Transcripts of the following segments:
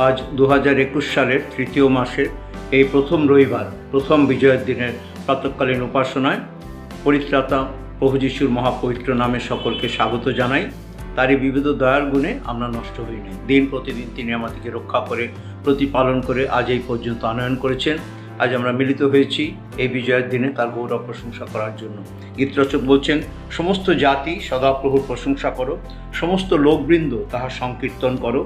আজ 2021 সালের তৃতীয় মাসের এই প্রথম রবিবার, প্রথম বিজয়ের দিনের প্রাতঃকালীন উপাসনায় পরিত্রাতা প্রভু যিশুর মহাপবিত্র নামে সকলকে স্বাগত জানাই। তারই বিবিধ দয়ার গুণে আমরা নষ্ট হইনি। দিন প্রতিদিন তিনি আমাদেরকে রক্ষা করে, প্রতিপালন করে আজ এই পর্যন্ত আনয়ন করেছেন। আজ আমরা মিলিত হয়েছি এই বিজয়ের দিনে তার গৌরব প্রশংসা করার জন্য। গীতরচক বলছেন, সমস্ত জাতি সদাপ্রভুর প্রশংসা করো, সমস্ত লোকবৃন্দ তাহার সংকীর্তন করো,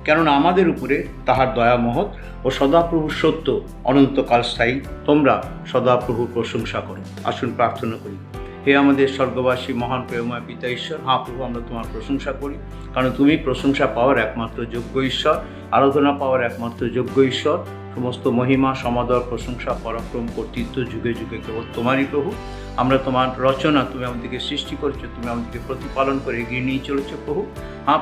কেননা আমাদের উপরে তাহার দয়া মহৎ ও সদাপ্রভুর সত্য অনন্তকাল স্থায়ী। তোমরা সদাপ্রভুর প্রশংসা করো। আসুন প্রার্থনা করি। হে আমাদের স্বর্গবাসী মহান প্রেমময় পিতা ঈশ্বর, প্রভু, আমরা তোমার প্রশংসা করি, কারণ তুমি প্রশংসা পাওয়ার একমাত্র যোগ্য ঈশ্বর, আরাধনা পাওয়ার একমাত্র যোগ্য ঈশ্বর। সমস্ত মহিমা, সমাদর, প্রশংসা, পরাক্রম, কর্তৃত্ব যুগে যুগে কেবল তোমারই প্রভু। আমরা তোমার রচনা, তুমি আমাদেরকে সৃষ্টি করেছো, তুমি আমাদেরকে প্রতিপালন করে এগিয়ে নিয়ে চলেছো প্রভু।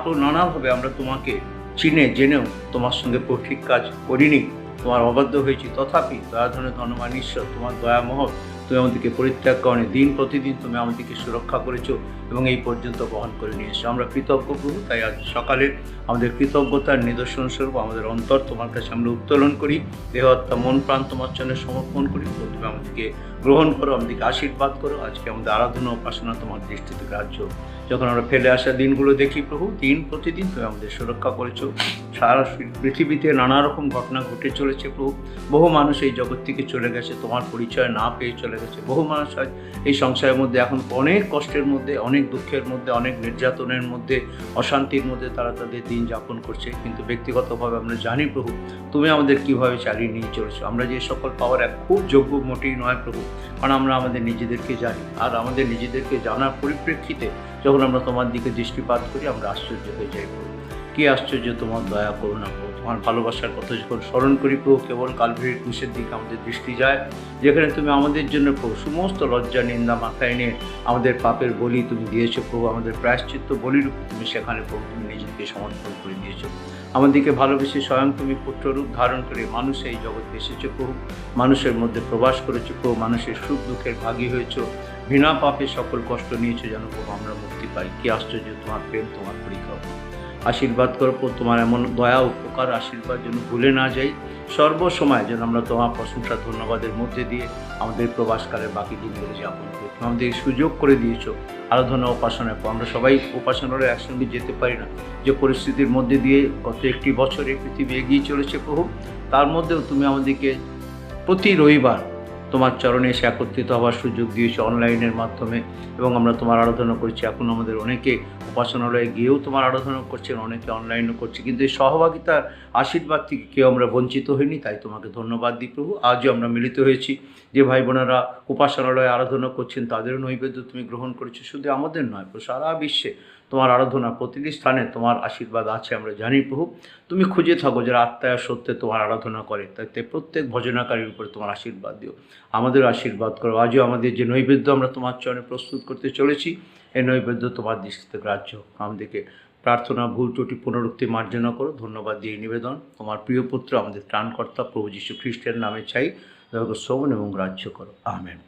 প্রভু, নানাভাবে আমরা তোমাকে চিনে জেনেও তোমার সঙ্গে ঠিক কাজ করিনি, তোমার অবাধ্য হয়েছি। তথাপি দয়াধনে ধনবান ঈশ্বর, তোমার দয়া মহৎ, তুমি আমাদেরকে পরিত্যাগ করনি। দিন প্রতিদিন তুমি আমাদেরকে সুরক্ষা করেছো এবং এই পর্যন্ত বহন করে নিয়ে এসো। আমরা কৃতজ্ঞ প্রভু। তাই আজ সকালে আমাদের কৃতজ্ঞতার নিদর্শন স্বরূপ আমাদের অন্তর তোমার কাছে আমরা উত্তোলন করি, দেহ আত্মা মন প্রাণ তোমার জন্য সমর্পণ করি। তুমি আমাদেরকে গ্রহণ করো, আমাদেরকে আশীর্বাদ করো। আজকে আমাদের আরাধনা উপাসনা তোমার দৃষ্টিতে গ্রাহ্য। যখন আমরা ফেলে আসা দিনগুলো দেখি প্রভু, দিন প্রতিদিন তুমি আমাদের সুরক্ষা করেছো। সারা পৃথিবীতে নানা রকম ঘটনা ঘটে চলেছে প্রভু। বহু মানুষ এই জগৎ থেকে চলে গেছে, তোমার পরিচয় না পেয়ে চলে গেছে। বহু মানুষ আজ এই সংসারের মধ্যে এখন অনেক কষ্টের মধ্যে, অনেক দুঃখের মধ্যে, অনেক নির্যাতনের মধ্যে, অশান্তির মধ্যে তারা তাদের দিন যাপন করছে। কিন্তু ব্যক্তিগতভাবে আমরা জানি প্রভু, তুমি আমাদের কীভাবে চালিয়ে নিয়ে চলেছো। আমরা যে সকল পাওয়ার এক খুব যোগ্য মোটেই নয় প্রভু, কারণ আমরা আমাদের নিজেদেরকে জানি। আর আমাদের নিজেদেরকে জানার পরিপ্রেক্ষিতে যখন আমরা তোমার দিকে দৃষ্টিপাত করি, আমরা আশ্চর্য হয়ে যাই প্রভু। কী আশ্চর্য তোমার দয়া করুণা প্রভু, তোমার ভালোবাসার কথা যখন স্মরণ করি প্রভু, কেবল কালভারির ক্রুশের দিকে আমাদের দৃষ্টি যায়, যেখানে তুমি আমাদের জন্য প্রভু সমস্ত লজ্জা নিন্দা মাথায় নিয়ে আমাদের পাপের বলি তুমি দিয়েছো প্রভু। আমাদের প্রায়শ্চিত্ত বলির উপর তুমি সেখানে প্রভু তুমি নিজেকে সমর্পণ করে দিয়েছো। আমাদেরকে ভালোবেসে স্বয়ং তুমি পুত্ররূপ ধারণ করে মানুষ এই জগৎে এসেছো প্রভু। মানুষের মধ্যে প্রবাস করেছো প্রভু, মানুষের সুখ দুঃখের ভাগী হয়েছো, বিনা পাপে সকল কষ্ট নিয়েছো যেন প্রভু আমরা মুক্তি পাই। কি আশ্চর্য তোমার প্রেম, তোমার পরীক্ষা। আশীর্বাদ করো তোমার এমন দয়া উপকার আশীর্বাদ যেন ভুলে না যাই। সর্বসময় যেন আমরা তোমার প্রশংসা ধন্যবাদের মধ্যে দিয়ে আমাদের প্রবাসকালের বাকি দিনগুলো যাপন করি। তুমি আমাদের সুযোগ করে দিয়েছো আরাধনা উপাসনায়। আমরা সবাই উপাসনার একসঙ্গে যেতে পারি না। যে পরিস্থিতির মধ্যে দিয়ে গত একটি বছরে পৃথিবী এগিয়ে চলেছে প্রভু, তার মধ্যেও তুমি আমাদেরকে প্রতি রবিবার তোমার চরণে এসে একত্রিত হওয়ার সুযোগ দিয়েছো অনলাইনের মাধ্যমে, এবং আমরা তোমার আরাধনা করছি। এখন আমাদের অনেকে উপাসনালয়ে গিয়েও তোমার আরাধনা করছেন, অনেকে অনলাইনও করছে, কিন্তু এই সহভাগিতার আশীর্বাদ থেকে কেউ আমরা বঞ্চিত হইনি। তাই তোমাকে ধন্যবাদ দিই প্রভু। আজও আমরা মিলিত হয়েছি, যে ভাই বোনেরা উপাসনালয়ে আরাধনা করছেন তাদেরও নৈবেদ্য তুমি গ্রহণ করেছো। শুধু আমাদের নয় প্রভু, সারা বিশ্বে তোমার আরাধনা প্রতিটি স্থানে তোমার আশীর্বাদ আছে আমরা জানি প্রভু। তুমি খুঁজে থাকো যারা আত্মায় সত্যে তোমার আরাধনা করে, তাতে প্রত্যেক ভজনাকারীর উপরে তোমার আশীর্বাদ দিও, আমাদের আশীর্বাদ করো। আজও আমাদের যে নৈবেদ্য আমরা তোমার চরণে প্রস্তুত করতে চলেছি, এই নৈবেদ্য তোমার দৃষ্টিতে গ্রাহ্য। আমাদেরকে প্রার্থনা, ভুল ত্রুটি, পুনরুক্তি মার্জনা করো। ধন্যবাদ দিয়ে নিবেদন তোমার প্রিয় পুত্র আমাদের ত্রাণকর্তা প্রভু যীশু খ্রিস্টের নামে চাই, দয়া শ্রবণ এবং গ্রাহ্য করো। আমেন।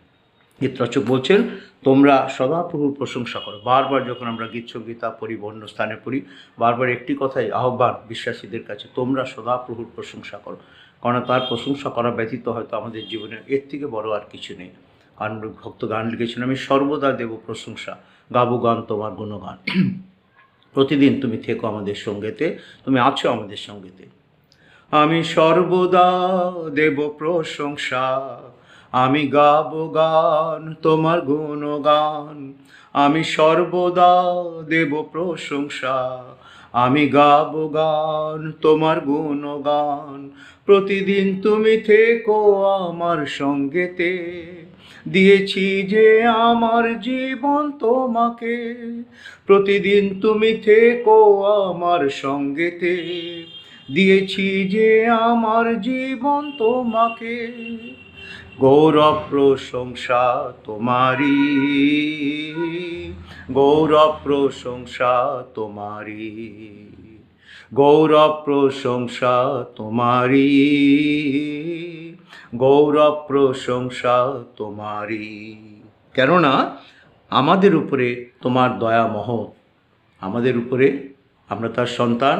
গীতরচক বলছেন, তোমরা সদাপ্রভুর প্রশংসা করো। বারবার যখন আমরা গীত সংগীতা পড়ি, বন্য স্থানে পড়ি, বারবার একটি কথাই আহ্বান বিশ্বাসীদের কাছে, তোমরা সদাপ্রভুর প্রশংসা করো। কারণ তার প্রশংসা করা ব্যতীত হয়তো আমাদের জীবনে এর থেকে বড় আর কিছু নেই। কারণ ভক্ত গান লিখেছেন, আমি সর্বদা দেব প্রশংসা, গাবো গান তোমার গুণগান। প্রতিদিন তুমি থেকো আমাদের সঙ্গেতে, তুমি আছো আমাদের সঙ্গেতে। আমি সর্বদা দেব প্রশংসা, আমি গাবো গান তোমার গুণগান। আমি সর্বদা দেব প্রশংসা, আমি গাবো গান তোমার গুণগান। প্রতিদিন তুমি থেকো আমার সঙ্গেতে, দিয়েছি যে আমার জীবন তোমাকে। প্রতিদিন তুমি থেকো আমার সঙ্গেতে, দিয়েছি যে আমার জীবন তোমাকে। গৌরব প্রশংসা তোমারি, গৌরব প্রশংসা তোমারি, গৌরব প্রশংসা তোমারি, গৌরব প্রশংসা তোমারি। কেননা আমাদের উপরে তোমার দয়া মহৎ, আমাদের উপরে, আমরা তার সন্তান,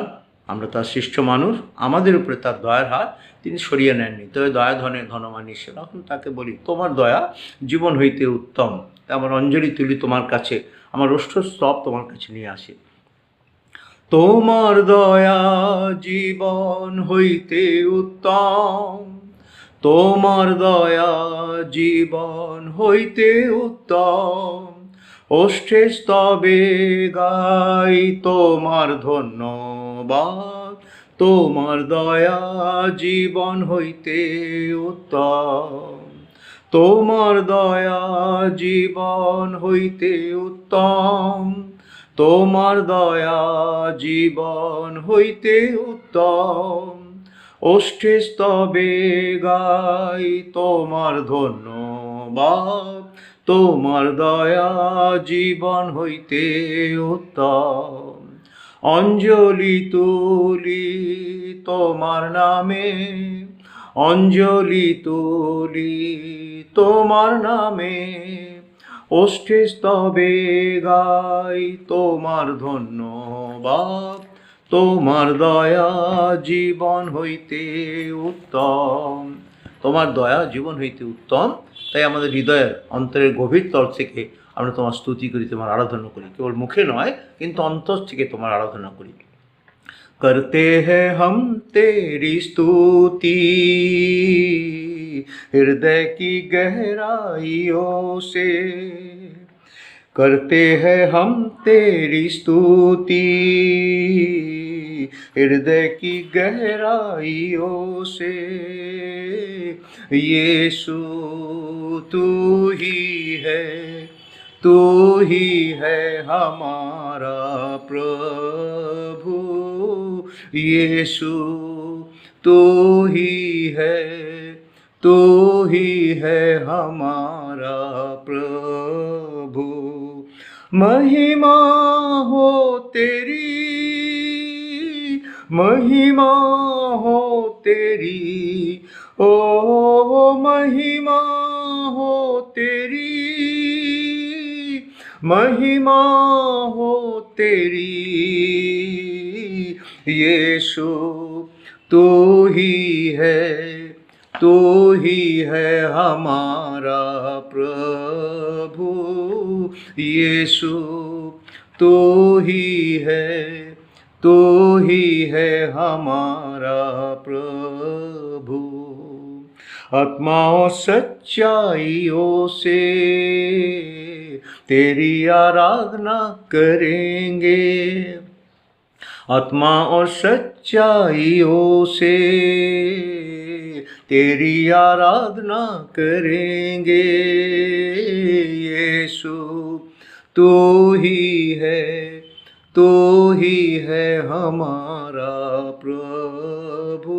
আমরা তার সৃষ্ট মানুষ, আমাদের উপরে তার দয়ার হাত তিনি সরিয়ে নেননি। তবে দয়া ধনে ধনমানি সে, তখন তাকে বলি তোমার দয়া জীবন হইতে উত্তম। আমার অঞ্জলি তুলি তোমার কাছে, আমার ওষ্ঠস্তব তোমার কাছে নিয়ে আসি। তোমার দয়া জীবন হইতে উত্তম, তোমার দয়া জীবন হইতে উত্তম। ওষ্ঠে স্তবে গাই তোমার ধন্যবাদ, তোমার দয়া জীবন হইতে উত্তম। তোমার দয়া জীবন হইতে উত্তম, তোমার দয়া জীবন হইতে উত্তম। ওষ্ঠে স্তবে গাই তোমার ধন্যবাদ, তোমার দয়া জীবন হইতে উত্তম। অঞ্জলি তুলি তোমার নামে, অঞ্জলি তুলি তোমার নামে। ওষ্ঠে স্তবে গাই তোমার ধন্যবাদ, তোমার দয়া জীবন হইতে উত্তম। তোমার দয়া জীবন হইতে উত্তম। তাই আমাদের হৃদয়ের অন্তরের গভীর তল থেকে আমরা তোমার স্তুতি করি, তোমার আরাধনা করি। কেবল মুখে নয়, কিন্তু অন্তর থেকে তোমার আরাধনা করি। करते हैं हम तेरी स्तुति हृदय की गहराइयों से, करते हैं हम तेरी स्तुति हृदय की गहराइयों से। यीशु तू ही है, तू ही है हमारा प्रभु। यीशु तू ही है, तू ही है हमारा प्रभु। महिमा हो तेरी, महिमा हो तेरी, ओ महिमा हो तेरी, महिमा हो तेरी। यीशु तू ही है, तू ही है हमारा प्रभु। यीशु तू ही है, तू ही है हमारा प्रभु। आत्मा और सच्चाइयों से तेरी आराधना करेंगे, आत्मा और सच्चाइयों से तेरी आराधना करेंगे। यीशु तू ही है, तू ही है हमारा प्रभु।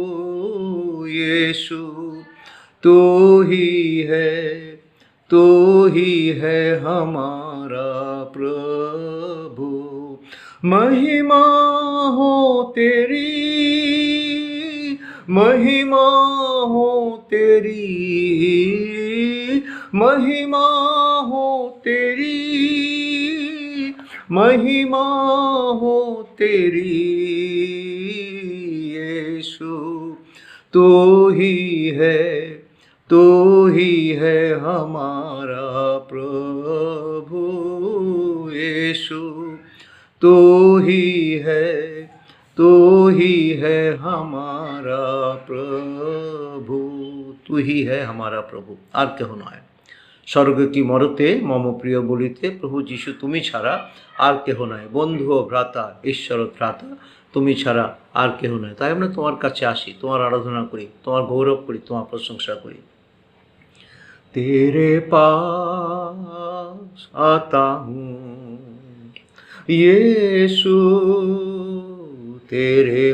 यीशु तू ही है, तू ही है हमारा प्रभु। महिमा हो तेरी, महिमा हो तेरी, महिमा हो तेरी, महिमा हो तेरी। यीशु तू ही है, तू ही है हमारा प्रभु। यीशु तू ही है, तू ही है हमारा प्रभु। तू ही है हमारा प्रभु, আর কেহ নয়। স্বর্গ কি মরতে মম প্রিয় বলিতে, প্রভু যিশু তুমি ছাড়া আর কেহ নয়। বন্ধু ও ভ্রাতা, ঈশ্বর ও ত্রাতা, তুমি ছাড়া আর কেহ নয়। তাই আমরা তোমার কাছে আসি, তোমার আরাধনা করি, তোমার গৌরব করি, তোমার প্রশংসা করি। तेरे पास आता हूँ यीशु, तेरे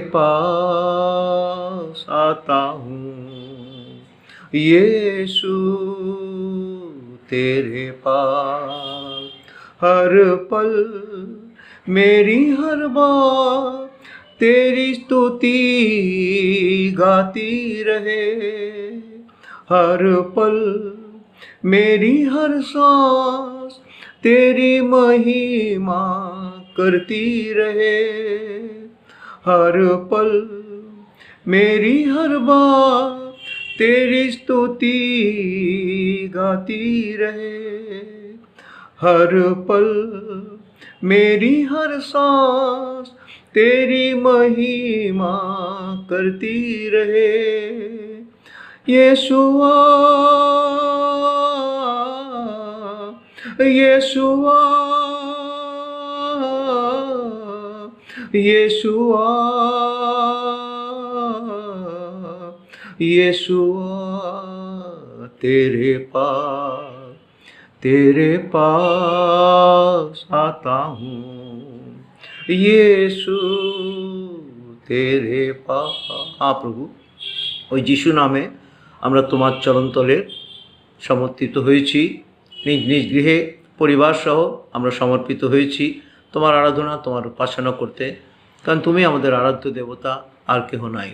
पास आता हूँ यीशु, तेरे पास। हर पल मेरी हर बात तेरी स्तुति गाती रहे, हर पल मेरी हर सांस तेरी महिमा करती रहे। हर पल मेरी हर बात तेरी स्तुति गाती रहे। हर पल मेरी हर सांस तेरी महिमा करती रहे। यीशुआ यीशुआ यीशुआ यीशुआ तेरे पास आता हूँ। यीशु तेरे पास। हाँ प्रभु, ওই যিশু নামে আমরা তোমার চরণতলে সমর্পিত হয়েছি। নিজ নিজ গৃহে পরিবার সহ আমরা সমর্পিত হয়েছি তোমার আরাধনা, তোমার উপাসনা করতে, কারণ তুমি আমাদের আরাধ্য দেবতা, আর কেহ নাই।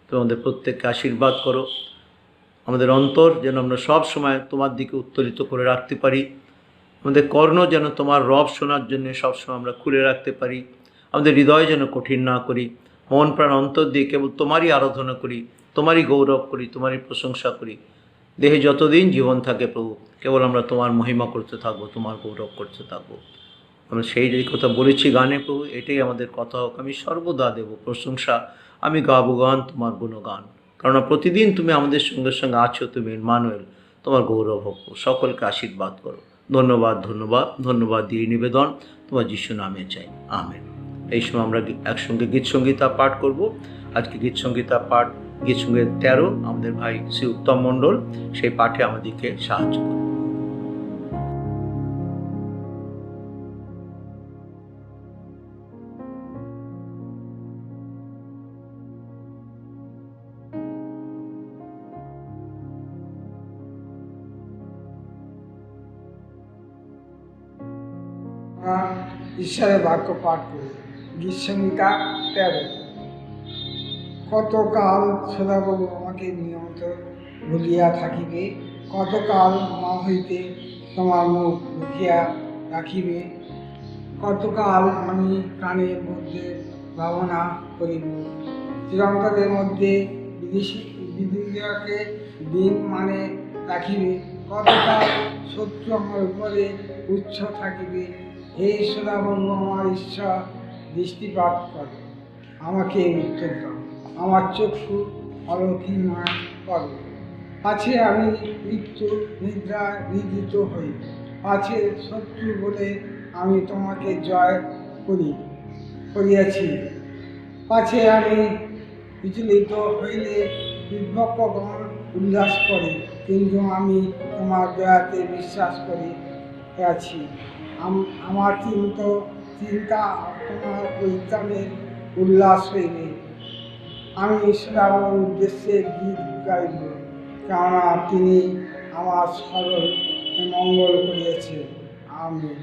তুমি আমাদের প্রত্যেককে আশীর্বাদ করো। আমাদের অন্তর যেন আমরা সব সময় তোমার দিকে উত্তোলিত করে রাখতে পারি। আমাদের কর্ণ যেন তোমার রব শোনার জন্য সবসময় আমরা খুলে রাখতে পারি। আমাদের হৃদয় যেন কঠিন না করি, মন প্রাণ অন্তর দিয়ে কেবল তোমারই আরাধনা করি, তোমারই গৌরব করি, তোমারই প্রশংসা করি। দেহে যতদিন জীবন থাকে প্রভু, কেবল আমরা তোমার মহিমা করতে থাকবো, তোমার গৌরব করতে থাকবো। আমরা সেই যে কথা বলেছি গানে প্রভু, এটাই আমাদের কথা হোক। আমি সর্বদা দেব প্রশংসা, আমি গাবো গান তোমার গুণগান, কারণ প্রতিদিন তুমি আমাদের সঙ্গে সঙ্গে আছো। তুমি ইম্মানুয়েল, তোমার গৌরব হোক। সকলকে আশীর্বাদ করো। ধন্যবাদ ধন্যবাদ ধন্যবাদ দিয়ে নিবেদন তোমার যিশু নামে চাই, আমেন। এই সময় আমরা একসঙ্গে গীত সঙ্গীতা পাঠ করব। আজকে গীত সঙ্গীতা পাঠ গীত সঙ্গীত 13, আমাদের ভাই শ্রী উত্তম মণ্ডল সেই পাঠে আমাদেরকে সাহায্য করবে। ঈশ্বরের বাক্য পাঠ করি। গীত সংহিতা 13। কতকাল সদাপ্রভু আমাকে নিয়মিত ভুলিয়া থাকিবে, কতকাল মা হইতে তোমার মুখ লুকিয়া রাখিবে, কতকাল আমি প্রাণের মধ্যে ভাবনা করিব, চিরন্তরের মধ্যে বিধিকে দিন মানে রাখিবে, কতকাল শত্রু আমার উপরে উচ্চ থাকিবে। হে সদাপ্রভু আমার ঈশ্বর, দৃষ্টিপাত করো, আমাকে উত্তর দাও, আমার চক্ষু আলোকিময় করো। পাছে আমি মৃত্যু নিদ্রা নিদ্রিত হই, পাছে শত্রু বলে আমি তোমাকে জয় করিয়াছি, পাছে আমি বিচলিত হইলে বিভক্তগণ উল্লাস করে, কিন্তু আমি তোমার দয়াতে বিশ্বাস করি আছি। আমার চিন্তা তোমার পরিত্রাণের উল্লাস হইবে। আমি ঈশ্বরের উদ্দেশ্যে গীত গাইব, কেননা তিনি আমার সরল মঙ্গল করিয়াছে। আমেন।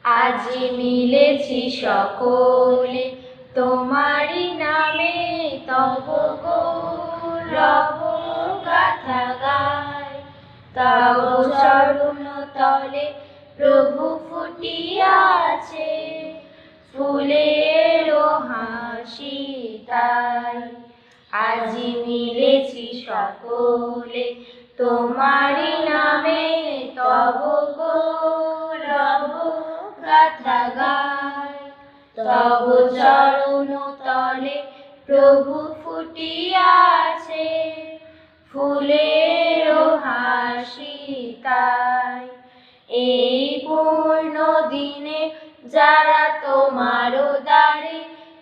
আজ মিলেছি সকলে তোমারি নামে, তব গৌরব গাথা গায়। তব চরণ তলে প্রভু ফুটিয়াছে ফুলের হাসি তাই। আজ মিলেছি সকলে তোমারি নামে, তব গৌরব গাথা গায়। তব চরণ তলে প্রভু ফুটিয়াছে ফুলের হাসি তাই। এই পূর্ণ দিনে যারা তোমার দ্বারে,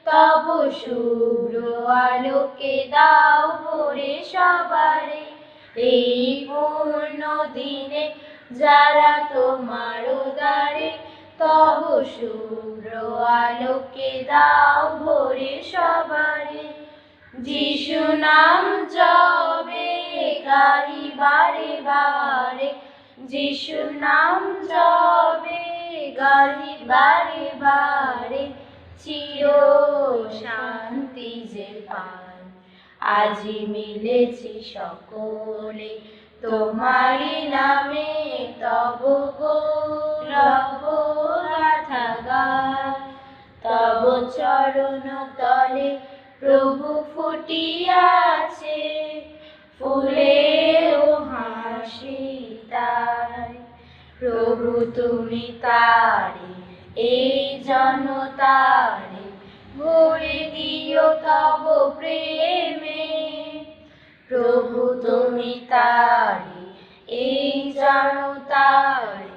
তব শুভ্র আলোকে দাও ভরে সবারে। এই পূর্ণ দিনে যারা তোমার দ্বারে, তব শুভ্র আলোকে দাও ভরে সবারে। যিশু নাম জপে গাই বারে বারে, যিশু নাম জপে গাহি বারে বারে, চির শান্তি যে পায়। আজি মিলেছি সকলে তোমারি নামে, তব গৌরব গাথা গায়। তব চরণ তলে প্রভু ফুটিয়াছে, ফুলের হাসি তাই। প্রভু তুমি তারে এই জনতারে, ভরে দিও তব প্রেমে। প্রভু তুমি তারে এই জনতারে,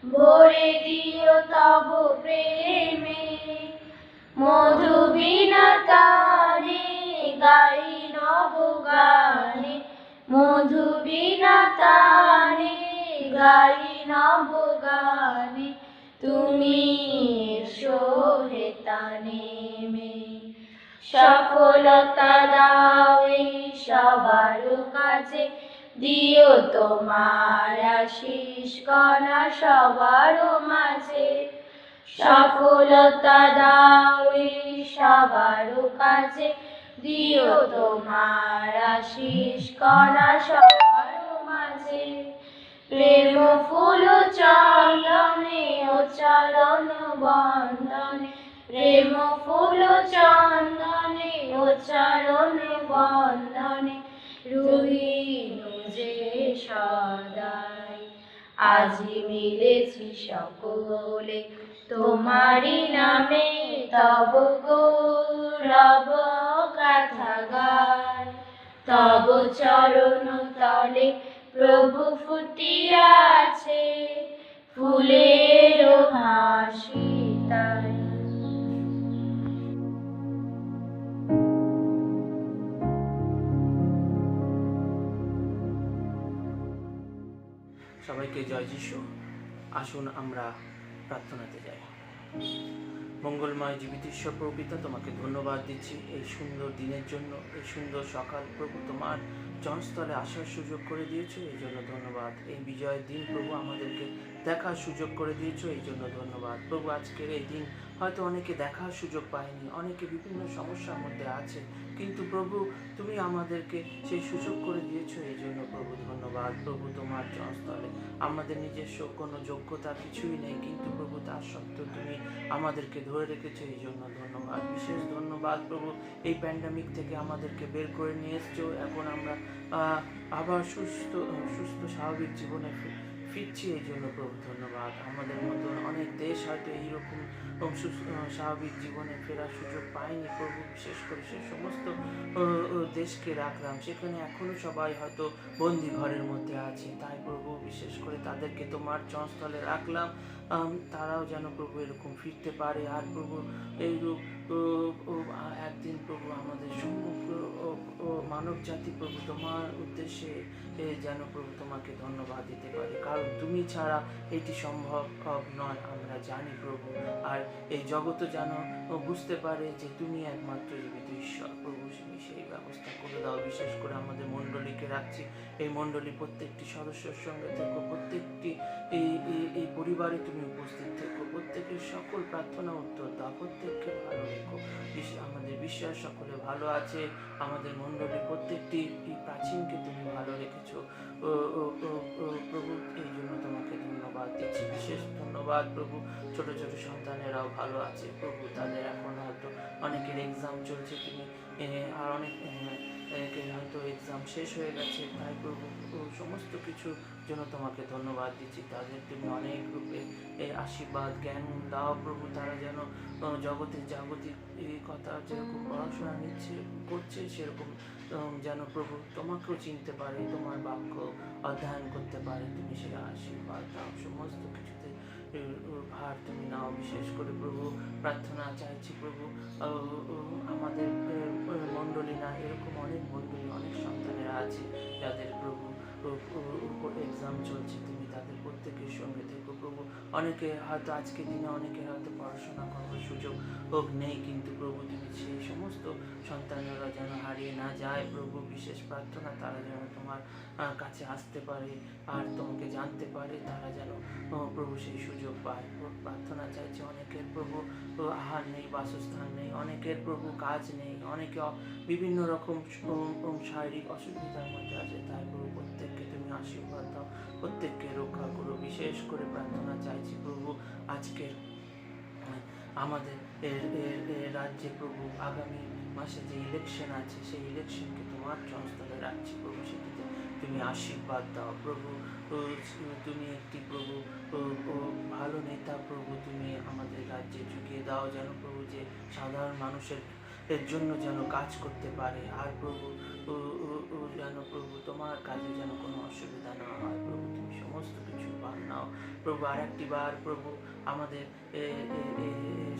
ভরে দিও তব প্রেমে। মধু বিনা তারে গাই নব গানে, মধু বিনা তারে গাই নব গানে। তুমি এসো হে তানে মে, সফলতা দাও এই সবার কাছে, দিও তোমার আশিস কণা সবার মাঝে। সফলতা দাও এই সবার কাছে, দিও তোমার আশিস কণা সবার মাঝে। প্রেম ফুল চন্দনে ও চরণ বন্দনে, প্রেম ফুল চন্দনে ও চরণ বন্দনে, রহিল যে সদাই। আজি মিলেছি সকলে তোমারি নামে, তব গৌরব গাথা গায়। তব চরণ তলে প্রভু ফুটিয়াছে, ফুলের হাসি তাই। সবাইকে জয় যিশু। আসুন আমরা প্রার্থনাতে যাই। মঙ্গলময় জীবিত ঈশ্বর প্রভু পিতা, তোমাকে ধন্যবাদ দিচ্ছি এই সুন্দর দিনের জন্য, এই সুন্দর সকাল প্রভু তোমার জনস্থলে আসার সুযোগ করে দিয়েছো, এই জন্য ধন্যবাদ। এই বিজয়ের দিন প্রভু আমাদেরকে দেখার সুযোগ করে দিয়েছো, এই জন্য ধন্যবাদ প্রভু। আজকের এই দিন হয়তো অনেকে দেখার সুযোগ পায়নি, অনেকে বিভিন্ন সমস্যার মধ্যে আছে, কিন্তু প্রভু তুমি আমাদেরকে সেই সুযোগ করে দিয়েছো, এই জন্য প্রভু ধন্যবাদ। প্রভু তোমার জনস্থলে আমাদের নিজস্ব কোনো যোগ্যতা কিছুই নেই, কিন্তু প্রভু তার সত্ত্বেও তুমি আমাদেরকে ধরে রেখেছো, এই জন্য ধন্যবাদ। বিশেষ ধন্যবাদ প্রভু, এই প্যান্ডামিক থেকে আমাদেরকে বের করে নিয়ে এসছো। এখন আমরা আবার সুস্থ স্বাভাবিক জীবনে ফিরছি, এই জন্য প্রভু ধন্যবাদ। আমাদের মতন অনেক দেশ হয়তো এইরকম স্বাভাবিক জীবনে ফেরার সুযোগ পায়নি প্রভু। বিশেষ করে সে সমস্ত দেশকে রাখলাম, সেখানে এখনো সবাই হয়তো বন্দি ঘরের মধ্যে আছে, তাই প্রভু বিশেষ করে তাদেরকে তোমার জনস্থলে রাখলাম। তারাও যেন প্রভু এরকম ফিরতে পারে। আর প্রভু এইরূপ একদিন প্রভু আমাদের সমগ্র মানব জাতি প্রভু তোমার উদ্দেশ্যে যেন প্রভু তোমাকে ধন্যবাদ দিতে পারে, কারণ তুমি ছাড়া এটি সম্ভব নয়, আমরা জানি প্রভু। আর এই জগৎ যেন বুঝতে পারে যে তুমি একমাত্র জীবিত ঈশ্বর প্রভু, সেই ব্যবস্থা করে দাও। বিশেষ করে আমাদের মণ্ডলীকে রাখছি, এই মণ্ডলী প্রত্যেকটি সদস্যের সঙ্গে থেকো, প্রত্যেকটি এই পরিবারে তুমি উপস্থিত থেকো, প্রত্যেকের সকল প্রার্থনা উত্তর দাও, প্রত্যেককে ভালো রেখো। আমাদের বিশ্বাস সকলে ভালো আছে, আমাদের মণ্ডলী প্রত্যেকটি প্রাচীনকে তুমি ভালো রেখেছো প্রভু, এই জন্য তোমাকে ধন্যবাদ দিচ্ছি। বিশেষ ধন্যবাদ প্রভু, ছোট ছোট সন্তানেরাও ভালো আছে প্রভু, তাদের এখন হয়তো অনেকের এক্সাম চলছে, তুমি আর অনেক হয়তো এক্সাম শেষ হয়ে গেছে, তাই প্রভু সমস্ত কিছুর জন্য তোমাকে ধন্যবাদ দিচ্ছি। তাদের তুমি অনেক রূপে আশীর্বাদ জ্ঞান দাও প্রভু, তারা যেন জগতের জাগতিক কথা যেরকম পড়াশোনা করছে সেরকম যেন প্রভু তোমাকেও চিনতে পারে, তোমার বাক্য অধ্যয়ন করতে পারে, তুমি সে আশীর্বাদ দাও। সমস্ত কিছুতে ভার তুমি নাও। বিশেষ করে প্রভু প্রার্থনা চাইছি প্রভু, আমাদের মণ্ডলী না, এরকম অনেক মণ্ডলী, অনেক সন্তানেরা আছে যাদের প্রভু এক্সাম চলছে, তুমি তাদের প্রত্যেকের সঙ্গে থেকো প্রভু। অনেকে হয়তো আজকের দিনে অনেকের হয়তো পড়াশোনা করার সুযোগ হোক নেই, কিন্তু প্রভু তুমি সেই সমস্ত সন্তানেরা যেন হারিয়ে না যায় প্রভু। বিশেষ প্রার্থনা তারা যেন তোমার কাছে আসতে পারে আর তোমাকে জানতে পারে, তারা যেন প্রভু সেই সুযোগ পায়। প্রার্থনা চাইছে অনেকের প্রভু আহার নেই, বাসস্থান নেই, অনেকের প্রভু কাজ নেই, অনেকে বিভিন্ন রকম শারীরিক অসুবিধার মধ্যে আছে। তাই প্রভু প্রত্যেককে তুমি আশীর্বাদ দাও, প্রত্যেককে রক্ষা করো। বিশেষ করে প্রার্থনা চাইছি প্রভু আজকের আমাদের রাজ্যে প্রভু আগামী মাসে যে ইলেকশন আছে সেই ইলেকশনকে তোমার চরণস্থলে রাখছি প্রভু। সেটিতে তুমি আশীর্বাদ দাও প্রভু। তুমি একটি প্রভু ভালো নেতা প্রভু তুমি আমাদের রাজ্যে জুগিয়ে দাও, যেন প্রভু যে সাধারণ মানুষের এর জন্য যেন কাজ করতে পারে। আর প্রভু যেন প্রভু তোমার কাজে যেন কোনো অসুবিধা না হয় প্রভু। তুমি সমস্ত কিছু বার নাও প্রভু। আর একটি বার প্রভু আমাদের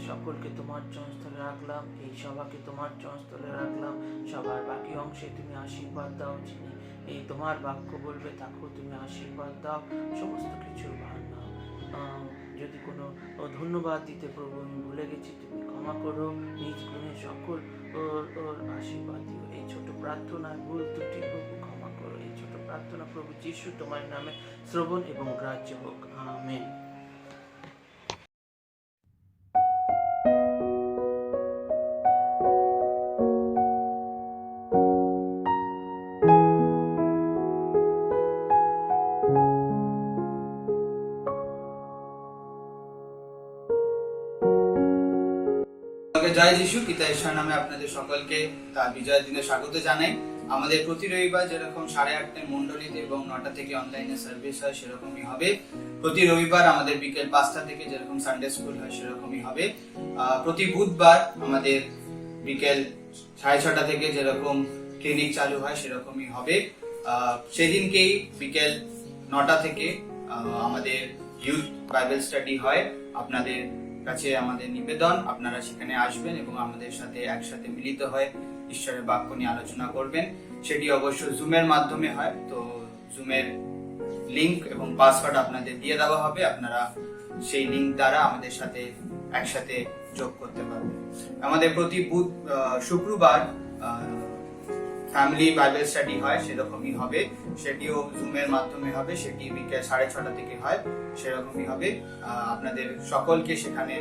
সকলকে তোমার চরণস্থলে রাখলাম, এই সভাকে তোমার চরণস্থলে রাখলাম। সবার বাকি অংশে তুমি আশীর্বাদ দাও, যিনি এই তোমার বাক্য বলবে তাকেও তুমি আশীর্বাদ দাও, সমস্ত কিছু ভার নাও। যদি কোনো ধন্যবাদ দিতে প্রভু আমি ভুলে গেছি তুমি ক্ষমা করো, নিজ গুণে সকল ওর আশীর্বাদ দিও। এই ছোট প্রার্থনার ভুল ত্রুটি প্রভু ক্ষমা করো। এই ছোট প্রার্থনা প্রভু যিশু তোমার নামে শ্রবণ এবং গ্রাহ্য হোক, আমেন। জয় যিশু। পিতা ঈশ্বর নামে আপনাদের সকলকে তার বিজয়ের দিনে স্বাগত জানাই। আমাদের প্রতি রবিবার যেরকম 8:30টায় মন্ডলীতে এবং 9টা থেকে অনলাইনে সার্ভিস হয় সেরকমই হবে। প্রতি রবিবার আমাদের বিকেল 5টা থেকে যেরকম সানডে স্কুল হয় সেরকমই হবে। প্রতি বুধবার আমাদের বিকেল 6:30 থেকে যেরকম ক্লিনিক চালু হয় সেরকমই হবে। সেদিনকেই বিকেল 9টা থেকে আমাদের ইউথ বাইবেল স্টাডি হয়। আপনাদের কাছে আমাদের নিবেদন আপনারা সেখানে আসবেন এবং আমাদের সাথে একসাথে মিলিত হয়ে ঈশ্বরের বাক্য নিয়ে আলোচনা করবেন। সেটি অবশ্য জুমের মাধ্যমে হয়, তো জুমের লিংক এবং পাসওয়ার্ড আপনাদের দিয়ে দেওয়া হবে। আপনারা সেই লিংক দ্বারা আমাদের সাথে একসাথে যোগ করতে পারবেন। আমাদের প্রতি শুক্রবার ফ্যামিলি বাইবেল স্টাডি হয়, সেরকমই হবে। সেটিও জুমের মাধ্যমে হবে, সেটি বিকেল 6:30 থেকে হয়, সেরকমই হবে। আপনাদের সকলকে সেখানে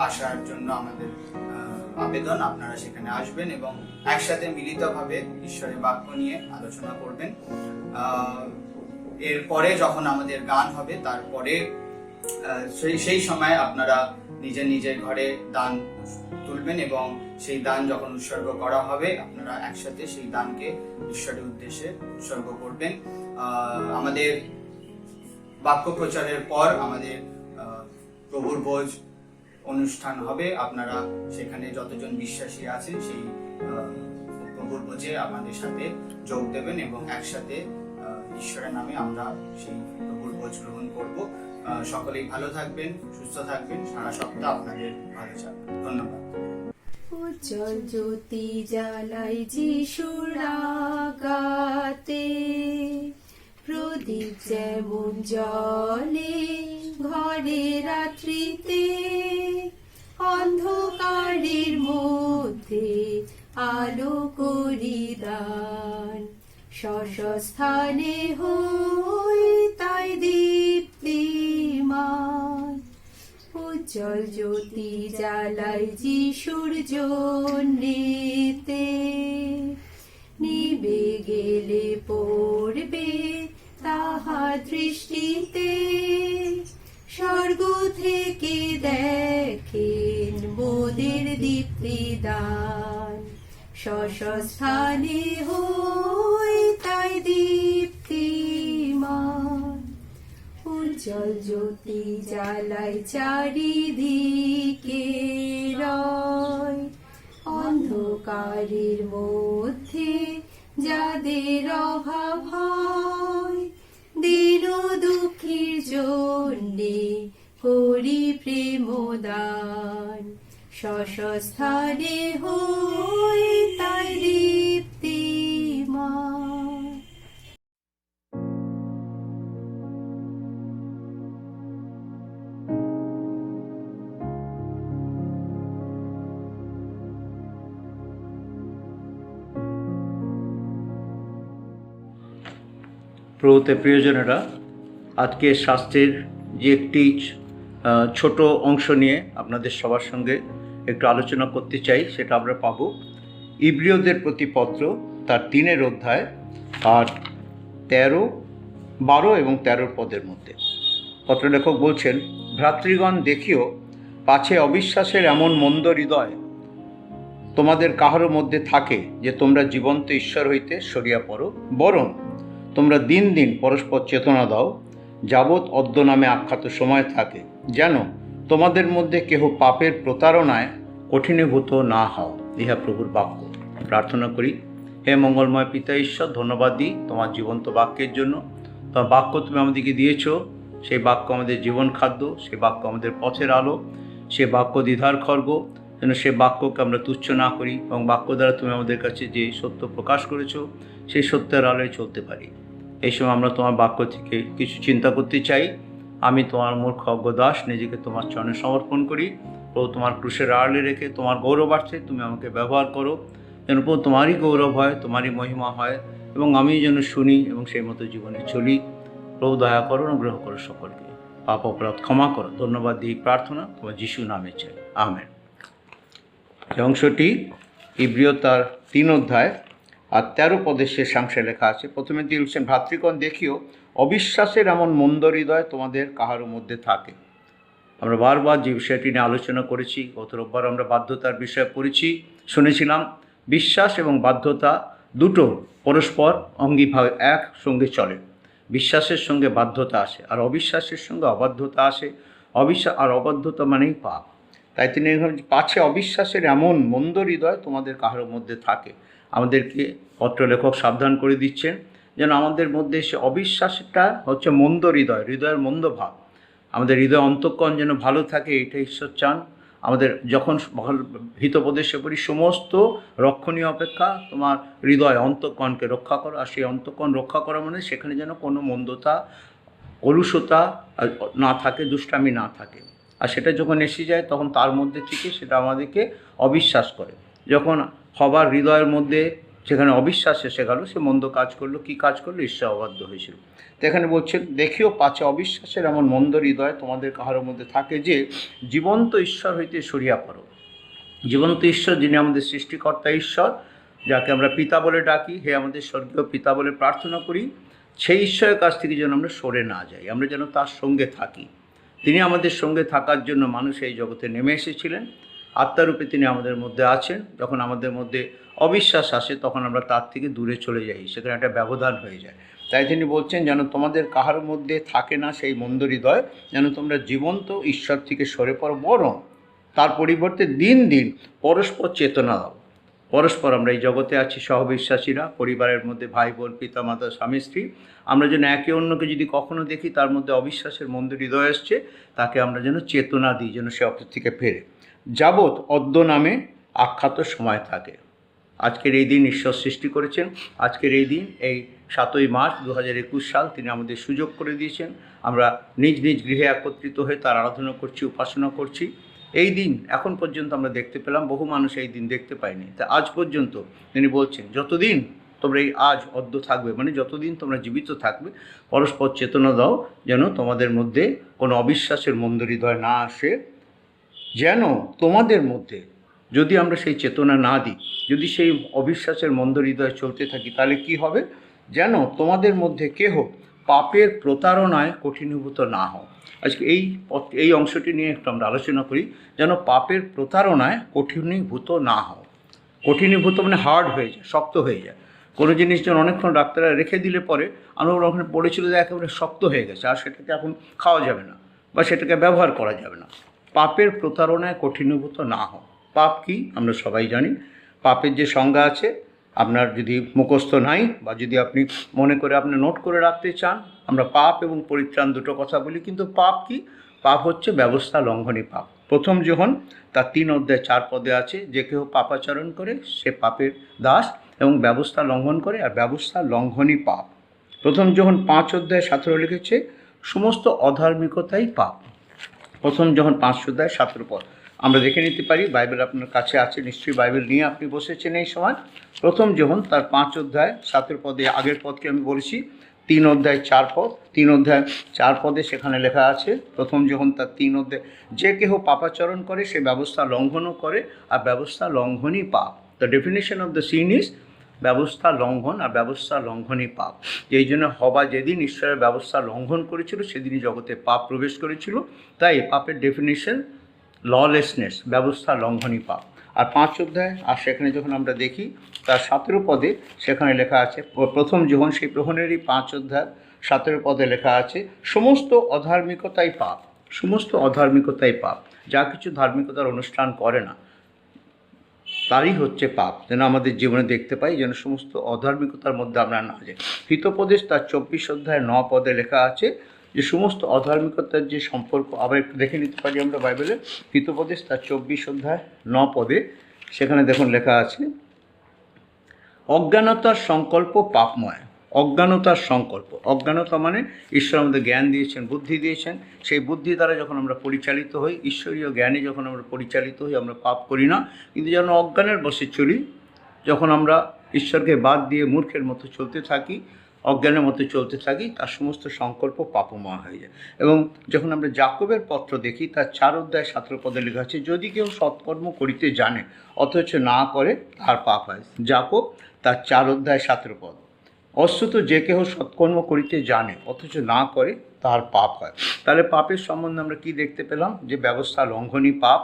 আসার জন্য আমাদের আবেদন, আপনারা সেখানে আসবেন এবং একসাথে মিলিতভাবে ঈশ্বরের বাক্য নিয়ে আলোচনা করবেন। এরপরে যখন আমাদের গান হবে তারপরে সেই সময় আপনারা নিজের নিজের ঘরে দান তুলবেন এবং সেই দান যখন উৎসর্গ করা হবে আপনারা একসাথে সেই দানকে ঈশ্বরের উদ্দেশ্যে উৎসর্গ করবেন। আমাদের বাক্য প্রচারের পর আমাদের প্রভুর ভোজ অনুষ্ঠান হবে। আপনারা সেখানে যতজন বিশ্বাসী আছেন সেই প্রভুর ভোজে আমাদের সাথে যোগ দেবেন এবং একসাথে ঈশ্বরের নামে আমরা সেই প্রভুর ভোজ গ্রহণ করব। সকলেই ভালো থাকবেন, সুস্থ থাকবেন, সারা সপ্তাহ আপনাদের ভালো যাবে। ধন্যবাদ। উজ্জ্বল জ্যোতি জ্বালাই যিশুর আগাতে, প্রদীপ যেমন জ্বলে ঘরে রাত্রিতে, অন্ধকারের মধ্যে আলো করি দান, স্বস্থানে হই তাই দীপ্তিমান। উজ্জ্বল জ্যোতি জ্বালাই যিশুর জন্যেতে, নিবে গেলে পড়বে তাহার দৃষ্টিতে, স্বর্গ থেকে দেখেন মোদের দীপ্তিদান, স্বস্থানে হই তাই দীপ্তিমান। উজ্জ্বল জ্যোতি জ্বালাই চারিদিকে রয়, অন্ধকারের মধ্যে যাদের অভাব হয়, দীন দুঃখীর জন্যে করি প্রেমদান, স্বস্থানে হই তাই দীপ্তিমান। প্রভূতে প্রিয়জনেরা, আজকে স্বাস্থ্যের যে একটি ছোট অংশ নিয়ে আপনাদের সবার সঙ্গে একটু আলোচনা করতে চাই, সেটা আমরা পাবো ইব্রিয়দের প্রতি পত্র তার 3 অধ্যায় আর 13, 12 এবং 13 পদের মধ্যে। পত্রলেখক বলছেন, ভ্রাতৃগণ দেখিও, পাছে অবিশ্বাসের এমন মন্দ হৃদয় তোমাদের কাহারও মধ্যে থাকে যে তোমরা জীবন্ত ঈশ্বর হইতে সরিয়া পড়ো, বরং তোমরা দিন দিন পরস্পর চেতনা দাও, যাবৎ অদ্য নামে আখ্যাত সময় থাকে, যেন তোমাদের মধ্যে কেহ পাপের প্রতারণায় কঠিনীভূত না হও। ইহা প্রভুর বাক্য। প্রার্থনা করি। হে মঙ্গলময় পিতা ঈশ্বর, ধন্যবাদ দিই তোমার জীবন্ত বাক্যের জন্য। তোমার বাক্য তুমি আমাদেরকে দিয়েছ, সেই বাক্য আমাদের জীবন খাদ্য, সেই বাক্য আমাদের পথের আলো, সে বাক্য দ্বিধার খড়গ, যেন সে বাক্যকে আমরা তুচ্ছ না করি এবং বাক্য দ্বারা তুমি আমাদের কাছে যে সত্য প্রকাশ করেছ সেই সত্যের আলোয় চলতে পারি। এই সময় আমরা তোমার বাক্য থেকে কিছু চিন্তা করতে চাই। আমি তোমার মূর্খ অজ্ঞ দাস নিজেকে তোমার চরণে সমর্পণ করি। প্রভু, তোমার ক্রুশের আড়ালে রেখে তোমার গৌরবার্থে তুমি আমাকে ব্যবহার করো, যেন প্রভু তোমারই গৌরব হয়, তোমারই মহিমা হয় এবং আমি যেন শুনি এবং সেই মতো জীবনে চলি। প্রভু, দয়া করো, অনুগ্রহ করো সকলকে, পাপ অপরাধ ক্ষমা করো। ধন্যবাদ দিই প্রার্থনা তোমার যিশু নামে চাই, আমেন। এই অংশটি ইব্রিয় তার 3 অধ্যায় আর 13 পদের শেষাংশে লেখা আছে। প্রথমে তিনি বলছেন, ভ্রাতৃগণ দেখিও, অবিশ্বাসের এমন মন্দ হৃদয় তোমাদের কাহারও মধ্যে থাকে। আমরা বারবার যে বিষয়টি নিয়ে আলোচনা করেছি, গত রোববার আমরা বাধ্যতার বিষয়ে পড়েছি, শুনেছিলাম বিশ্বাস এবং বাধ্যতা দুটো পরস্পর অঙ্গিভাবে একসঙ্গে চলে। বিশ্বাসের সঙ্গে বাধ্যতা আসে আর অবিশ্বাসের সঙ্গে অবাধ্যতা আসে। অবিশ্বাস আর অবাধ্যতা মানেই পাপ। তাই তিনি পাছে অবিশ্বাসের এমন মন্দ হৃদয় তোমাদের কাহারও মধ্যে থাকে। আমাদেরকে পত্রলেখক সাবধান করে দিচ্ছেন যেন আমাদের মধ্যে সে অবিশ্বাসটা হচ্ছে মন্দ হৃদয়, হৃদয়ের মন্দ ভাব। আমাদের হৃদয় অন্তঃকরণ যেন ভালো থাকে, এটা ঈশ্বর চান। আমাদের যখন হিতোপদেশে পড়ি, সমস্ত রক্ষণীয় অপেক্ষা তোমার হৃদয় অন্তঃকরণকে রক্ষা করো। আর সেই অন্তঃকরণ রক্ষা করা মানে সেখানে যেন কোনো মন্দতা, কলুষতা না থাকে, দুষ্টামি না থাকে। আর সেটা যখন এসে যায় তখন তার মধ্যে থেকে সেটা আমাদেরকে অবিশ্বাস করে। যখন হবার হৃদয়ের মধ্যে সেখানে অবিশ্বাস এসে গেল, সে মন্দ কাজ করলো। কী কাজ করলো? ঈশ্বর অবাধ্য হয়েছিল। তো এখানে বলছেন, দেখিও, পাছে অবিশ্বাসের এমন মন্দ হৃদয় তোমাদের কাহারও মধ্যে থাকে যে জীবন্ত ঈশ্বর হইতে সরিয়া পড়ো। জীবন্ত ঈশ্বর, যিনি আমাদের সৃষ্টিকর্তা ঈশ্বর, যাকে আমরা পিতা বলে ডাকি, হে আমাদের স্বর্গীয় পিতা বলে প্রার্থনা করি, সেই ঈশ্বরের কাছ থেকে যেন আমরা সরে না যাই, আমরা যেন তার সঙ্গে থাকি। তিনি আমাদের সঙ্গে থাকার জন্য মানুষ এই জগতে নেমে এসেছিলেন। আত্মারূপে তিনি আমাদের মধ্যে আছেন। যখন আমাদের মধ্যে অবিশ্বাস আসে তখন আমরা তার থেকে দূরে চলে যাই, সেখানে একটা ব্যবধান হয়ে যায়। তাই তিনি বলছেন, যেন তোমাদের কাহার মধ্যে থাকে না সেই মন্দ হৃদয়, যেন তোমরা জীবন্ত ঈশ্বর থেকে সরে পড়ো, বরং তার পরিবর্তে দিন দিন পরস্পর চেতনা দাও। পরস্পর আমরা এই জগতে আছি সহবিশ্বাসীরা, পরিবারের মধ্যে ভাই বোন, পিতা মাতা, স্বামী স্ত্রী। আমরা যেন একে অন্যকে যদি কখনো দেখি তার মধ্যে অবিশ্বাসের মন্দ হৃদয় আসছে, তাকে আমরা যেন চেতনা দিই, যেন সে অপর থেকে ফেরে। যাবৎ অদ্য নামে আখ্যাত সময় থাকে। আজকের এই দিন ঈশ্বর সৃষ্টি করেছেন। আজকের এই দিন, এই 7ই মার্চ 2021 সাল, তিনি আমাদের সুযোগ করে দিয়েছেন। আমরা নিজ নিজ গৃহে একত্রিত হয়ে তার আরাধনা করছি, উপাসনা করছি। এই দিন এখন পর্যন্ত আমরা দেখতে পেলাম, বহু মানুষ এই দিন দেখতে পায়নি। তা আজ পর্যন্ত তিনি বলছেন, যতদিন তোমরা এই আজ অদ্য থাকবে, মানে যতদিন তোমরা জীবিত থাকবে, পরস্পর চেতনা দাও, যেন তোমাদের মধ্যে কোনো অবিশ্বাসের মন্দ হৃদয় না আসে। যেন তোমাদের মধ্যে, যদি আমরা সেই চেতনা না দিই, যদি সেই অবিশ্বাসের মন্দ হৃদয় চলতে থাকি, তাহলে কি হবে? যেন তোমাদের মধ্যে কেহ পাপের প্রতারণায় কঠিনীভূত না হও। আজকে এই অংশটি নিয়ে একটু আমরা আলোচনা করি, যেন পাপের প্রতারণায় কঠিনীভূত না হও। কঠিনীভূত মানে হার্ড হয়ে যায়, শক্ত হয়ে যায়। কোনো জিনিস যেন অনেকক্ষণ ডাক্তাররা রেখে দিলে পরে আমরা ওখানে পড়েছিল যে একেবারে শক্ত হয়ে গেছে, আর সেটাকে এখন খাওয়া যাবে না বা সেটাকে ব্যবহার করা যাবে না। পাপের প্রতারণায় কঠিনীভূত না হও। পাপ কি আমরা সবাই জানি। পাপের যে সংজ্ঞা আছে, আপনার যদি মুখস্থ নাই বা যদি আপনি মনে করে আপনি নোট করে রাখতে চান, আমরা পাপ এবং পরিত্রাণ দুটো কথা বলি। কিন্তু পাপ কি? পাপ হচ্ছে ব্যবস্থা লঙ্ঘনী পাপ। প্রথম যোহন তার 3 অধ্যায় 4 পদে আছে, যে কেউ পাপাচরণ করে সে পাপের দাস এবং ব্যবস্থা লঙ্ঘন করে, আর ব্যবস্থা লঙ্ঘনই পাপ। প্রথম যোহন 5 অধ্যায় 17 লিখেছে, সমস্ত অধার্মিকতাই পাপ। প্রথম যোহন 5 অধ্যায় 17 পদ আমরা দেখে নিতে পারি। বাইবেল আপনার কাছে আছে, নিশ্চয়ই বাইবেল নিয়ে আপনি বসেছেন এই সময়। প্রথম যোহন তার 5 অধ্যায় 17 পদে, আগের পদকে আমি বলেছি, 3 অধ্যায় 4 পদ, 3 অধ্যায় 4 পদে সেখানে লেখা আছে, প্রথম যখন তার 3 অধ্যায়, যে কেহ পাপাচরণ করে সে ব্যবস্থা লঙ্ঘনও করে, আর ব্যবস্থা লঙ্ঘনই পাপ। The definition of the sin is ব্যবস্থা লঙ্ঘন, আর ব্যবস্থা লঙ্ঘনই পাপ। এই জন্য হবা যেদিন ঈশ্বরের ব্যবস্থা লঙ্ঘন করেছিল সেদিনই জগতে পাপ প্রবেশ করেছিল। তাই পাপের ডেফিনেশন ললেসনেস, ব্যবস্থা লঙ্ঘনই পাপ। আর 5 অধ্যায়, আর সেখানে যখন আমরা দেখি তার 17 পদে সেখানে লেখা আছে, প্রথম যখন সেই প্রহণেরই 5 অধ্যায় 17 পদে লেখা আছে, সমস্ত অধার্মিকতাই পাপ, সমস্ত অধার্মিকতাই পাপ। যা কিছু ধার্মিকতার অনুষ্ঠান করে না তারই হচ্ছে পাপ, যেন আমাদের জীবনে দেখতে পাই, যেন সমস্ত অধার্মিকতার মধ্যে আমরা না যাই। হিতোপদেশ তার 24 অধ্যায় 9 পদে লেখা আছে যে সমস্ত অধার্মিকতার যে সম্পর্ক, আবার একটু দেখে নিতে পারি আমরা বাইবেলে, হিতোপদেশ তার 24 অধ্যায় 9 পদে সেখানে দেখুন লেখা আছে, অজ্ঞানতার সংকল্প পাপময়। অজ্ঞানতার সংকল্প, অজ্ঞানতা মানে ঈশ্বর আমাদের জ্ঞান দিয়েছেন, বুদ্ধি দিয়েছেন, সেই বুদ্ধি দ্বারা যখন আমরা পরিচালিত হই, ঈশ্বরীয় জ্ঞানে যখন আমরা পরিচালিত হই, আমরা পাপ করি না। কিন্তু যেন অজ্ঞানের বশে চলি, যখন আমরা ঈশ্বরকে বাদ দিয়ে মূর্খের মতো চলতে থাকি, অজ্ঞানের মতো চলতে থাকি, তার সমস্ত সংকল্প পাপময় হয়ে যায়। এবং যখন আমরা যাকবের পত্র দেখি তার 4 অধ্যায় 17 পদে লেখা আছে, যদি কেউ সৎকর্ম করিতে জানে অথচ না করে তার পাপ হয়। যাকব তার 4 অধ্যায় 17 পদ। অস্তুত যে কেহ সৎকর্ম করিতে জানে অথচ না করে তার পাপ হয়। তাহলে পাপের সম্বন্ধে আমরা কি দেখতে পেলাম, যে ব্যবস্থা লঙ্ঘনই পাপ।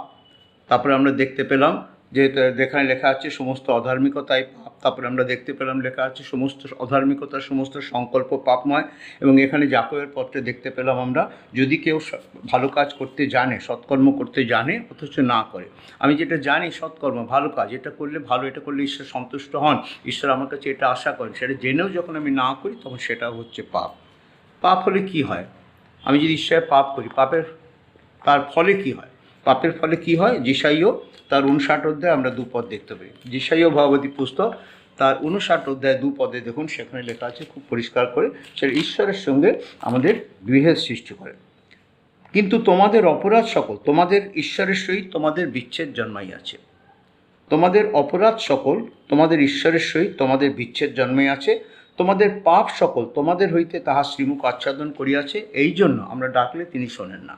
তারপরে আমরা দেখতে পেলাম যে যেখানে লেখা আছে সমস্ত অধার্মিকতাই পাপ। তারপরে আমরা দেখতে পেলাম লেখা আছে সমস্ত অধার্মিকতার সমস্ত সংকল্প পাপময়। এবং এখানে যাকবের পত্রে দেখতে পেলাম আমরা, যদি কেউ ভালো কাজ করতে জানে, সৎকর্ম করতে জানে অথচ না করে। আমি যেটা জানি সৎকর্ম, ভালো কাজ, এটা করলে ভালো, এটা করলে ঈশ্বর সন্তুষ্ট হন, ঈশ্বর আমার কাছে এটা আশা করেন, সেটা জেনেও যখন আমি না করি তখন সেটা হচ্ছে পাপ। পাপ হলে কি হয়? আমি যদি ঈশ্বরে পাপ করি, তার ফলে কি হয়? পাপের ফলে কি হয়? যিশাইও তার 59 অধ্যায় আমরা 2 পদ দেখতে পাই। যিশাইও ভগবতী পুস্তক তার 59 অধ্যায় 2 পদে দেখুন সেখানে লেখা আছে খুব পরিষ্কার করে, সেটা ঈশ্বরের সঙ্গে আমাদের বিভেদ সৃষ্টি করে। কিন্তু তোমাদের অপরাধ সকল, তোমাদের ঈশ্বরের সহিত তোমাদের বিচ্ছেদ জন্মাইয়াছে। তোমাদের অপরাধ সকল তোমাদের ঈশ্বরের সহিত তোমাদের বিচ্ছেদ জন্মাইয়াছে। তোমাদের পাপ সকল তোমাদের হইতে তাহার শ্রীমুখ আচ্ছাদন করিয়াছে, এই জন্য আমরা ডাকলে তিনি শোনেন না।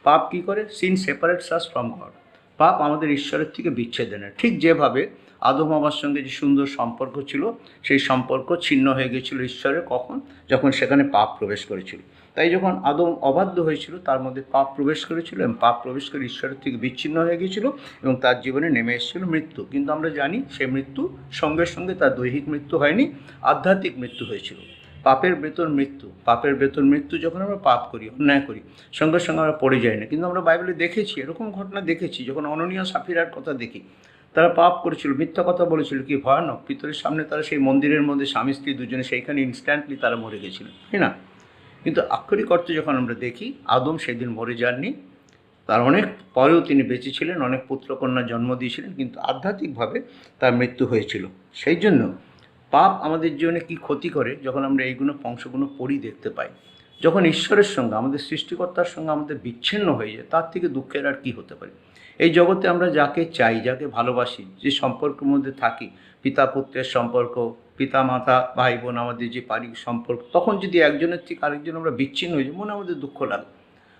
পাপ কি করে? Sin separates us from God. পাপ আমাদের ঈশ্বরের থেকে বিচ্ছেদ এনে, ঠিক যেভাবে আদম হাওয়ার সঙ্গে যে সুন্দর সম্পর্ক ছিল, সেই সম্পর্ক ছিন্ন হয়ে গেছিল ঈশ্বরের, কখন? যখন সেখানে পাপ প্রবেশ করেছিল। তাই যখন আদম অবাধ্য হয়েছিল তার মধ্যে পাপ প্রবেশ করেছিল, এবং পাপ প্রবেশ করে ঈশ্বরের থেকে বিচ্ছিন্ন হয়ে গিয়েছিল, এবং তার জীবনে নেমে এসেছিল মৃত্যু। কিন্তু আমরা জানি সেই মৃত্যু সঙ্গে সঙ্গে তার দৈহিক মৃত্যু হয়নি, আধ্যাত্মিক মৃত্যু হয়েছিল। পাপের বেতন মৃত্যু। পাপের বেতন মৃত্যু। যখন আমরা পাপ করি, অন্যায় করি, সঙ্গে সঙ্গে আমরা পড়ে যাই না। কিন্তু আমরা বাইবেলে দেখেছি, এরকম ঘটনা দেখেছি, যখন অননীয় সাফিরার কথা দেখি, তারা পাপ করেছিল, মিথ্যা কথা বলেছিল, কি ভয়ানক! পিতরের সামনে তারা সেই মন্দিরের মধ্যে স্বামী স্ত্রী দুজনে সেইখানে ইনস্ট্যান্টলি তারা মরে গেছিল, তাই না? কিন্তু আক্ষরিক অর্থে যখন আমরা দেখি, আদম সেদিন মরে যাননি, তার অনেক পরেও তিনি বেঁচে ছিলেন, অনেক পুত্রকন্যা জন্ম দিয়েছিলেন, কিন্তু আধ্যাত্মিকভাবে তার মৃত্যু হয়েছিল। সেই জন্য পাপ আমাদের জীবনে কি ক্ষতি করে, যখন আমরা এইগুলো অংশগুলো পড়ি দেখতে পাই। যখন ঈশ্বরের সঙ্গে, আমাদের সৃষ্টিকর্তার সঙ্গে আমাদের বিচ্ছিন্ন হয়ে যায়, তার থেকে দুঃখের আর কি হতে পারে? এই জগতে আমরা যাকে চাই, যাকে ভালোবাসি, যে সম্পর্কের মধ্যে থাকি, পিতা পুত্রের সম্পর্ক, পিতা মাতা ভাই বোন, আমাদের যে পারিবারিক সম্পর্ক, তখন যদি একজনের থেকে আরেকজন আমরা বিচ্ছিন্ন হয়ে যাই, মনে আমাদের দুঃখ লাগে।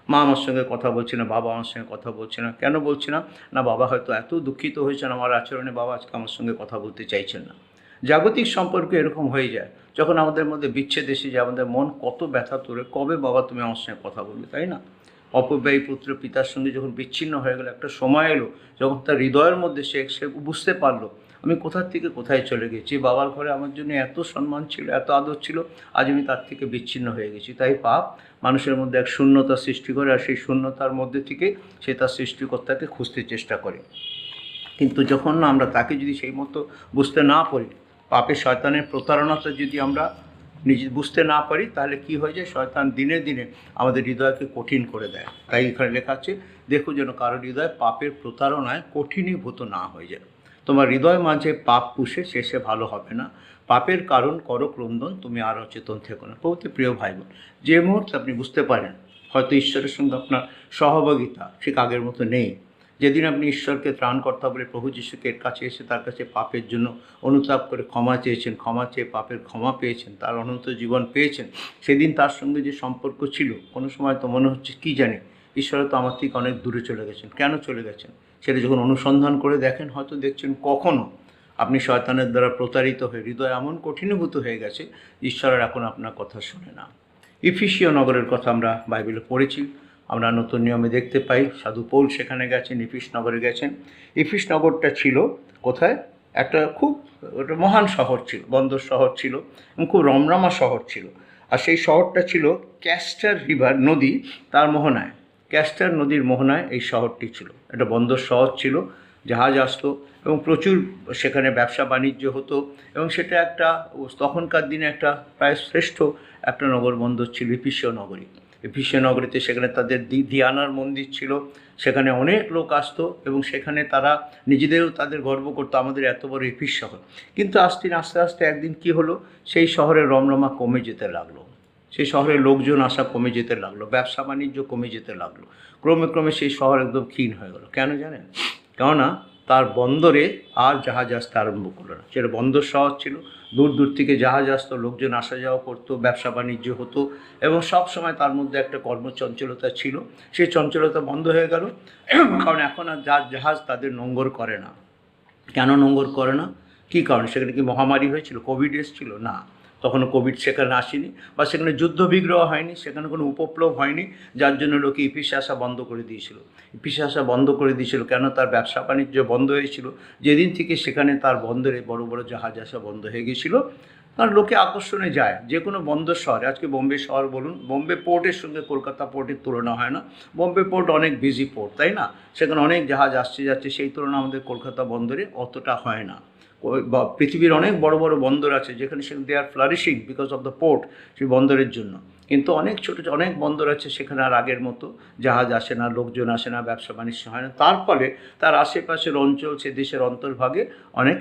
মা আমার সঙ্গে কথা বলছে না, বাবা আমার সঙ্গে কথা বলছে না। কেন বলছে না? না, বাবা হয়তো এত দুঃখিত হয়েছেন আমার আচরণে, বাবা আজকে আমার সঙ্গে কথা বলতে চাইছেন না। জাগতিক সম্পর্ক এরকম হয়ে যায়, যখন আমাদের মধ্যে বিচ্ছেদ এসে যায়, আমাদের মন কত ব্যথা তোলে, কবে বাবা তুমি আমার সঙ্গে কথা বলবে, তাই না? অপব্যয়ী পুত্র পিতার সঙ্গে যখন বিচ্ছিন্ন হয়ে গেল, একটা সময় এলো যখন তার হৃদয়ের মধ্যে সে বুঝতে পারলো, আমি কোথার থেকে কোথায় চলে গেছি। বাবার ঘরে আমার জন্য এত সম্মান ছিল, এত আদর ছিল, আজ আমি তার থেকে বিচ্ছিন্ন হয়ে গেছি। তাই পাপ মানুষের মধ্যে এক শূন্যতা সৃষ্টি করে, আর সেই শূন্যতার মধ্যে থেকে সে তার সৃষ্টিকর্তাকে খুঁজতে চেষ্টা করে। কিন্তু যখন না আমরা তাকে যদি সেই মতো বুঝতে না পারি, পাপের শয়তানের প্রতারণাটা যদি আমরা নিজে বুঝতে না পারি, তাহলে কি হয়ে যায়? শয়তান দিনে দিনে আমাদের হৃদয়কে কঠিন করে দেয়। তাই এখানে লেখা আছে, দেখো যেন কারো হৃদয় পাপের প্রতারণায় কঠিনীভূত না হয়ে যায়। তোমার হৃদয় মাঝে পাপ পুষে শেষে ভালো হবে না। পাপের কারণ করো ক্রন্দন, তুমি আর অচেতন থেকো না। প্রভুতে প্রিয় ভাই বোন, যে মুহূর্তে আপনি বুঝতে পারেন হয়তো ঈশ্বরের সঙ্গে আপনার সহভাগিতা ঠিক আগের মতো নেই, যেদিন আপনি ঈশ্বরকে ত্রাণকর্তা বলে প্রভু যিশুকে কাছে এসে তার কাছে পাপের জন্য অনুতাপ করে ক্ষমা চেয়েছেন, ক্ষমা চেয়ে পাপের ক্ষমা পেয়েছেন, তার অনন্ত জীবন পেয়েছেন, সেদিন তার সঙ্গে যে সম্পর্ক ছিল, কোনো সময় তো মনে হচ্ছে কী জানি ঈশ্বর তো আমার থেকে অনেক দূরে চলে গেছেন। কেন চলে গেছেন সেটা যখন অনুসন্ধান করে দেখেন, হয়তো দেখছেন কখনও আপনি শয়তানের দ্বারা প্রতারিত হয়ে হৃদয় এমন কঠিনভূত হয়ে গেছে, ঈশ্বরের এখন আপনার কথা শোনে না। ইফিসীয় নগরের কথা আমরা বাইবেলে পড়েছি, আমরা নতুন নিয়মে দেখতে পাই সাধু পৌল সেখানে গেছেন, ইফিস নগরে গেছেন। ইফিস নগরটা ছিল কোথায়? একটা খুব একটা মহান শহর ছিল, বন্দর শহর ছিল এবং খুব রমরমা শহর ছিল। আর সেই শহরটা ছিল ক্যাস্টার রিভার নদী তার মোহনায়, ক্যাস্টার নদীর মোহনায় এই শহরটি ছিল। একটা বন্দর শহর ছিল, জাহাজ আসতো এবং প্রচুর সেখানে ব্যবসা বাণিজ্য হতো এবং সেটা একটা তখনকার দিনে একটা প্রায় শ্রেষ্ঠ একটা নগর বন্দর ছিল ইফিসীয় নগরী। ইফিসীয় নগরীতে সেখানে তাদের দিয়ানার মন্দির ছিল, সেখানে অনেক লোক আসতো এবং সেখানে তারা নিজেদেরও তাদের গর্ব করতো আমাদের এত বড় ইফিস শহর। কিন্তু আস্তে আস্তে একদিন কি হলো, সেই শহরের রমরমা কমে যেতে লাগলো, সেই শহরের লোকজন আসা কমে যেতে লাগলো, ব্যবসা বাণিজ্য কমে যেতে লাগলো, ক্রমে সেই শহর একদম ক্ষীণ হয়ে গেল। কেন জানেন? কেননা তার বন্দরে আর জাহাজ আসতে আরম্ভ করলো না। সেটা বন্দর শহর ছিল, দূর দূর থেকে জাহাজ আসতো, লোকজন আসা যাওয়া করতো, ব্যবসা বাণিজ্য হতো এবং সব সময় তার মধ্যে একটা কর্মচঞ্চলতা ছিল। সেই চঞ্চলতা বন্ধ হয়ে গেল, কারণ এখন আর জাহাজ তাদের নোঙ্গর করে না। কেন নোঙ্গর করে না? কী কারণে? সেখানে কি মহামারী হয়েছিল, কোভিড এসেছিল? না, তখনও কোভিড সেখানে আসেনি, বা সেখানে যুদ্ধ বিগ্রহ হয়নি, সেখানে কোনো উপপ্লব হয়নি, যার জন্য লোকে ইফিসে আসা বন্ধ করে দিয়েছিল। ইফিসে আসা বন্ধ করে দিয়েছিল কেন? তার ব্যবসা বাণিজ্য বন্ধ হয়েছিল। যেদিন থেকে সেখানে তার বন্দরে বড় বড় জাহাজ আসা বন্ধ হয়ে গিয়েছিল, কারণ লোকে আকর্ষণে যায় যে কোনো বন্দর শহরে। আজকে বোম্বে শহর বলুন, বোম্বে পোর্টের সঙ্গে কলকাতা পোর্টের তুলনা হয় না। বোম্বে পোর্ট অনেক বিজি পোর্ট, তাই না? সেখানে অনেক জাহাজ আসছে যাচ্ছে, সেই তুলনা আমাদের কলকাতা বন্দরে অতটা হয় না। পৃথিবীর অনেক বড় বড় বন্দর আছে যেখানে they are flourishing because of the port, সেই বন্দরের জন্য। কিন্তু অনেক ছোটো অনেক বন্দর আছে সেখানে আর আগের মতো জাহাজ আসে না, লোকজন আসে না, ব্যবসা বাণিজ্য হয় না। তার ফলে তার আশেপাশের অঞ্চল, সে দেশের অন্তর্ভাগে অনেক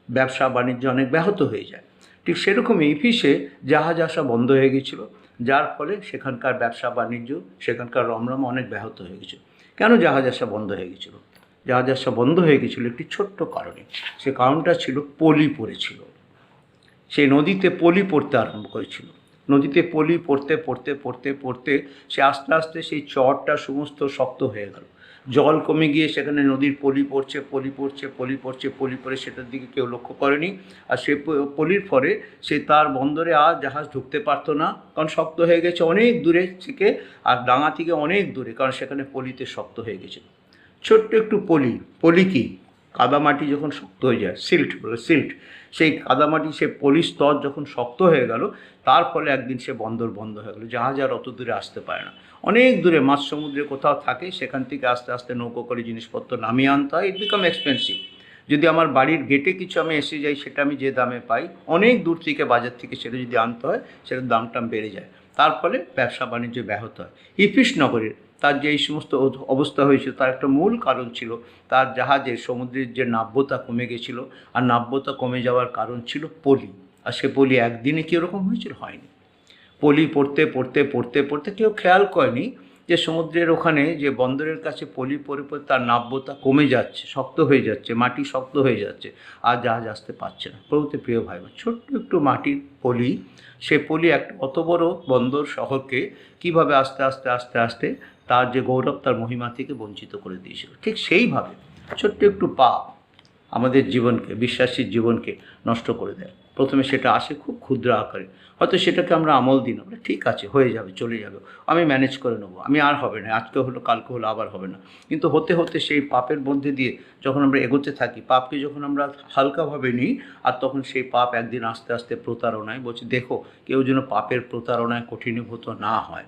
ব্যবসা বাণিজ্য অনেক ব্যাহত হয়ে যায়। ঠিক সেরকমই ইফিসে জাহাজ আসা বন্ধ হয়ে গিয়েছিল, যার ফলে সেখানকার ব্যবসা বাণিজ্য, সেখানকার রমরমা অনেক ব্যাহত হয়ে গেছিল। কেন জাহাজ আসা বন্ধ হয়ে গেছিলো? জাহাজ আসা বন্ধ হয়ে গেছিলো একটি ছোট্ট কারণে। সে কারণটা ছিল পলি পড়েছিল। সেই নদীতে পলি পড়তে আরম্ভ করেছিল। নদীতে পলি পড়তে সে আস্তে আস্তে সেই চরটা সমস্ত শক্ত হয়ে গেল। জল কমে গিয়ে সেখানে নদীর পলি পড়ে সেটার দিকে কেউ লক্ষ্য করেনি। আর সে পলির ফলে সে তার বন্দরে আর জাহাজ ঢুকতে পারতো না, কারণ শক্ত হয়ে গেছে অনেক দূরে থেকে, আর ডাঙা থেকে অনেক দূরে, কারণ সেখানে পলিতে শক্ত হয়ে গেছে। ছোট্ট একটু পলি কি কাদামাটি যখন শক্ত হয়ে যায়, সিল্ট, সেই কাদামাটি, সে পলি স্তর যখন শক্ত হয়ে গেল, তার ফলে একদিন সে বন্দর বন্ধ হয়ে গেল। জাহাজ আর অত দূরে আসতে পারে না, অনেক দূরে মাঝ সমুদ্রে কোথাও থাকে, সেখান থেকে আস্তে আস্তে নৌকো করে জিনিসপত্র নামিয়ে আনতে হয়। ইট বিকাম এক্সপেন্সিভ। যদি আমার বাড়ির গেটে কিছু আমি এসে যাই, সেটা আমি যে দামে পাই, অনেক দূর থেকে বাজার থেকে সেটা যদি আনতে হয়, সেটার দামটা বেড়ে যায়। তার ফলে ব্যবসা বাণিজ্য ব্যাহত হয়। ইফিস নগরের তার যে এই সমস্ত অবস্থা হয়েছিল, তার একটা মূল কারণ ছিল তার জাহাজের সমুদ্রের যে নাব্যতা কমে গেছিলো, আর নাব্যতা কমে যাওয়ার কারণ ছিল পলি। আর সে পলি একদিনে কীরকম হয়েছিল? হয়নি। পলি পড়তে কেউ খেয়াল করেনি যে সমুদ্রের ওখানে যে বন্দরের কাছে পলি পড়ে তার নাব্যতা কমে যাচ্ছে, শক্ত হয়ে যাচ্ছে, মাটি শক্ত হয়ে যাচ্ছে, আর জাহাজ আসতে পারছে না। প্রভুতে প্রিয় ভাই, ছোট্ট একটু মাটির পলি, সে পলি একটা অত বড় বন্দর শহরকে কীভাবে আস্তে আস্তে তার যে গৌরব, তার মহিমা থেকে বঞ্চিত করে দিয়েছিল। ঠিক সেইভাবে ছোট্ট একটু পাপ আমাদের জীবনকে, বিশ্বাসীর জীবনকে নষ্ট করে দেয়। প্রথমে সেটা আসে খুব ক্ষুদ্র আকারে, হয়তো সেটাকে আমরা আমল দিই না, ঠিক আছে, হয়ে যাবে, চলে যাবে, আমি ম্যানেজ করে নেবো, আমি আর হবে না, আজকে হলো কালকে হলো আবার হবে না। কিন্তু হতে সেই পাপের মধ্যে দিয়ে যখন আমরা এগোতে থাকি, পাপকে যখন আমরা হালকাভাবে নিই, আর তখন সেই পাপ একদিন আস্তে আস্তে প্রতারণায়, বলছি দেখো কেউ যেন পাপের প্রতারণায় কঠিনীভূত না হয়।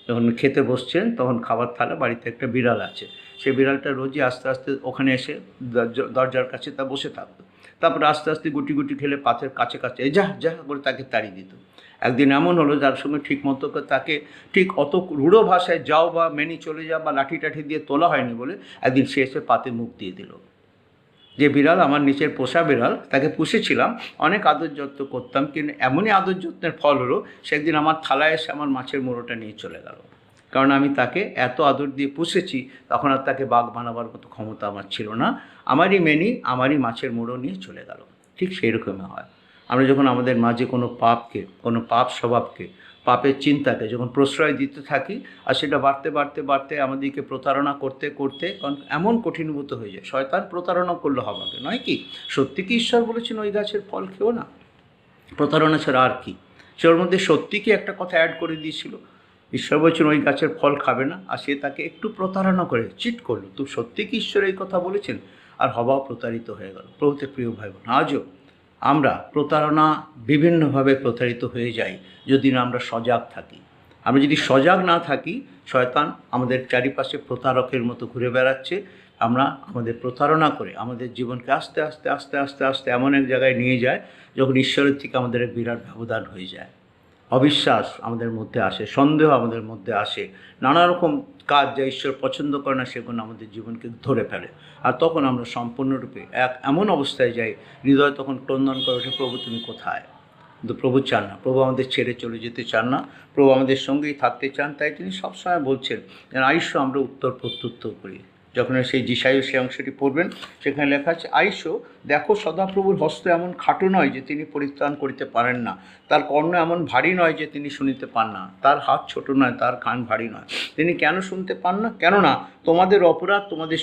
যখন খেতে বসছেন, তখন খাবার থালা, বাড়িতে একটা বিড়াল আছে, সেই বিড়ালটা রোজই আস্তে আস্তে ওখানে এসে দরজার কাছে তা বসে থাকতো। তারপরে আস্তে আস্তে গুটি খেলে পাথের কাছে যা করে তাকে তাড়িয়ে দিত। একদিন এমন হলো, যার সঙ্গে ঠিক মতো তাকে ঠিক অত রূঢ় ভাষায় যাও বা মেনি চলে যাও বা লাঠি দিয়ে তোলা হয়নি বলে একদিন সে এসে পাতে মুখ দিয়ে দিল। যে বিড়াল আমার নিচের পোষা বিড়াল, তাকে পুষেছিলাম, অনেক আদর যত্ন করতাম, কিন্তু এমনই আদর যত্নের ফল হলো, সেদিন আমার থালায় এসে আমার মাছের মুড়োটা নিয়ে চলে গেল। কারণ আমি তাকে এত আদর দিয়ে পুষেছি, তখন আর তাকে বাঘ বানাবার মতো ক্ষমতা আমার ছিল না। আমারই মেনি আমারই মাছের মুড়ো নিয়ে চলে গেল। ঠিক সেই রকমই হয়। আমরা যখন আমাদের মাঝে কোনো পাপকে, কোনো পাপ স্বভাবকে, পাপের চিন্তাকে যখন প্রশ্রয় দিতে থাকি, আর সেটা বাড়তে বাড়তে বাড়তে আমাদেরকে প্রতারণা করতে করতে এমন কঠিনভূত হয়ে যায়। শয়তান প্রতারণা করলো হবাকে, নয় কি? সত্যি কি ঈশ্বর বলেছেন ওই গাছের ফল খেও না? প্রতারণা ছাড়া আর কি? সে ওর মধ্যে সত্যি কি একটা কথা অ্যাড করে দিয়েছিল? ঈশ্বর বলছেন ওই গাছের ফল খাবে না, আর সে তাকে একটু প্রতারণা করে চিট করলো। তো সত্যি কি ঈশ্বর এই কথা বলেছেন? আর হওয়াও প্রতারিত হয়ে গেল। প্রভুতে প্রিয় ভাই বোন, আজও আমরা প্রতারণা বিভিন্নভাবে প্রতারিত হয়ে যাই যদি না আমরা সজাগ থাকি। আমরা যদি সজাগ না থাকি, শয়তান আমাদের চারিপাশে প্রতারকের মতো ঘুরে বেড়াচ্ছে। আমরা আমাদের প্রতারণা করে আমাদের জীবনকে আস্তে আস্তে আস্তে আস্তে আস্তে এমন এক জায়গায় নিয়ে যায় যখন ঈশ্বরের থেকে আমাদের এক বিরাট ব্যবধান হয়ে যায়। অবিশ্বাস আমাদের মধ্যে আসে, সন্দেহ আমাদের মধ্যে আসে, নানা রকম কাজ যা ঈশ্বর পছন্দ করে না সেগুলো আমাদের জীবনকে ধরে ফেলে। আর তখন আমরা সম্পূর্ণরূপে এমন অবস্থায় যাই, হৃদয় তখন ক্রন্দন করে ওঠে, প্রভু তুমি কোথায়? কিন্তু প্রভু চান না, প্রভু আমাদের ছেড়ে চলে যেতে চান না, প্রভু আমাদের সঙ্গেই থাকতে চান। তাই তিনি সবসময় বলছেন যেন আইসো আমরা উত্তর প্রত্যুত্তর করি। যখন সেই যিশায় সেই অংশটি পড়বেন, সেখানে লেখা আছে, আইসো দেখো সদাপ্রভুর হস্ত এমন খাটো নয় যে তিনি পরিত্রাণ করিতে পারেন না, তার কর্ণ এমন ভারী নয় যে তিনি শুনিতে পান না, তার হাত ছোট নয়, তার কান ভারী নয়। তিনি কেন শুনতে পান না? কেননা তোমাদের অপরাধ তোমাদের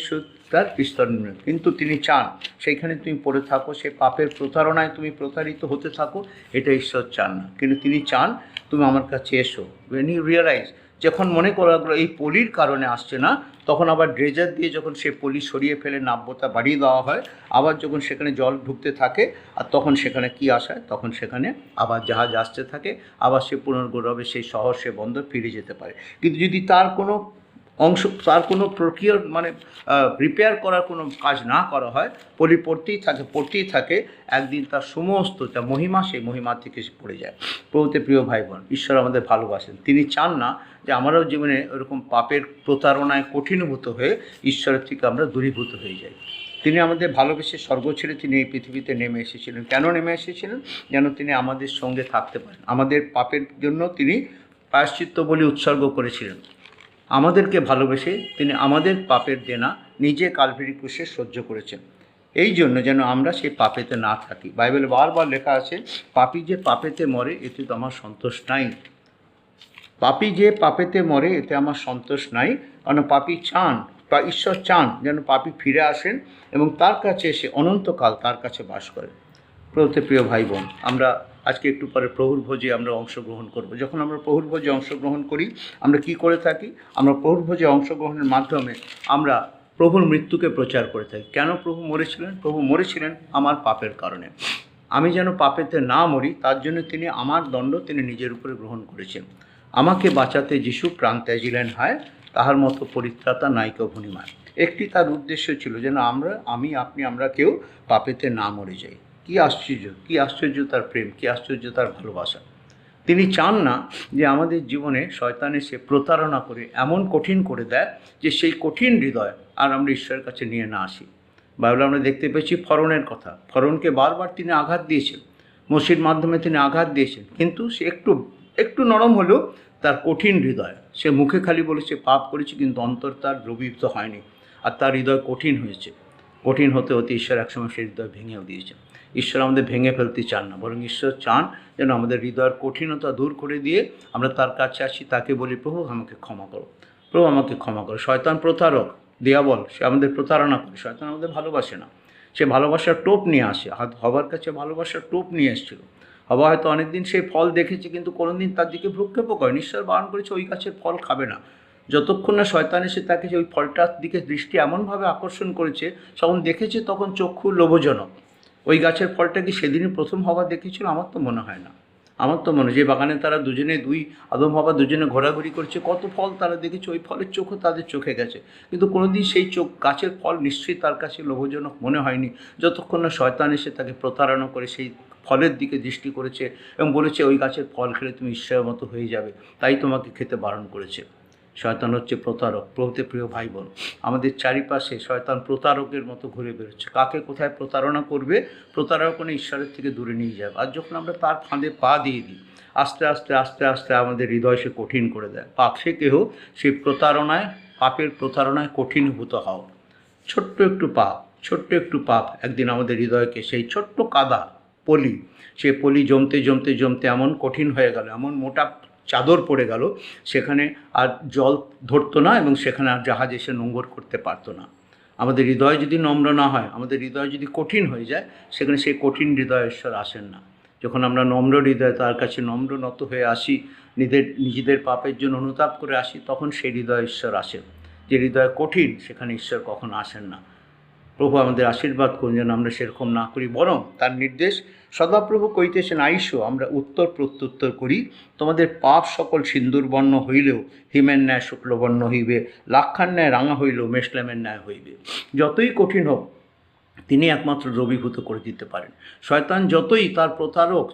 তার বিস্তর নেই। কিন্তু তিনি চান সেইখানে তুমি পড়ে থাকো, সেই পাপের প্রতারণায় তুমি প্রতারিত হতে থাকো। এটা ঈশ্বর চান না, কিন্তু তিনি চান তুমি আমার কাছে এসো। when you realize, যখন মনে করা গেলো এই পলির কারণে আসছে না, তখন আবার ড্রেজার দিয়ে যখন সে পলি সরিয়ে ফেলে নাব্যতা বাড়িয়ে দেওয়া হয়, আবার যখন সেখানে জল ঢুকতে থাকে, আর তখন সেখানে কি আসায়, তখন সেখানে আবার জাহাজ আসতে থাকে, আবার সে পুনর্গৌরবে সেই শহর, সে বন্দর ফিরে যেতে পারে। কিন্তু যদি তার কোনো অংশ, তার কোনো প্রক্রিয়া মানে রিপেয়ার করার কোনো কাজ না করা হয়, পলি পড়তেই থাকে, একদিন তার সমস্ত যা মহিমা, সেই মহিমা থেকে সে পড়ে যায়। প্রভুতে প্রিয় ভাই বোন, ঈশ্বর আমাদের ভালোবাসেন। তিনি চান না যে আমরাও জীবনে ওরকম পাপের প্রতারণায় কঠিনভূত হয়ে ঈশ্বরের থেকে আমরা দূরীভূত হয়ে যাই। তিনি আমাদের ভালোবেসে স্বর্গ ছেড়ে তিনি এই পৃথিবীতে নেমে এসেছিলেন। কেন নেমে এসেছিলেন? যেন তিনি আমাদের সঙ্গে থাকতে পারেন। আমাদের পাপের জন্য তিনি প্রায়শ্চিত্ত বলি উৎসর্গ করেছিলেন। আমাদেরকে ভালোবেসে তিনি আমাদের পাপের দেনা নিজে কালভারি ক্রুশে সহ্য করেছেন, এই জন্য যেন আমরা সেই পাপেতে না থাকি। বাইবেলে বারবার লেখা আছে, পাপী যে পাপেতে মরে এতে তো আমার সন্তোষ নাই। পাপী যে পাপেতে মরে এতে আমার সন্তোষ নাই, কারণ পাপী চান বা ঈশ্বর চান যেন পাপী ফিরে আসেন এবং তার কাছে এসে অনন্তকাল তার কাছে বাস করে। প্রভুতে প্রিয় ভাই বোন, আমরা আজকে একটু পরে প্রভুর ভোজে আমরা অংশগ্রহণ করব। যখন আমরা প্রভুর ভোজে অংশগ্রহণ করি, আমরা কি করে থাকি? আমরা প্রভুর ভোজে অংশগ্রহণের মাধ্যমে আমরা প্রভুর মৃত্যুকে প্রচার করে থাকি। কেন প্রভু মরেছিলেন? প্রভু মরেছিলেন আমার পাপের কারণে। আমি যেন পাপেতে না মরি, তার জন্য তিনি আমার দণ্ড তিনি নিজের উপরে গ্রহণ করেছেন। আমাকে বাঁচাতে যিশু প্রাণ ত্যাজিলেন হায়, তাহার মতো পরিত্রাতা নাইকা ভূমিমায়। একটি তার উদ্দেশ্য ছিল যেন আমরা কেউ পাপেতে না মরে যাই। কি আশ্চর্য, কি আশ্চর্য তার প্রেম, কি আশ্চর্য তার ভালোবাসা। তিনি চান না যে আমাদের জীবনে শয়তান এসে প্রতারণা করে এমন কঠিন করে দেয় যে সেই কঠিন হৃদয় আর আমরা ঈশ্বরের কাছে নিয়ে না আসি। বাইবেলে আমরা দেখতে পেয়েছি ফরনের কথা। ফরনকে বারবার তিনি আঘাত দিয়েছেন, মসির মাধ্যমে তিনি আঘাত দিয়েছেন, কিন্তু সে একটু নরম হলেও তার কঠিন হৃদয়, সে মুখে খালি বলেছে পাপ করেছে, কিন্তু অন্তর তার দ্রবীভূত হয়নি, আর তার হৃদয় কঠিন হয়েছে। কঠিন হতে হতে ঈশ্বর একসময় সেই হৃদয় ভেঙেও দিয়েছেন। ঈশ্বর আমাদের ভেঙে ফেলতে চান না, বরং ঈশ্বর চান যেন আমাদের হৃদয়ের কঠিনতা দূর করে দিয়ে আমরা তার কাছে আসি, তাকে বলি প্রভু আমাকে ক্ষমা করো, প্রভু আমাকে ক্ষমা করো। শয়তান প্রতারক, দিয়াবল, সে আমাদের প্রতারণা করে। শয়তান আমাদের ভালোবাসে না, সে ভালোবাসার টোপ নিয়ে আসে। হবার কাছে ভালোবাসার টোপ নিয়ে এসেছিল। হবা হয়তো অনেকদিন সেই ফল দেখেছে, কিন্তু কোনোদিন তার দিকে ভ্রুক্ষেপও করেনি। ঈশ্বর বারণ করেছে ওই গাছের ফল খাবে না। যতক্ষণ না শয়তান এসে তাকে ওই ফলটার দিকে দৃষ্টি এমনভাবে আকর্ষণ করেছে, যখন দেখেছে তখন চক্ষু লোভজনক। ওই গাছের ফলটা কি সেদিনই প্রথম হওয়া দেখেছিল? আমার তো মনে হয় না। আমার তো মনে, যে বাগানে তারা দুই আদম হওয়া দুজনে ঘোরাঘুরি করছে, কত ফল তারা দেখেছে, ওই ফলের চোখও তাদের চোখে গেছে, কিন্তু কোনোদিন সেই গাছের ফল নিশ্চয়ই তার কাছে লোভজনক মনে হয়নি, যতক্ষণ না শয়তান এসে তাকে প্রতারণা করে সেই ফলের দিকে দৃষ্টি করেছে এবং বলেছে ওই গাছের ফল খেলে তুমি ঈশ্বরের মতো হয়ে যাবে, তাই তোমাকে খেতে বারণ করেছে। শয়তান হচ্ছে প্রতারক। প্রভুতে প্রিয় ভাই বোন, আমাদের চারিপাশে শয়তান প্রতারকের মতো ঘুরে বেরোচ্ছে। কাকে কোথায় প্রতারণা করবে, প্রতারণা ঈশ্বরের থেকে দূরে নিয়ে যাবে। আর যখন আমরা তার ফাঁদে পা দিয়ে দিই, আস্তে আস্তে আস্তে আস্তে আমাদের হৃদয় সে কঠিন করে দেয়। পাপ সে কেহ সেই পাপের প্রতারণায় কঠিনভূত হও। ছোট্ট একটু পাপ একদিন আমাদের হৃদয়কে, সেই ছোট্ট কাদা পলি, সে পলি জমতে জমতে জমতে এমন কঠিন হয়ে গেল, এমন মোটা চাদর পড়ে গেল, সেখানে আর জল ধরতো না এবং সেখানে আর জাহাজ এসে নোঙর করতে পারতো না। আমাদের হৃদয় যদি নম্র না হয়, আমাদের হৃদয় যদি কঠিন হয়ে যায়, সেখানে সেই কঠিন হৃদয় ঈশ্বর আসেন না। যখন আমরা নম্র হৃদয় তার কাছে নম্র নত হয়ে আসি, নিজেদের পাপের জন্য অনুতাপ করে আসি, তখন সেই হৃদয় ঈশ্বর আসেন। যে হৃদয় কঠিন, সেখানে ঈশ্বর কখনো আসেন না। প্রভু আমাদের আশীর্বাদ করুন যেন আমরা সেরকম না করি, বরং তার নির্দেশ সদাপ্রভু কইতেছেন, আইসো আমরা উত্তর প্রত্যুত্তর করি, তোমাদের পাপ সকল সিন্দুরবর্ণ হইলেও হিমের ন্যায় শুক্লবর্ণ হইবে, লাক্ষার ন্যায় রাঙা হইলেও মেষলেমের ন্যায় হইবে। যতই কঠিন হোক, তিনি একমাত্র দ্রবীভূত করে দিতে পারেন। শয়তান যতই তার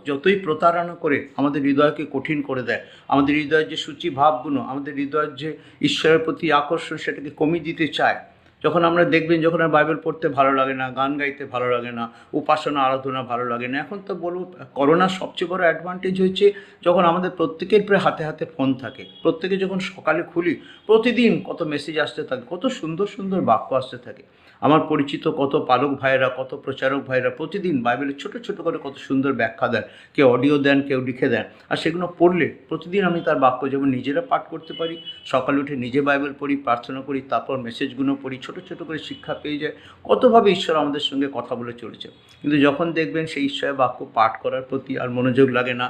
যতই প্রতারণা করে আমাদের হৃদয়কে কঠিন করে দেয়, আমাদের হৃদয়ের যে সূচি ভাবগুলো, আমাদের হৃদয়ের যে ঈশ্বরের প্রতি আকর্ষণ, সেটাকে কমিয়ে দিতে চায়। যখন আমরা দেখবেন, যখন আর বাইবেল পড়তে ভালো লাগে না, গান গাইতে ভালো লাগে না, উপাসনা আরাধনা ভালো লাগে না। এখন তো বলবো, করোনার সবচেয়ে বড় অ্যাডভান্টেজ হয়েছে, যখন আমাদের প্রত্যেকের প্রায় হাতে হাতে ফোন থাকে, প্রত্যেকে যখন সকালে খুলি, প্রতিদিন কত মেসেজ আসতে থাকে, কত সুন্দর সুন্দর বাক্য আসতে থাকে। আমার পরিচিত কত পালক ভাইয়েরা, কত প্রচারক ভাইয়েরা প্রতিদিন বাইবেলের ছোট ছোট করে কত সুন্দর ব্যাখ্যা দেন, কেউ অডিও দেন, কেউ লিখে দেন। আর সেগুলো পড়লে প্রতিদিন আমি তার বাক্য যেমন নিজেরা পাঠ করতে পারি, সকালে উঠে নিজে বাইবেল পড়ি, প্রার্থনা করি, তারপর মেসেজগুলো পড়ি, ছোট ছোট করে শিক্ষা পেয়ে যায়। কতভাবে ঈশ্বর আমাদের সঙ্গে কথা বলে চলেছে। কিন্তু যখন দেখবেন সেই ঈশ্বরের বাক্য পাঠ করার প্রতি আর মনোযোগ লাগে না,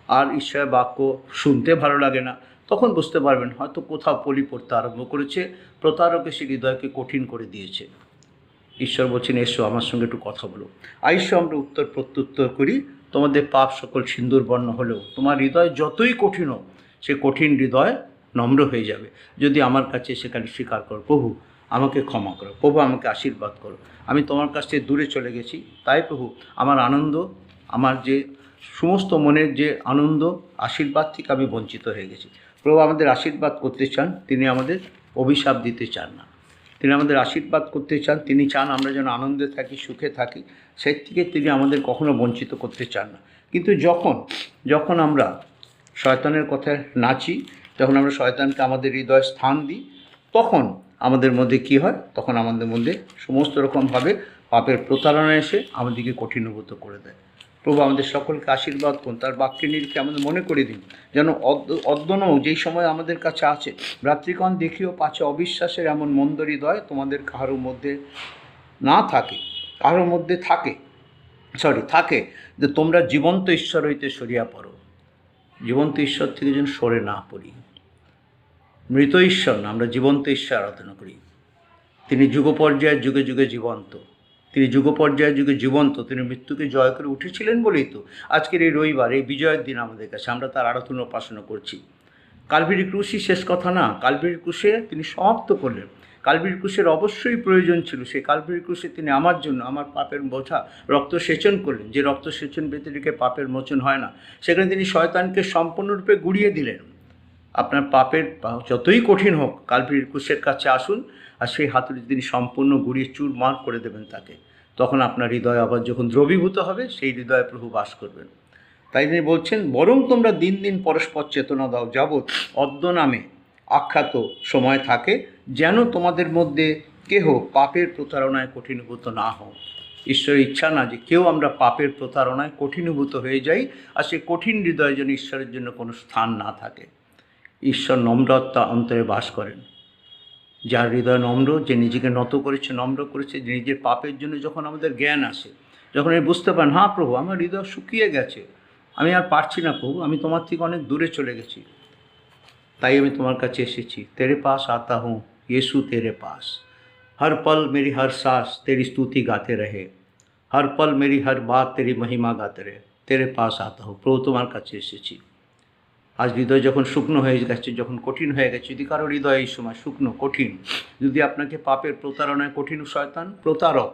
আর ঈশ্বরের বাক্য শুনতে ভালো লাগে না, তখন বুঝতে পারবেন হয়তো কোথাও পলি পড়তে আরম্ভ করেছে, প্রতারক এসে হৃদয়কে কঠিন করে দিয়েছে। ঈশ্বর বলছেন, এসো আমার সঙ্গে একটু কথা বলো। আইসো আমরা উত্তর প্রত্যুত্তর করি, তোমাদের পাপ সকল সিন্দুরবর্ণ হলেও তোমার হৃদয় যতই কঠিন হোক, সে কঠিন হৃদয় নম্র হয়ে যাবে যদি আমার কাছে সেখানে স্বীকার করো, প্রভু আমাকে ক্ষমা করো, প্রভু আমাকে আশীর্বাদ করো, আমি তোমার কাছ থেকে দূরে চলে গেছি, তাই প্রভু আমার আনন্দ, আমার যে সমস্ত মনের যে আনন্দ, আশীর্বাদ থেকে আমি বঞ্চিত হয়ে গেছি। প্রভু আমাদের আশীর্বাদ করতে চান, তিনি আমাদের অভিশাপ দিতে চান না। তিনি আমাদের আশীর্বাদ করতে চান, তিনি চান আমরা যেন আনন্দে থাকি, সুখে থাকি, সেই থেকে তিনি আমাদের কখনো বঞ্চিত করতে চান না। কিন্তু যখন আমরা শয়তানের কথায় নাচি, যখন আমরা শয়তানকে আমাদের হৃদয়ে স্থান দিই, তখন আমাদের মধ্যে কি হয়? তখন আমাদের মধ্যে সমস্ত রকমভাবে পাপের প্রতারণা এসে আমাদেরকে কঠিনভূত করে দেয়। প্রভু আমাদের সকলকে আশীর্বাদ করুন, তার বাক্যের নিরিখে আমাদের মনে করে দিন যেন অদ্যনও যেই সময় আমাদের কাছে আছে, ভ্রাতৃগণ দেখিও পাছে অবিশ্বাসের এমন মন্দ হৃদয় তোমাদের কারোর মধ্যে না থাকে, কারোর মধ্যে থাকে যে তোমরা জীবন্ত ঈশ্বর হইতে সরিয়া পড়ো। জীবন্ত ঈশ্বর থেকে যেন সরে না পড়ি। মৃত ঈশ্বর না, আমরা জীবন্ত ঈশ্বর আরাধনা করি। তিনি যুগ পর্যায়ে যুগে যুগে জীবন্ত, তিনি মৃত্যুকে জয় করে উঠেছিলেন বলেই তো আজকের এই রবিবার, এই বিজয়ের দিন আমাদের কাছে, আমরা তার আরাধনা উপাসনা করছি। কালভারি ক্রুশই শেষ কথা না, কালভারি ক্রুশে তিনি সমাপ্ত করলেন। কালভারি ক্রুশের অবশ্যই প্রয়োজন ছিল, সেই কালভারি ক্রুশে তিনি আমার জন্য, আমার পাপের বোঝা রক্ত সেচন করলেন। যে রক্ত সেচন ব্যতিরেকে পাপের মোচন হয় না, সেখানে তিনি শয়তানকে সম্পূর্ণরূপে গুড়িয়ে দিলেন। আপনার পাপের যতই কঠিন হোক, কালভারি ক্রুশের কাছে আসুন, আর সেই হাতুড়ি তিনি সম্পূর্ণ গুড়িয়ে চুরমার করে দেবেন তাকে। তখন আপনার হৃদয় আবার যখন দ্রবীভূত হবে, সেই হৃদয়ে প্রভু বাস করবেন। তাই তিনি বলছেন, বরং তোমরা দিন দিন পরস্পর চেতনা দাও, যাবৎ অদ্য নামে আখ্যাত সময় থাকে, যেন তোমাদের মধ্যে কেহ পাপের প্রতারণায় কঠিনভূত না হও। ঈশ্বরের ইচ্ছা না যে কেউ আমরা পাপের প্রতারণায় কঠিনভূত হয়ে যাই, আর সেই কঠিন হৃদয়ে যেন ঈশ্বরের জন্য কোনো স্থান না থাকে। ঈশ্বর নম্রতা অন্তরে বাস করেন। যার হৃদয় নম্র, যে নিজেকে নত করেছে, নম্র করেছে, যে নিজের পাপের জন্য যখন আমাদের জ্ঞান আসে, যখন আমি বুঝতে পারেন, হ্যাঁ প্রভু আমার হৃদয় শুকিয়ে গেছে, আমি আর পারছি না প্রভু, আমি তোমার থেকে অনেক দূরে চলে গেছি, তাই আমি তোমার কাছে এসেছি। তেরে পাস আতা হুঁ येसु तेरे पास, हर पल मेरी हर सांस तेरी स्तुति गाते रहे, हर पल मेरी हर बात तेरी महिमा गाते रहे, तेरे पास आता हूँ। প্রভু তোমার কাছে এসেছি। আজ হৃদয় যখন শুকনো হয়ে গেছে, যখন কঠিন হয়ে গেছে, যদি কারো হৃদয় এই সময় শুকনো কঠিন, যদি আপনাকে পাপের প্রতারণায় কঠিন, শয়তান প্রতারক,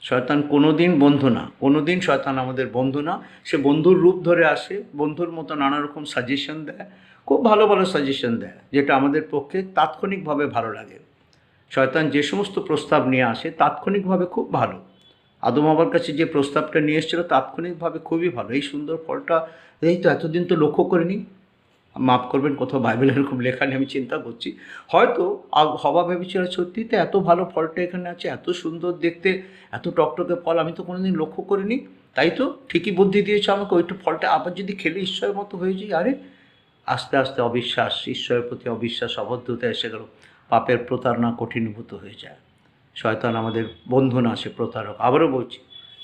শয়তান কোনোদিন বন্ধু না, কোনোদিন শয়তান আমাদের বন্ধু না। সে বন্ধুর রূপ ধরে আসে, বন্ধুর মতো নানা রকম সাজেশন দেয়, খুব ভালো ভালো সাজেশন দেয়, যেটা আমাদের পক্ষে তাৎক্ষণিকভাবে ভালো লাগে। শয়তান যে সমস্ত প্রস্তাব নিয়ে আসে তাৎক্ষণিকভাবে খুব ভালো, আদম আমার কাছে যে প্রস্তাবটা নিয়ে এসেছিলো তাৎক্ষণিকভাবে খুবই ভালো, এই সুন্দর ফলটা এই তো এতদিন তো লক্ষ্য করিনি। মাফ করবেন, কোথাও বাইবেলে এরকম লেখা নেই, আমি চিন্তা করছি হয়তো হওয়া ভেবেছিল সত্যিতে এত ভালো ফলটা এখানে আছে, এত সুন্দর দেখতে, এত টকটকে ফল আমি তো কোনোদিন লক্ষ্য করিনি। তাই তো ঠিকই বুদ্ধি দিয়েছে আমাকে, ওইটা ফলটা আবার যদি খেলে ঈশ্বরের মতো হয়ে যাই। আরে আস্তে আস্তে অবিশ্বাস, ঈশ্বরের প্রতি অবিশ্বাস, অবদ্ধতা এসে গেল, পাপের প্রতারণা কঠিনভূত হয়ে যায়। শয়তান আমাদের বন্ধু না, সে প্রতারক। আবারও বলছি,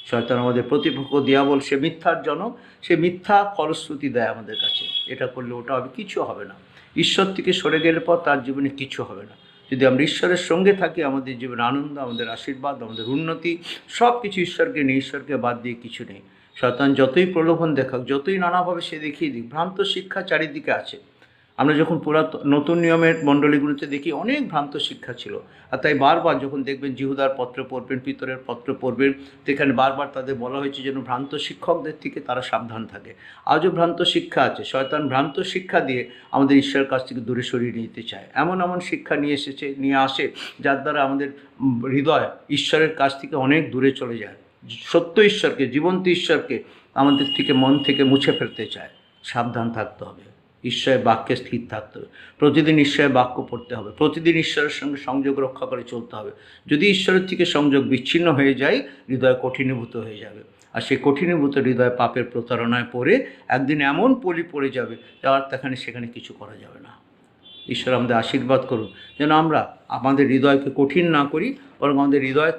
শয়তান আমাদের প্রতিপক্ষ, দিয়াবল, সে মিথ্যার জনক, সে মিথ্যা ফলশ্রুতি দেয় আমাদের কাছে, এটা করলে ওটা হবে, কিছু হবে না। ঈশ্বর থেকে সরে গেলে পর তার জীবনে কিছু হবে না। যদি আমরা ঈশ্বরের সঙ্গে থাকি, আমাদের জীবনে আনন্দ, আমাদের আশীর্বাদ, আমাদের উন্নতি, সব কিছু ঈশ্বরকে নেই, ঈশ্বরকে বাদ দিয়ে কিছু নেই। শয়তান যতই প্রলোভন দেখাক, যতই নানাভাবে সে দেখিয়ে দিক, ভ্রান্ত শিক্ষা চারিদিকে আছে। আমরা যখন নতুন নিয়মের মণ্ডলীগুলোতে দেখি অনেক ভ্রান্ত শিক্ষা ছিল, আর তাই বারবার যখন দেখবেন জিহুদার পত্র পড়বেন, পিতরের পত্র পড়বেন, সেখানে বারবার তাদের বলা হয়েছে যেন ভ্রান্ত শিক্ষকদের থেকে তারা সাবধান থাকে। আজও ভ্রান্ত শিক্ষা আছে, শয়তান ভ্রান্ত শিক্ষা দিয়ে আমাদের ঈশ্বরের কাছ থেকে দূরে সরিয়ে নিতে চায়। এমন এমন শিক্ষা নিয়ে আসে যার দ্বারা আমাদের হৃদয় ঈশ্বরের কাছ থেকে অনেক দূরে চলে যায়। সত্য ঈশ্বরকে, জীবন্ত ঈশ্বরকে আমাদের থেকে, মন থেকে মুছে ফেলতে চায়। সাবধান থাকতে হবে, ঈশ্বরের বাক্যে স্থির থাকতে হবে, প্রতিদিন ঈশ্বরের বাক্য পড়তে হবে, প্রতিদিন ঈশ্বরের সঙ্গে সংযোগ রক্ষা করে চলতে হবে। যদি ঈশ্বরের থেকে সংযোগ বিচ্ছিন্ন হয়ে যায়, হৃদয় কঠিনীভূত হয়ে যাবে, আর সেই কঠিনীভূত হৃদয় পাপের প্রতারণায় পড়ে একদিন এমন পলি পড়ে যাবে যার সেখানে কিছু করা যাবে না। ঈশ্বর আমাদের আশীর্বাদ করুন যেন আমরা আমাদের হৃদয়কে কঠিন না করি, বরং আমাদের হৃদয়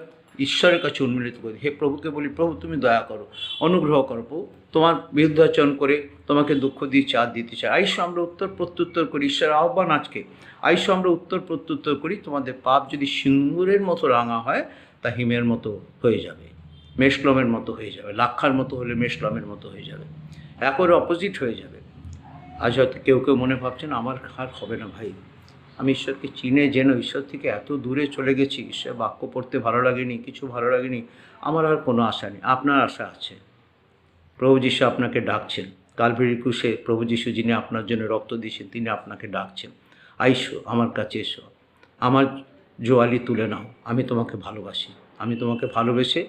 ঈশ্বরের কাছে উন্মিলিত করি। হে প্রভুকে বলি, প্রভু তুমি দয়া করো, অনুগ্রহ করো, প্রভু তোমার বিরুদ্ধাচরণ করে তোমাকে দুঃখ দিয়ে চাঁদ দিতে চাই। আইসো আমরা উত্তর প্রত্যুত্তর করি, ঈশ্বরের আহ্বান আজকে, আইসো আমরা উত্তর প্রত্যুত্তর করি। তোমাদের পাপ যদি সিন্দুরের মতো রাঙা হয়, তা হিমের মতো হয়ে যাবে, মেষলমের মতো হয়ে যাবে, লাক্ষার মতো হলে মেষলমের মতো হয়ে যাবে, একবারে অপোজিট হয়ে যাবে। আজ হয়তো কেউ কেউ মনে ভাবছেন আমার আর হবে না ভাই, আমি ঈশ্বরকে চিনে যেন ঈশ্বর থেকে এত দূরে চলে গেছি, ঈশ্বর বাক্য পড়তে ভালো লাগেনি, কিছু ভালো লাগেনি, আমার আর কোনো আশা নেই। আপনার আশা আছে, প্রভু যিশু আপনাকে ডাকছেন। কালভারি ক্রুশে প্রভু যিশু যিনি আপনার জন্য রক্ত দিয়েছেন, তিনি আপনাকে ডাকছেন, আইসো আমার কাছে এসো, আমার জোয়ালি তুলে নাও, আমি তোমাকে ভালোবাসি, আমি তোমাকে ভালোবেসে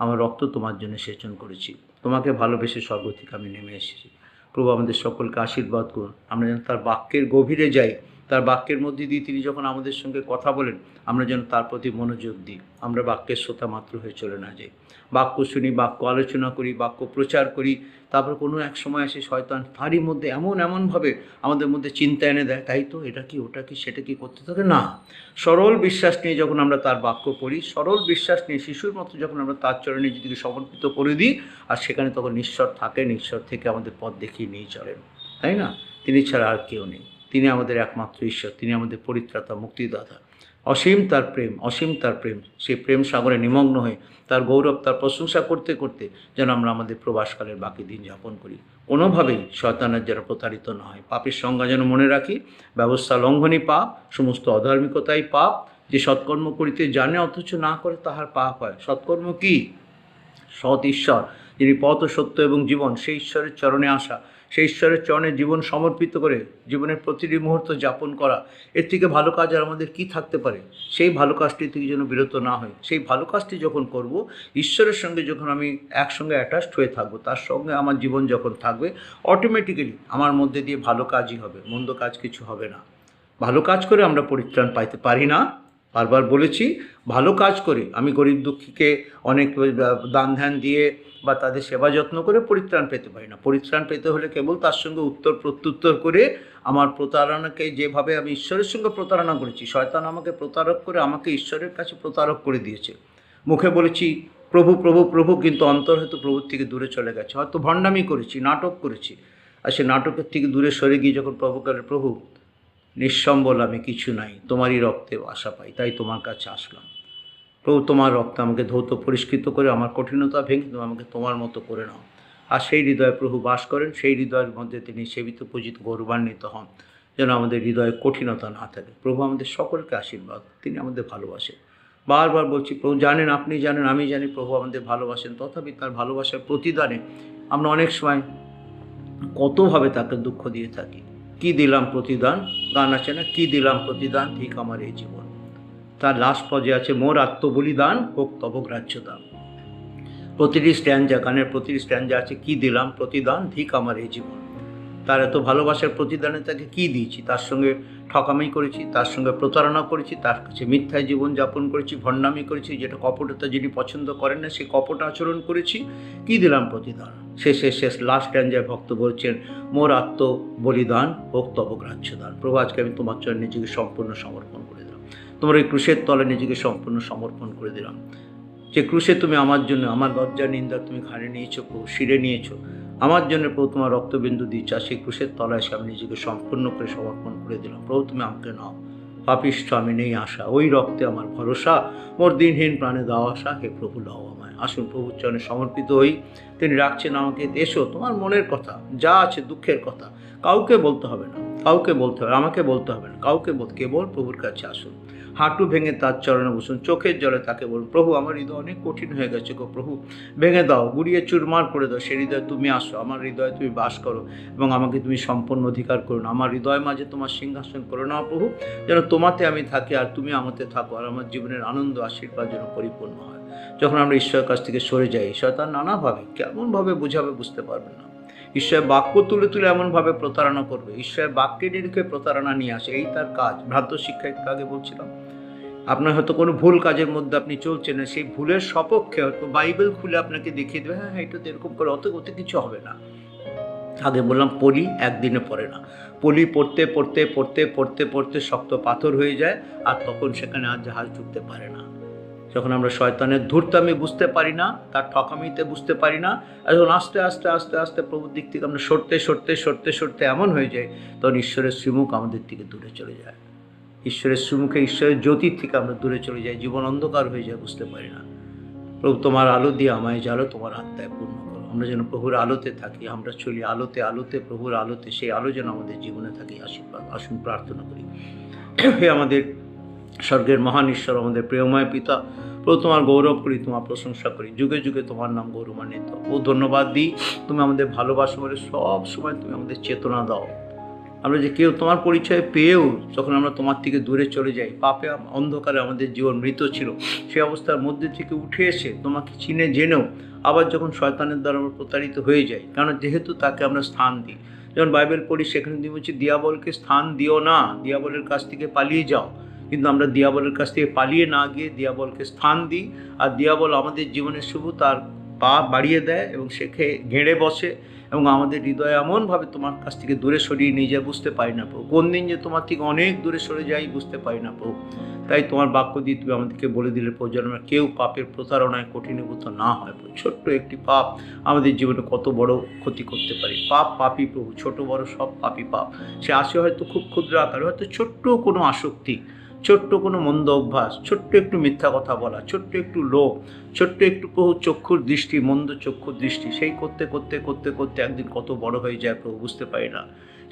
আমার রক্ত তোমার জন্য সেচন করেছি, তোমাকে ভালোবেসে স্বর্গ থেকে আমি নেমে এসেছি। প্রভু আমাদের সকলকে আশীর্বাদ করুন, আমরা যেন তার বাক্যের গভীরে যাই, তার বাক্যের মধ্যে দিয়ে তিনি যখন আমাদের সঙ্গে কথা বলেন, আমরা যেন তার প্রতি মনোযোগ দিই, আমরা বাক্যের শ্রোতা মাত্র হয়ে চলে না যাই। বাক্য শুনি, বাক্য আলোচনা করি, বাক্য প্রচার করি, তারপর কোনো এক সময় এসে শয়তান তারই মধ্যে এমনভাবে আমাদের মধ্যে চিন্তা এনে দেয়, তাই তো এটা কি, ওটা কি, সেটা কি করতে থাকে না। সরল বিশ্বাস নিয়ে যখন আমরা তার বাক্য পড়ি, সরল বিশ্বাস নিয়ে শিশুর মতো যখন আমরা তার চরণে নিজেকে সমর্পিত করে দিই, আর সেখানে তখন ঈশ্বর থাকেন, ঈশ্বর থেকে আমাদের পথ দেখিয়ে নিয়ে চলেন, তাই না? তিনি ছাড়া আর কেউ নেই, তিনি আমাদের একমাত্র ঈশ্বর, তিনি আমাদের পরিত্রাতা, মুক্তিদাতা। অসীম তার প্রেম, অসীম তার প্রেম, সেই প্রেম সাগরে নিমগ্ন হয়ে তার গৌরব, তার প্রশংসা করতে করতে যেন আমরা আমাদের প্রবাসকালের বাকি দিন যাপন করি। কোনোভাবেই শয়তানের যেন প্রতারিত না হয়। পাপের সংজ্ঞা যেন মনে রাখি, ব্যবস্থা লঙ্ঘনই পাপ, সমস্ত অধার্মিকতাই পাপ। যে সৎকর্ম করিতে জানে অথচ না করে, তাহার পাপ হয়। সৎকর্ম কি? সৎ ঈশ্বর যিনি পথ, সত্য এবং জীবন, সেই ঈশ্বরের চরণে আসা, সেই ঈশ্বরের চরণে জীবন সমর্পিত করে জীবনের প্রতিটি মুহূর্ত যাপন করা, এর থেকে ভালো কাজ আর আমাদের কী থাকতে পারে? সেই ভালো কাজটি থেকে যেন বিরত না হয়। সেই ভালো কাজটি যখন করব, ঈশ্বরের সঙ্গে যখন আমি একসঙ্গে অ্যাটাচড হয়ে থাকবো, তার সঙ্গে আমার জীবন যখন থাকবে, অটোমেটিক্যালি আমার মধ্যে দিয়ে ভালো কাজই হবে, মন্দ কাজ কিছু হবে না। ভালো কাজ করে আমরা পরিত্রাণ পাইতে পারি না, বারবার বলেছি। ভালো কাজ করে আমি গরিব দুঃখীকে অনেক দান ধ্যান দিয়ে বা তাদের সেবা যত্ন করে পরিত্রাণ পেতে পারি না। পরিত্রাণ পেতে হলে কেবল তার সঙ্গে উত্তর প্রত্যুত্তর করে আমার প্রতারণাকে, যেভাবে আমি ঈশ্বরের সঙ্গে প্রতারণা করেছি, শয়তান আমাকে প্রতারক করে আমাকে ঈশ্বরের কাছে প্রতারক করে দিয়েছে। মুখে বলেছি প্রভু প্রভু প্রভু, কিন্তু অন্তর হয়তো প্রভুর থেকে দূরে চলে গেছে। হয়তো ভণ্ডামি করেছি, নাটক করেছি, আর সে নাটকের থেকে দূরে সরে গিয়ে যখন প্রভু বলে, প্রভু নিঃসম্বল আমি কিছু নাই, তোমারই রক্তে আশা পাই, তাই তোমার কাছে আসলাম। প্রভু তোমার রক্ত আমাকে ধৌত পরিষ্কৃত করে, আমার কঠিনতা ভেঙে তুমি আমাকে তোমার মতো করে নাও। আর সেই হৃদয়ে প্রভু বাস করেন, সেই হৃদয়ের মধ্যে তিনি সেবিত, পূজিত, গৌরবান্বিত হন, যেন আমাদের হৃদয়ে কঠিনতা না থাকে। প্রভু আমাদের সকলকে আশীর্বাদ, তিনি আমাদের ভালোবাসেন। বারবার বলছি, প্রভু জানেন, আপনি জানেন, আমি জানি, প্রভু আমাদের ভালোবাসেন। তথাপি তার ভালোবাসার প্রতিদানে আমরা অনেক সময় কতভাবে তাকে দুঃখ দিয়ে থাকি। কি দিলাম প্রতিদান? গান আছে না, কি দিলাম প্রতিদান, ঠিক আমার এই জীবন। তার লাস্ট পর্যায়ে আছে, মোর আত্মবলিদান হোক তব গ্রাহ্য দান। প্রতিটি স্ট্যান্ডা, গানের প্রতিটি স্ট্যান্ডা আছে কি দিলাম প্রতিদান ধিক আমার এই জীবন। তার এত ভালোবাসার প্রতিদানে তাকে কি দিয়েছি? তার সঙ্গে ঠকামি করেছি, তার সঙ্গে প্রতারণা করেছি, তার কাছে মিথ্যায় জীবন যাপন করেছি, ভণ্ডামি করেছি, যেটা কপটতা যিনি পছন্দ করেন না সেই কপট আচরণ করেছি। কি দিলাম প্রতিদান? শেষ লাস্ট স্ট্যান্ডায় ভক্ত বলছেন, মোর আত্ম বলিদান হোক তব গ্রাহ্য দান। প্রভু, আজকে আমি তোমার জন্য নিজেকে সম্পূর্ণ সমর্পণ করে দিলাম। তোমার এই ক্রুশের তলে নিজেকে সম্পূর্ণ সমর্পণ করে দিলাম। যে ক্রুশে তুমি আমার জন্য, আমার লজ্জা নিন্দা তুমি ঘাড়ে নিয়েছো প্রভু, শিরে নিয়েছো, আমার জন্য প্রভু তোমার রক্তবিন্দু দিচ্ছ, সেই ক্রুশের তলায় এসে আমি নিজেকে সম্পূর্ণ করে সমর্পণ করে দিলাম। প্রভু, তুমি আমাকে নাও, পাপিষ্ঠ আমি নেই আশা, ওই রক্তে আমার ভরসা, মোর দিনহীন প্রাণে দাও আশা, হে প্রভু লও আমায়। আসুন প্রভুর চরণে সমর্পিত হই। তিনি রাখছেন আমাকে, এসো তোমার মনের কথা যা আছে, দুঃখের কথা কাউকে বলতে হবে না, কাউকে বলতে হবে, আমাকে বলতে হবে না, কাউকে বলতে, কেবল প্রভুর কাছে আসুন, হাঁটু ভেঙে তার চরণে বসুন, চোখের জলে তাকে বলুন, প্রভু আমার হৃদয় অনেক কঠিন হয়ে গেছে গো প্রভু, ভেঙে দাও, গুড়িয়ে চুরমার করে দাও, সে হৃদয়ে তুমি আসো, আমার হৃদয়ে তুমি বাস করো এবং আমাকে তুমি সম্পূর্ণ অধিকার করো না, আমার হৃদয় মাঝে তোমার সিংহাসন করো না প্রভু, যেন তোমাতে আমি থাকি আর তুমি আমাতে থাকো, আর আমার জীবনের আনন্দ আশীর্বাদ যেন পরিপূর্ণ হয়। যখন আমরা ঈশ্বরের কাছ থেকে সরে যাই, ঈশ্বর তার নানাভাবে কেমনভাবে বোঝাবে বুঝতে পারবেন না। ঈশ্বরের বাক্য তুলে তুলে এমনভাবে প্রতারণা করবে, ঈশ্বরের বাক্যে নিরিখে প্রতারণা নিয়ে আসে, এই তার কাজ। ভ্রান্ত শিক্ষা একটু আগে বলছিলাম, আপনার হয়তো কোনো ভুল কাজের মধ্যে আপনি চলছেন না, সেই ভুলের সপক্ষে হয়তো বাইবেল খুলে আপনাকে দেখিয়ে দেবে, হ্যাঁ এটা তো এরকম করে, অত কিছু হবে না। আগে বললাম পলি একদিনে পড়ে না, পলি পড়তে পড়তে পড়তে পড়তে পড়তে শক্ত পাথর হয়ে যায়, আর তখন সেখানে আর জাহাজ ঢুকতে পারে না। যখন আমরা শয়তানের ধূর্তামি বুঝতে পারি না, তার ঠকামিতে বুঝতে পারি না, এখন আস্তে আস্তে আস্তে আস্তে প্রভুর দিক থেকে আমরা সরতে সরতে সরতে সরতে এমন হয়ে যায়, তখন ঈশ্বরের শ্রীমুখ আমাদের থেকে দূরে চলে যায়। ঈশ্বরের শ্রীমুখে, ঈশ্বরের জ্যোতির থেকে আমরা দূরে চলে যাই, জীবন অন্ধকার হয়ে যায়, বুঝতে পারি না। প্রভু তোমার আলো দিয়ে আমায় জ্বালো, তোমার আত্মায় পূর্ণ করো। আমরা যেন প্রভুর আলোতে থাকি, আমরা চলি আলোতে আলোতে, প্রভুর আলোতে, সেই আলো যেন আমাদের জীবনে থাকে। আশীর্বাদ আসুন প্রার্থনা করি। হে আমাদের স্বর্গের মহান ঈশ্বর, আমাদের প্রেমময় পিতা, প্রভু তোমার গৌরব করি, তোমার প্রশংসা করি, যুগে যুগে তোমার নাম গৌরবান্বিত। ও ধন্যবাদ দিই, তুমি আমাদের ভালোবাসো বলে সব সময় তুমি আমাদের চেতনা দাও। আমরা যে কেউ তোমার পরিচয় পেয়েও যখন আমরা তোমার থেকে দূরে চলে যাই, পাপে অন্ধকারে আমাদের জীবন মৃত ছিল, সেই অবস্থার মধ্যে থেকে উঠে এসে তোমাকে চিনে জেনেও আবার যখন শয়তানের দ্বারা আমরা প্রতারিত হয়ে যাই, কারণ যেহেতু তাকে আমরা স্থান দিই, যখন বাইবেল পড়ি সেখানে তুমি বলছি দিয়াবলকে স্থান দিও না, দিয়াবলের কাছ থেকে পালিয়ে যাও। কিন্তু আমরা দিয়াবলের কাছ থেকে পালিয়ে না গিয়ে দিয়াবলকে স্থান দিই, আর দিয়াবল আমাদের জীবনে শুধু তার পা বাড়িয়ে দেয় এবং সেখে ঘেড়ে বসে এবং আমাদের হৃদয়ে এমনভাবে তোমার কাছ থেকে দূরে সরিয়ে নিয়ে যায়, বুঝতে পারি না প্রভু। কোন দিন যে তোমার থেকে অনেক দূরে সরে যাই বুঝতে পারি না প্রভু। তাই তোমার বাক্য দিয়ে তুমি আমাদেরকে বলে দিলে প্রভু, যেন আমরা কেউ পাপের প্রতারণায় কঠিনীভূত না হয় প্রভু। ছোট্ট একটি পাপ আমাদের জীবনে কত বড় ক্ষতি করতে পারে। পাপ পাপই প্রভু, ছোট বড় সব পাপই পাপ। সে আসে হয়তো খুব ক্ষুদ্র আকারে, হয়তো ছোট্ট কোনো আসক্তি, ছোট্ট কোনো মন্দ অভ্যাস, ছোট্ট একটু মিথ্যা কথা বলা, ছোট্ট একটু লোভ, ছোট্ট একটু প্রভু চক্ষুর দৃষ্টি, মন্দ চক্ষুর দৃষ্টি, সেই করতে করতে করতে করতে একদিন কত বড় হয়ে যায় প্রভু, বুঝতে পারি না।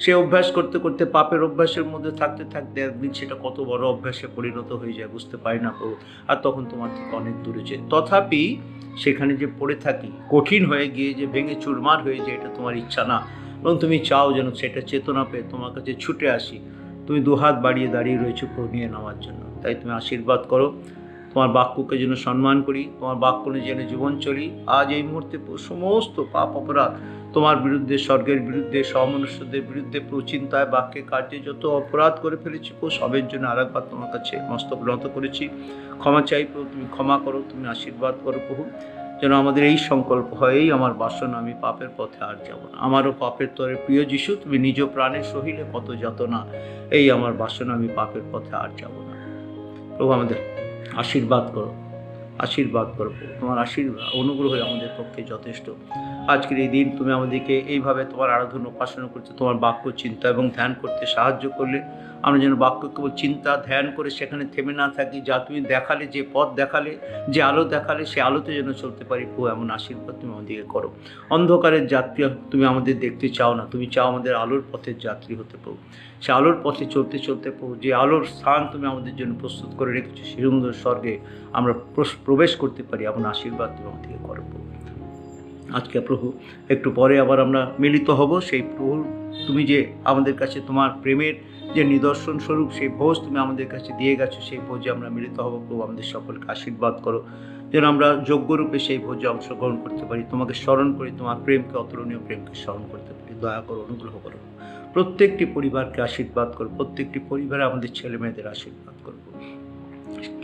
সে অভ্যাস করতে করতে, পাপের অভ্যাসের মধ্যে থাকতে থাকতে একদিন সেটা কত বড় অভ্যাসে পরিণত হয়ে যায়, বুঝতে পারি না প্রভু। আর তখন তোমার থেকে অনেক দূরে যায়। তথাপি সেখানে যে পড়ে থাকি, কঠিন হয়ে গিয়ে যে ভেঙে চুরমার হয়ে যায়, এটা তোমার ইচ্ছা না, এবং তুমি চাও যেন সেটা চেতনা পেয়ে তোমার কাছে ছুটে আসি। তুমি দুহাত বাড়িয়ে দাঁড়িয়ে রয়েছো প্রভু নিয়ে নেওয়ার জন্য। তাই তুমি আশীর্বাদ করো, তোমার বাক্যকে যেন সম্মান করি, তোমার বাক্য নিয়ে যেন জীবন চলি। আজ এই মুহূর্তে সমস্ত পাপ অপরাধ তোমার বিরুদ্ধে, স্বর্গের বিরুদ্ধে, সমনুষ্যদের বিরুদ্ধে, প্রচিন্তায় বাক্যে কার্যে যত অপরাধ করে ফেলেছি প্রভু, সবের জন্য আরেকবার তোমার কাছে মস্তক নত করেছি। ক্ষমা চাই প্রভু, তুমি ক্ষমা করো, তুমি আশীর্বাদ করো প্রভু। যেন আমাদের এই সংকল্প হয়, এই আমার বাসনা, আমি পাপের পথে আর যাব না। আমারও পাপের তরে প্রিয় যিশু, তুমি নিজ প্রাণে সহিলে কত যাতনা, এই আমার বাসনা, আমি পাপের পথে আর যাব না। প্রভু আমাদের আশীর্বাদ করো, আশীর্বাদ করো প্রভু। তোমার আশীর্বাদ অনুগ্রহ আমাদের পক্ষে যথেষ্ট। আজকের এই দিন তুমি আমাদেরকে এইভাবে তোমার আরাধনা উপাসনা করতে, তোমার বাক্য চিন্তা এবং ধ্যান করতে সাহায্য করলে। আমরা যেন বাক্য কেবল চিন্তা ধ্যান করে সেখানে থেমে না থাকি, যা তুমি দেখালে, যে পথ দেখালে, যে আলো দেখালে, সে আলোতে যেন চলতে পারি প্রভু। এমন আশীর্বাদ তুমি আমাদেরকে করো। অন্ধকারের যাত্রী তুমি আমাদের দেখতে চাও না, তুমি চাও আমাদের আলোর পথের যাত্রী হতে প্রভু। সে আলোর পথে চলতে চলতে প্রভু, যে আলোর স্থান তুমি আমাদের জন্য প্রস্তুত করে রেখেছো, সেই সুন্দর স্বর্গে আমরা প্রবেশ করতে পারি, এমন আশীর্বাদ তুমি আমাদেরকে করো প্রভু। আজকে প্রভু একটু পরে আবার আমরা মিলিত হব। সেই প্রভু তুমি যে আমাদের কাছে তোমার প্রেমের যে নিদর্শন স্বরূপ সেই ভোজ তুমি আমাদের কাছে দিয়ে গেছো, সেই ভোজে আমরা মিলিত হব প্রভু। আমাদের সকলকে আশীর্বাদ করো। যেন আমরা যোগ্যরূপে সেই ভোজে অংশগ্রহণ করতে পারি, তোমাকে স্মরণ করি, তোমার প্রেমকে, অতুলনীয় প্রেমকে স্মরণ করতে পারি। দয়া করো, অনুগ্রহ করো, প্রত্যেকটি পরিবারকে আশীর্বাদ করো, প্রত্যেকটি পরিবারে আমাদের ছেলে মেয়েদের আশীর্বাদ করবো।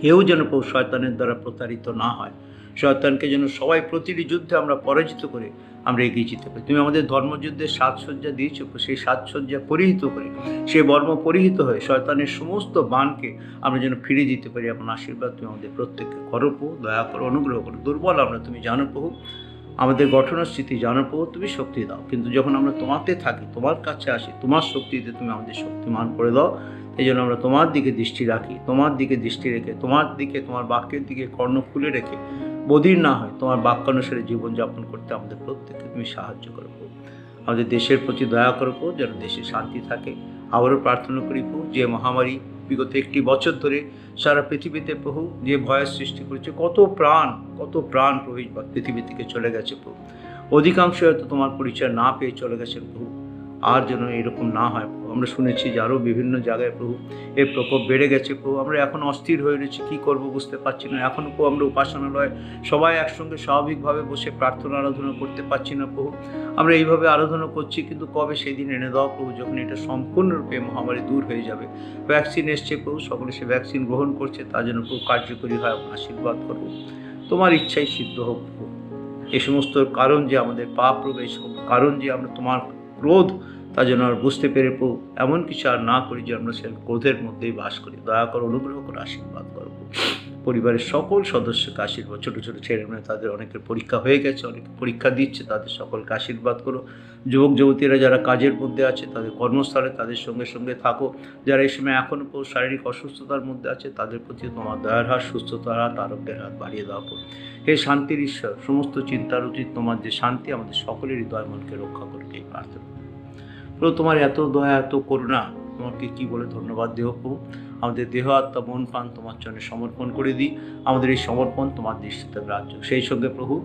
কেউ যেন শয়তানের দ্বারা প্রতারিত না হয়, শয়তানকে যেন সবাই প্রতিটি যুদ্ধে আমরা পরাজিত করে আমরা এগিয়ে যেতে পারি। তুমি আমাদের ধর্মযুদ্ধের সাজসজ্জা দিয়েছো, সেই সাজসজ্জা পরিহিত করে, সেই বর্ম পরিহিত হয়ে শয়তানের সমস্ত বাণকে আমরা যেন ফিরে দিতে পারি। এমন আশীর্বাদ তুমি আমাদের প্রত্যেককে করো প্রভু, দয়া করো, অনুগ্রহ করো। দুর্বল আমরা, তুমি জানো প্রভু, আমাদের গঠনের স্থিতি জানো প্রভু, তুমি শক্তি দাও। কিন্তু যখন আমরা তোমাতে থাকি, তোমার কাছে আসি, তোমার শক্তিতে তুমি আমাদের শক্তিমান করে দাও। এই জন্য আমরা তোমার দিকে দৃষ্টি রাখি, তোমার দিকে দৃষ্টি রেখে, তোমার দিকে, তোমার বাক্যের দিকে কর্ণ খুলে রেখে বধির না হয় তোমার বাক্যানুসারে জীবনযাপন করতে আমাদের প্রত্যেককে তুমি সাহায্য করো। আমাদের দেশের প্রতি দয়া করো, যেন দেশে শান্তি থাকে। আবারও প্রার্থনা করি প্রভু, যে মহামারী বিগত 1 বছর ধরে সারা পৃথিবীতে প্রভু যে ভয়ের সৃষ্টি করেছে, কত প্রাণ প্রভু পৃথিবী থেকে চলে গেছে প্রভু। অধিকাংশ হয়তো তোমার পরিচয় না পেয়ে চলে গেছেন প্রভু। আর যেন এরকম না হয় প্রভু। আমরা শুনেছি যে আরও বিভিন্ন জায়গায় প্রভু এর প্রকোপ বেড়ে গেছে প্রভু। আমরা এখন অস্থির হয়ে রয়েছি, কী করবো বুঝতে পারছি না। এখন প্রভু আমরা উপাসনালয় সবাই একসঙ্গে স্বাভাবিকভাবে বসে প্রার্থনা আরাধনা করতে পারছি না প্রভু। আমরা এইভাবে আরাধনা করছি, কিন্তু কবে সেই দিন এনে দাও প্রভু, যখন এটা সম্পূর্ণরূপে মহামারী দূর হয়ে যাবে। ভ্যাকসিন এসছে প্রভু, সকলে সে ভ্যাকসিন গ্রহণ করছে, তা যেন প্রভু কার্যকরী হয়। আশীর্বাদ করবো, তোমার ইচ্ছাই সিদ্ধ হোক প্রভু। এই সমস্ত কারণ যে আমাদের পাপ প্রভু, এই সব কারণ যে আমরা তোমার ক্রোধ, তা যেন আর বুঝতে পেরে প্রভু এমন কিছু আর না করি যে আমরা সে ক্রোধের মধ্যেই বাস করি। দয়া করো, অনুগ্রহ করে আশীর্বাদ করবো। পরিবারের সকল সদস্যকে আশীর্বাদ। ছোটো ছোটো ছেলেমেয়ে, তাদের অনেকের পরীক্ষা হয়ে গেছে, অনেকে পরীক্ষা দিচ্ছে, তাদের সকলকে আশীর্বাদ করো। যুবক যুবতীরা যারা কাজের মধ্যে আছে, তাদের কর্মস্থলে তাদের সঙ্গে সঙ্গে থাকো। যারা এই সময় এখনও শারীরিক অসুস্থতার মধ্যে আছে, তাদের প্রতি তোমার দয়ার হাত, সুস্থতার হাত, আরোগ্যের হাত বাড়িয়ে দাও। হে শান্তির ঈশ্বর, সমস্ত চিন্তার উচিত তোমার যে শান্তি আমাদের সকলের হৃদয় মনকে রক্ষা করবে, এই প্রার্থনা প্রভু। তোমার এত দয়া, এত করুণা, তোমাকে কি বলে ধন্যবাদ দেব প্রভু। আমাদের দেহ, আত্মা, মন, প্রাণ তোমার জন্য সমর্পণ করে দিই। আমাদের এই সমর্পণ তোমার দৃষ্টিতে গ্রাহ্য। সেই সঙ্গে প্রভু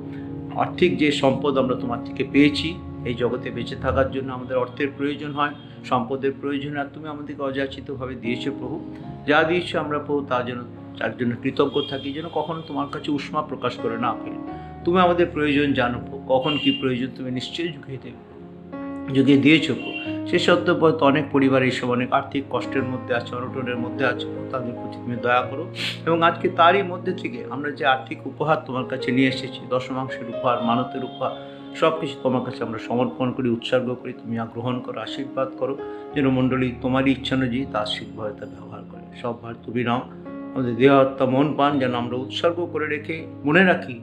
আর্থিক যে সম্পদ আমরা তোমার থেকে পেয়েছি, এই জগতে বেঁচে থাকার জন্য আমাদের অর্থের প্রয়োজন হয়, সম্পদের প্রয়োজন, আর তুমি আমাদেরকে অযাচিতভাবে দিয়েছো প্রভু। যা দিয়েছো আমরা প্রভু তার জন্য কৃতজ্ঞ থাকি, যেন কখনো তোমার কাছে উষ্মা প্রকাশ করে না ফেলি। তুমি আমাদের প্রয়োজন জানো প্রভু, কখন কি প্রয়োজন তুমি নিশ্চয়ই যুগিয়ে দিয়েছো প্রভু। সে সত্ত্বেও হয়তো অনেক পরিবার এইসব অনেক আর্থিক কষ্টের মধ্যে আছে, অনটনের মধ্যে আছে, তাদের প্রতি তুমি দয়া করো। এবং আজকে তারই মধ্যে থেকে আমরা যে আর্থিক উপহার তোমার কাছে নিয়ে এসেছি, দশমাংশের উপহার, মানতের উপহার, সব কিছু তোমার কাছে আমরা সমর্পণ করি, উৎসর্গ করি। তুমি গ্রহণ করো, আশীর্বাদ করো, যেন মণ্ডলী তোমারই ইচ্ছা অনুযায়ী তার শিল্পতা ব্যবহার করে। সব ভার তুমি নাও। আমাদের দেহ, আত্মা, মন, প্রাণ যেন আমরা উৎসর্গ করে রেখে মনে রাখি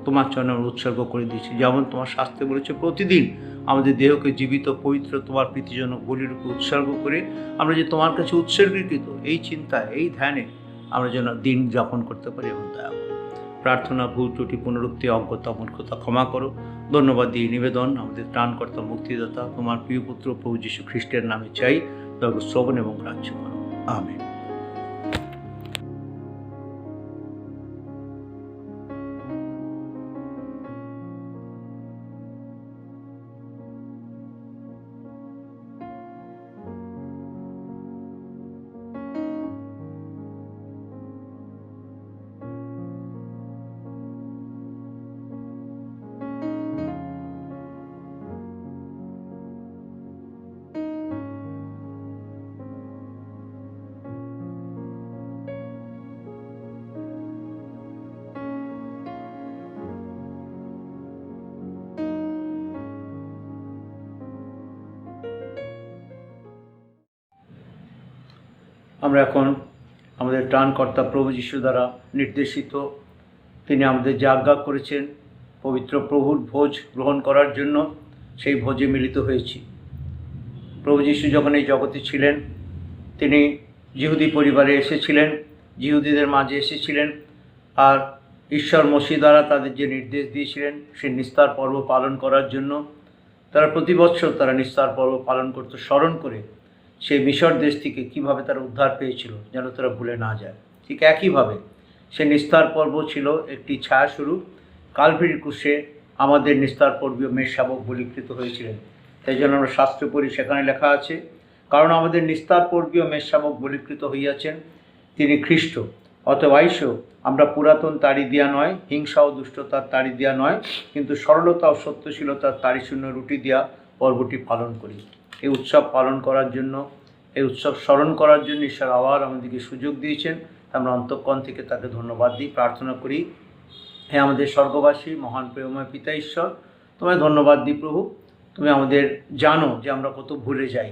তোমার জন্য আমরা উৎসর্গ করে দিয়েছি। যেমন তোমার শাস্ত্রে বলেছে, প্রতিদিন আমাদের দেহকে জীবিত, পবিত্র, তোমার প্রীতিজনক বলিরূপে উৎসর্গ করে আমরা যে তোমার কাছে উৎসর্গীকৃত, এই চিন্তায়, এই ধ্যানে আমরা যেন দিন যাপন করতে পারি। এবং দয়া করো। প্রার্থনা, ভুল ত্রুটি, পুনরুক্তি, অজ্ঞতা, মূর্খতা ক্ষমা করো। ধন্যবাদ দিয়ে নিবেদন আমাদের ত্রাণকর্তা, মুক্তিদাতা, তোমার প্রিয় পুত্র প্রভু যীশু খ্রিস্টের নামে চাই। দয়া শ্রবণ এবং গ্রাহ্য করো। আমেন। আমরা এখন আমাদের ত্রাণকর্তা প্রভু যীশু দ্বারা নির্দেশিত, তিনি আমাদের যে আজ্ঞা করেছেন পবিত্র প্রভুর ভোজ গ্রহণ করার জন্য, সেই ভোজে মিলিত হয়েছি। প্রভু যীশু যখন এই জগতে ছিলেন, তিনি যিহুদি পরিবারে এসেছিলেন, যিহুদিদের মাঝে এসেছিলেন, আর ঈশ্বর মসিহ দ্বারা তাদের যে নির্দেশ দিয়েছিলেন সেই নিস্তার পর্ব পালন করার জন্য, তারা প্রতি বছর তারা নিস্তার পর্ব পালন করতে, স্মরণ করে সেই মিশর দেশ থেকে কীভাবে তারা উদ্ধার পেয়েছিল যেন তারা ভুলে না যায়। ঠিক একইভাবে সে নিস্তার পর্ব ছিল একটি ছায়াস্বরূপ। কালভারি ক্রুশে আমাদের নিস্তার পর্বীয় মেষশাবক বলীকৃত হয়েছিলেন। তাই জন্য আমরা শাস্ত্র পড়ি, সেখানে লেখা আছে, কারণ আমাদের নিস্তার পর্বীয় মেষশাবক বলীকৃত হইয়াছেন, তিনি খ্রিস্ট, অতএব আইসো, আমরা পুরাতন তাড়ি দিয়া নয়, হিংসা ও দুষ্টতার তাড়ি দিয়া নয়, কিন্তু সরলতা ও সত্যশীলতার তাড়িশূন্য রুটি দিয়া পর্বটি পালন করি। এই উৎসব পালন করার জন্য, এই উৎসব স্মরণ করার জন্য ঈশ্বর আবার আমাদেরকে সুযোগ দিয়েছেন। আমরা অন্তঃকরণ থেকে তাকে ধন্যবাদ দিই, প্রার্থনা করি। হে আমাদের স্বর্গবাসী মহান প্রেমময় পিতা ঈশ্বর, তোমায় ধন্যবাদ দিই প্রভু। তুমি আমাদের জানো যে আমরা কত ভুলে যাই।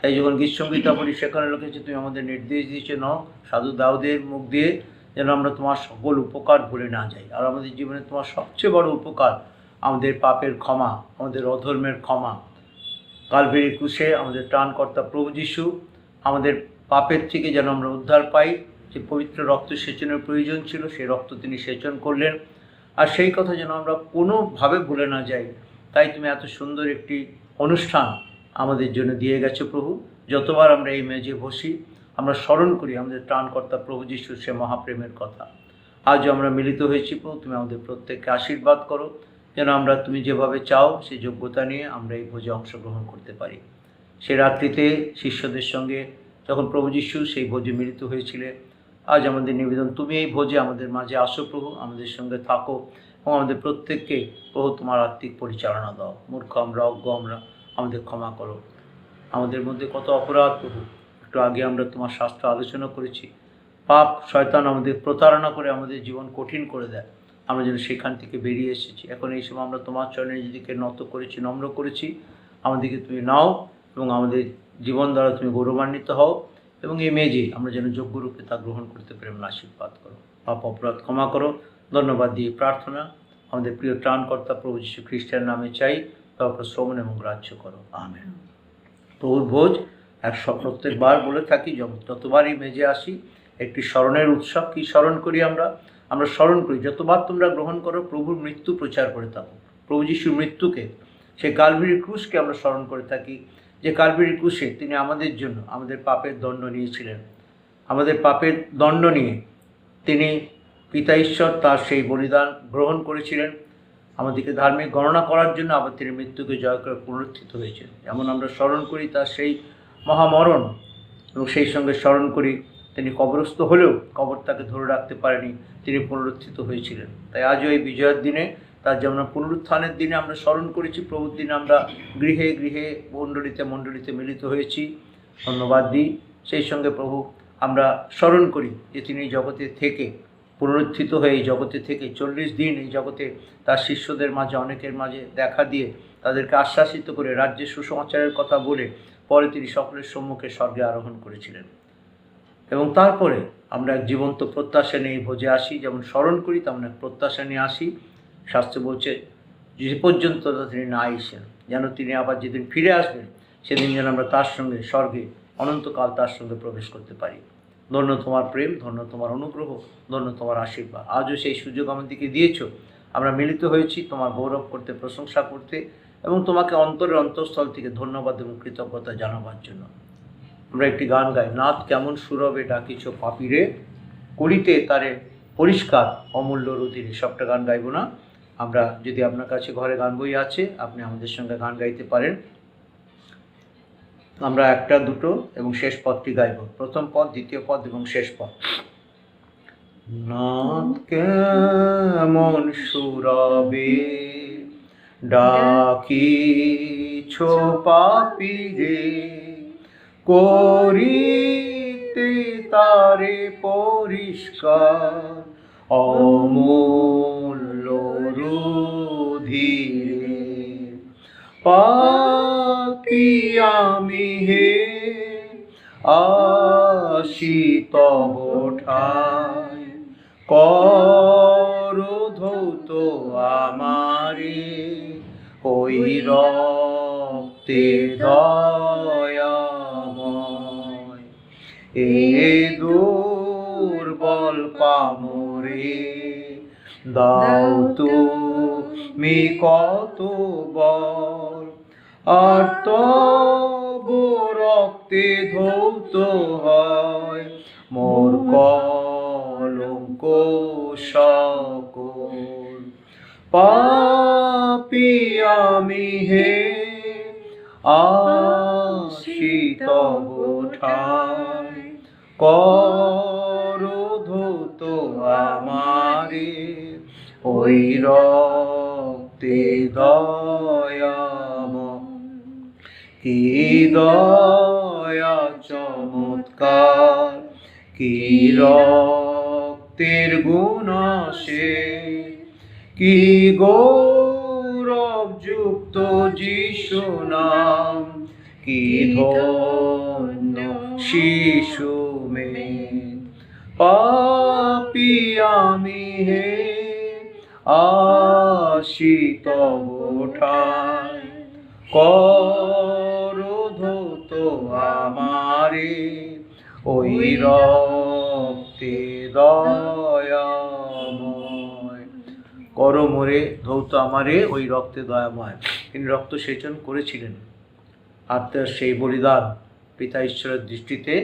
তাই যখন গীতসংগীতা পড়ি সেখানে লিখেছে, তুমি আমাদের নির্দেশ দিয়েছে ন সাধু দাউদের মুখ দিয়ে, যেন আমরা তোমার সকল উপকার ভুলে না যাই। আর আমাদের জীবনে তোমার সবচেয়ে বড় উপকার আমাদের পাপের ক্ষমা, আমাদের অধর্মের ক্ষমা। কালভারি ক্রুশে আমাদের ত্রাণকর্তা প্রভু যীশু আমাদের পাপের থেকে যেন আমরা উদ্ধার পাই। যে পবিত্র রক্ত সেচনের প্রয়োজন ছিল, সেই রক্ত তিনি সেচন করলেন। আর সেই কথা যেন আমরা কোনোভাবে ভুলে না যাই। তাই তুমি এত সুন্দর একটি অনুষ্ঠান আমাদের জন্য দিয়ে গেছো প্রভু। যতবার আমরা এই মেজে বসি, আমরা স্মরণ করি আমাদের ত্রাণকর্তা প্রভু যীশুর সে মহাপ্রেমের কথা। আজও আমরা মিলিত হয়েছি প্রভু, তুমি আমাদের প্রত্যেককে আশীর্বাদ করো, যেন আমরা তুমি যেভাবে চাও সেই যোগ্যতা নিয়ে আমরা এই ভোজে অংশগ্রহণ করতে পারি। সে রাত্রিতে শিষ্যদের সঙ্গে যখন প্রভু যীশু সেই ভোজে মিলিত হয়েছিলেন, আজ আমাদের নিবেদন, তুমি এই ভোজে আমাদের মাঝে আসো প্রভু, আমাদের সঙ্গে থাকো এবং আমাদের প্রত্যেককে প্রভু তোমার আত্মিক পরিচালনা দাও। মূর্খ আমরা, অজ্ঞ আমরা, আমাদের ক্ষমা করো। আমাদের মধ্যে কত অপরাধ প্রভু, একটু আগে আমরা তোমার শাস্ত্র আলোচনা করেছি। পাপ শয়তান আমাদের প্রতারণা করে আমাদের জীবন কঠিন করে দেয়, আমরা যেন সেখান থেকে বেরিয়ে এসেছি। এখন এই সময় আমরা তোমার চরণে নিজেকে নত করেছি, নম্র করেছি। আমাদেরকে তুমি নাও এবং আমাদের জীবন দ্বারা তুমি গৌরবান্বিত হও এবং এই মেজে আমরা যেন যোগ্যরূপে তা গ্রহণ করতে পারি। আমরা আশীর্বাদ করো, পাপ অপরাধ ক্ষমা করো। ধন্যবাদ দিয়ে প্রার্থনা আমাদের প্রিয় ত্রাণকর্তা প্রভু যীশু খ্রিস্টের নামে চাই। তারপর শ্রবণ এবং গ্রাহ্য করো, আমেন। প্রভুর ভোজ প্রত্যেকবার বলে থাকি, যতবারই মেজে আসি একটি স্মরণের উৎসব। কি স্মরণ করি আমরা? আমরা স্মরণ করি যতবার তোমরা গ্রহণ করো প্রভুর মৃত্যু প্রচার করে থাকো। প্রভু যীশুর মৃত্যুকে, সেই কালভারি ক্রুশকে আমরা স্মরণ করে থাকি, যে কালভারি ক্রুশে তিনি আমাদের জন্য আমাদের পাপের দণ্ড নিয়েছিলেন। আমাদের পাপের দণ্ড নিয়ে তিনি পিতা ঈশ্বর তার সেই বলিদান গ্রহণ করেছিলেন আমাদেরকে ধার্মিক গণনা করার জন্য। আবার তিনি মৃত্যুকে জয় করে পুনরুত্থিত হয়েছেন। যেমন আমরা স্মরণ করি তার সেই মহামরণ এবং সেই সঙ্গে স্মরণ করি তিনি কবরস্থ হলেও কবর তাকে ধরে রাখতে পারেনি, তিনি পুনরুত্থিত হয়েছিলেন। তাই আজও এই বিজয়ের দিনে, তার যেমন পুনরুত্থানের দিনে আমরা স্মরণ করেছি, প্রভুর দিনে আমরা গৃহে গৃহে মণ্ডলীতে মণ্ডলীতে মিলিত হয়েছি। ধন্যবাদ দিই। সেই সঙ্গে প্রভু আমরা স্মরণ করি যে তিনি জগতে থেকে পুনরুত্থিত হয়ে এই জগতে থেকে 40 দিন এই জগতে তার শিষ্যদের মাঝে, অনেকের মাঝে দেখা দিয়ে তাদেরকে আশ্বাসিত করে রাজ্যের সুসমাচারের কথা বলে পরে তিনি সকলের সম্মুখে স্বর্গে আরোহণ করেছিলেন। এবং তারপরে আমরা এক জীবন্ত প্রত্যাশা নিয়ে ভোজে আসি। যেমন স্মরণ করি তেমন এক প্রত্যাশা নিয়ে আসি। শাস্ত্র বলছে যে পর্যন্ত তিনি না আসেন, যেন তিনি আবার যেদিন ফিরে আসবেন সেদিন যেন আমরা তার সঙ্গে স্বর্গে অনন্তকাল তার সঙ্গে প্রবেশ করতে পারি। ধন্য তোমার প্রেম, ধন্য তোমার অনুগ্রহ, ধন্য তোমার আশীর্বাদ। আজও সেই সুযোগ আমাদেরকে দিয়েছো। আমরা মিলিত হয়েছি তোমার গৌরব করতে, প্রশংসা করতে এবং তোমাকে অন্তরের অন্তঃস্থল থেকে ধন্যবাদ এবং কৃতজ্ঞতা জানাবার জন্য। আমরা একটি গান গাই, নাথ কেমন সুরবে ডাকিছ পাপিরে, করিতে তারে পরিষ্কার অমূল্য রুধিরে। সবটা গান গাইব না আমরা, যদি আপনার কাছে ঘরে গান বই আছে আপনি আমাদের সঙ্গে গান গাইতে পারেন। আমরা একটা, দুটো এবং শেষ পদটি গাইব। প্রথম পদ, দ্বিতীয় পদ এবং শেষ পদ। নাথ কেমন সুরবে ডাকিছ পাপিরে, করিতে তারে পরিষ্কার অমূল্য রুধিরে। পাপী আমি হে আসি তব ঠায়, কর ধৌত আমারে ওই রক্তে দয়াময়। এ দুর্বল পামরে দাও তুমি কত বল, আর তব রক্তে ধৌত হয় মোর কলঙ্ক সকল। পাপী আমি হে আসি তব ঠায়, কর ধৌত ওই রক্তে দয়াময়, কি দয়া চমৎকার, কি রক্তের গুণ সে, কি গৌরব যুক্ত যিশু নাম, কি ধন্য শিশু মেয়ে। পাপী আমি হে আসি তব ঠায়, করধৌত আমারে ওই রক্তে দয়াময়। কর মোরে ধৌত আমারে ওই রক্তে দয়াময়। তিনি রক্ত সেচন করেছিলেন, আর তার সেই বলিদান পিতা ঈশ্বরের দৃষ্টিতে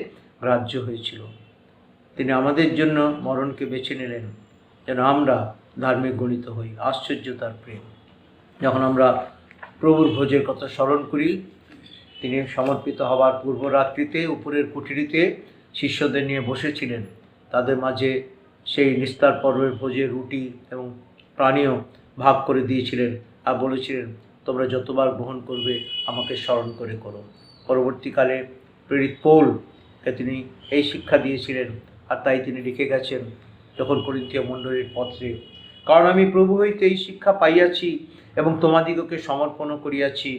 গ্রাহ্য হয়েছিল। তিনি আমাদের জন্য মরণকে বেছে নিলেন যেন আমরা ধার্মিক গণিত হই। আশ্চর্য তার প্রেম। যখন আমরা প্রভুর ভোজের কথা স্মরণ করি, তিনি সমর্পিত হবার পূর্ব রাত্রিতে উপরের কুঠুরিতে শিষ্যদের নিয়ে বসেছিলেন। তাদের মাঝে সেই নিস্তার পর্বের ভোজে রুটি এবং পানীয় ভাগ করে দিয়েছিলেন আর বলেছিলেন, তোমরা যতবার গ্রহণ করবে আমাকে স্মরণ করে করো। পরবর্তীকালে প্রেরিত পৌলকে তিনি এই শিক্ষা দিয়েছিলেন, আর তাই তিনি লিখে গেছেন যখন করিন্থীয় মণ্ডলীর পত্রে, কারণ আমি প্রভু হইতে এই শিক্ষা পাইয়াছি এবং তোমাদিগকে সমর্পণ করিয়াছি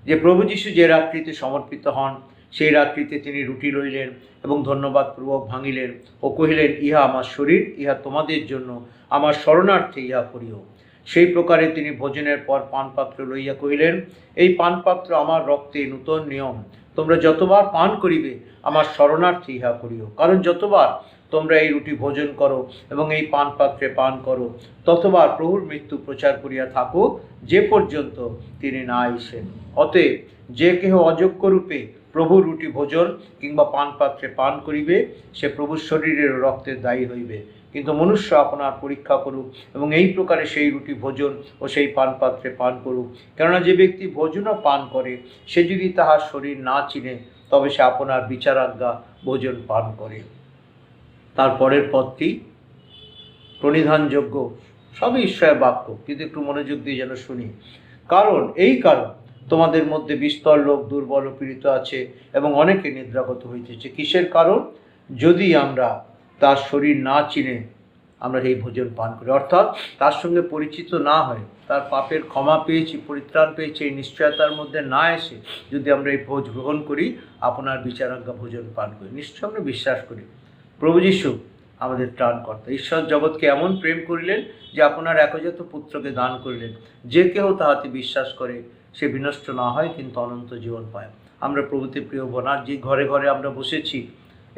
যে প্রভু যীশু যে রাত্রিতে সমর্পিত হন, সেই রাত্রিতে তিনি রুটি লইলেন এবং ধন্যবাদপূর্বক ভাঙিলেন ও কহিলেন, ইহা আমার শরীর, ইহা তোমাদের জন্য, আমার শরণার্থে ইহা করিও। সেই প্রকারে তিনি ভোজনের পর পানপাত্র লইয়া কহিলেন, এই পানপাত্র আমার রক্তে নূতন নিয়ম, তোমরা যতবার পান করিবে আমার শরণার্থে ইহা করিও। কারণ যতবার তোমরা এই রুটি ভোজন করো এবং এই পানপাত্রে পান করো, ততবার প্রভুর মৃত্যু প্রচার করিয়া থাকো যে পর্যন্ত তিনি না আইসেন। অতএব যে কেহ অযোগ্য রূপে প্রভুর রুটি ভোজন কিংবা পানপাত্রে পান করিবে, সে প্রভুর শরীরের রক্তের দায়ী হইবে। কিন্তু মনুষ্য আপনার পরীক্ষা করুক এবং এই প্রকারে সেই রুটি ভোজন ও সেই পানপাত্রে পান করুক। কেননা যে ব্যক্তি ভোজন ও পান করে, সে যদি তাহার শরীর না চিনে, তবে সে আপনার বিচারাজ্ঞা ভোজন পান করে। তারপরের পদটি প্রণিধানযোগ্য, সবই ঈশ্বরের বাক্য, কিন্তু একটু মনোযোগ দিয়ে যেন শুনি। কারণ তোমাদের মধ্যে বিস্তর লোক দুর্বল ও পীড়িত আছে এবং অনেকে নিদ্রাগত হইতেছে। কিসের কারণ? যদি আমরা তার শরীর না চিনে আমরা এই ভোজন পান করি, অর্থাৎ তার সঙ্গে পরিচিত না হয়, তার পাপের ক্ষমা পেয়েছি, পরিত্রাণ পেয়েছি, এই নিশ্চয়তার মধ্যে না এসে যদি আমরা এই ভোজ গ্রহণ করি, আপনার বিচারাজ্ঞা ভোজন পান করি। নিশ্চয় আমরা বিশ্বাস করি প্রভু যীশু আমাদের ত্রাণকর্তা। ঈশ্বর জগৎকে এমন প্রেম করিলেন যে আপনার একজাত পুত্রকে দান করিলেন, যে কেহ তাহাতে বিশ্বাস করে সে বিনষ্ট না হয় কিন্তু অনন্ত জীবন পায়। আমরা প্রভুতে প্রিয় বোন, আর যে ঘরে ঘরে আমরা বসেছি,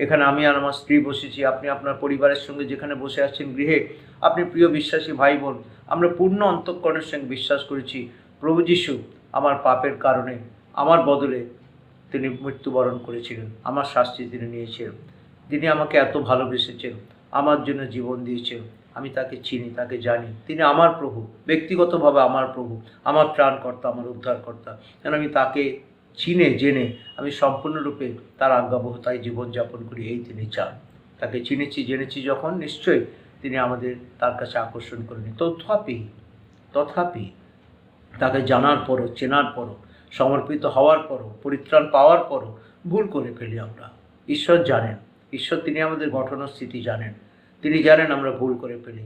এখানে আমি আর আমার স্ত্রী বসেছি, আপনি আপনার পরিবারের সঙ্গে যেখানে বসে আছেন গৃহে, আপনি প্রিয় বিশ্বাসী ভাই বোন, আমরা পূর্ণ অন্তঃকরণের সঙ্গে বিশ্বাস করেছি প্রভু যীশু আমার পাপের কারণে, আমার বদলে তিনি মৃত্যুবরণ করেছিলেন, আমার শাস্তি তিনি নিয়েছিলেন। তিনি আমাকে এত ভালোবেসেছেন, আমার জন্য জীবন দিয়েছেন। আমি তাকে চিনি, তাকে জানি। তিনি আমার প্রভু, ব্যক্তিগতভাবে আমার প্রভু, আমার ত্রাণকর্তা, আমার উদ্ধারকর্তা। যেন আমি তাকে চিনে জেনে আমি সম্পূর্ণরূপে তার আজ্ঞাবহতায় জীবনযাপন করি, এই তিনি চান। তাকে চিনেছি জেনেছি যখন, নিশ্চয়ই তিনি আমাদের তার কাছে আকর্ষণ করেনি। তথাপি তাকে জানার পরও, চেনার পরও, সমর্পিত হওয়ার পরও, পরিত্রাণ পাওয়ার পরও ভুল করে ফেলি আমরা। ঈশ্বর জানেন, ঈশ্বর তিনি আমাদের গঠন স্থিতি জানেন, তিনি জানেন আমরা ভুল করে ফেলি।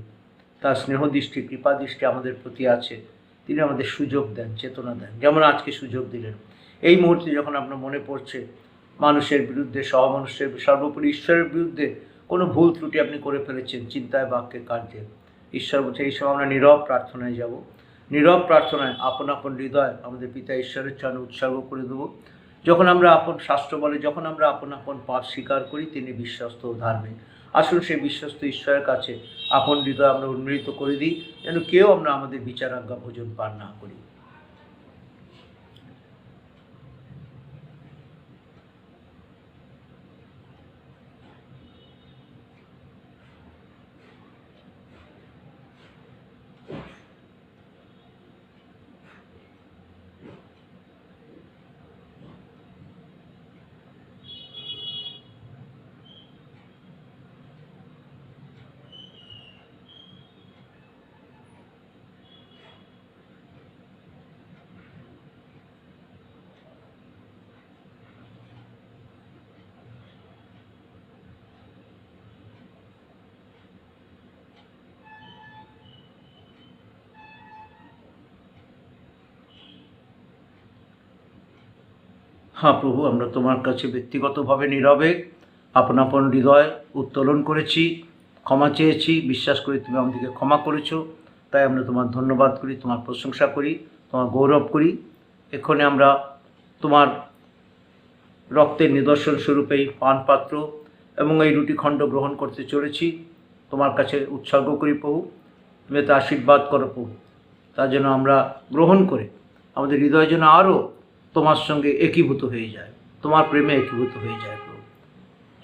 তার স্নেহ দৃষ্টি, কৃপা দৃষ্টি আমাদের প্রতি আছে। তিনি আমাদের সুযোগ দেন, চেতনা দেন, যেমন আজকে সুযোগ দিলেন। এই মুহূর্তে যখন আপনার মনে পড়ছে মানুষের বিরুদ্ধে, সহমানুষের, সর্বোপরি ঈশ্বরের বিরুদ্ধে কোনো ভুল ত্রুটি আপনি করে ফেলেছেন চিন্তায়, বাক্যে, কার্যে, ঈশ্বর বলছে এই সময় আমরা নীরব প্রার্থনায় যাব। নীরব প্রার্থনায় আপন আপন হৃদয় আমাদের পিতা ঈশ্বরের চরণে উৎসর্গ করে দেবো। যখন আমরা আপন শাস্ত্র বলে, যখন আমরা আপন আপন পাপ স্বীকার করি, তিনি বিশ্বস্ত ও ধার্মিক। আসুন সেই বিশ্বস্ত ঈশ্বরের কাছে আপন হৃদয় আমরা উন্মৃত করে দিই, যেন কেউ আমরা আমাদের বিচারাজ্ঞা ভোজন পান না করি। হ্যাঁ প্রভু, আমরা তোমার কাছে ব্যক্তিগতভাবে নীরবে আপন আপন হৃদয় উত্তোলন করেছি, ক্ষমা চেয়েছি, বিশ্বাস করি তুমি আমাদেরকে ক্ষমা করেছো। তাই আমরা তোমার ধন্যবাদ করি, তোমার প্রশংসা করি, তোমার গৌরব করি। এখানে আমরা তোমার রক্তের নিদর্শন স্বরূপে এই পানপাত্র এবং এই রুটিখণ্ড গ্রহণ করতে চলেছি। তোমার কাছে উৎসর্গ করি প্রভু, তুমি এতে আশীর্বাদ করো প্রভু। তার জন্য আমরা গ্রহণ করে আমাদের হৃদয় যেন আরও তোমার সঙ্গে একীভূত হয়ে যায়, তোমার প্রেমে একীভূত হয়ে যায় প্রভু।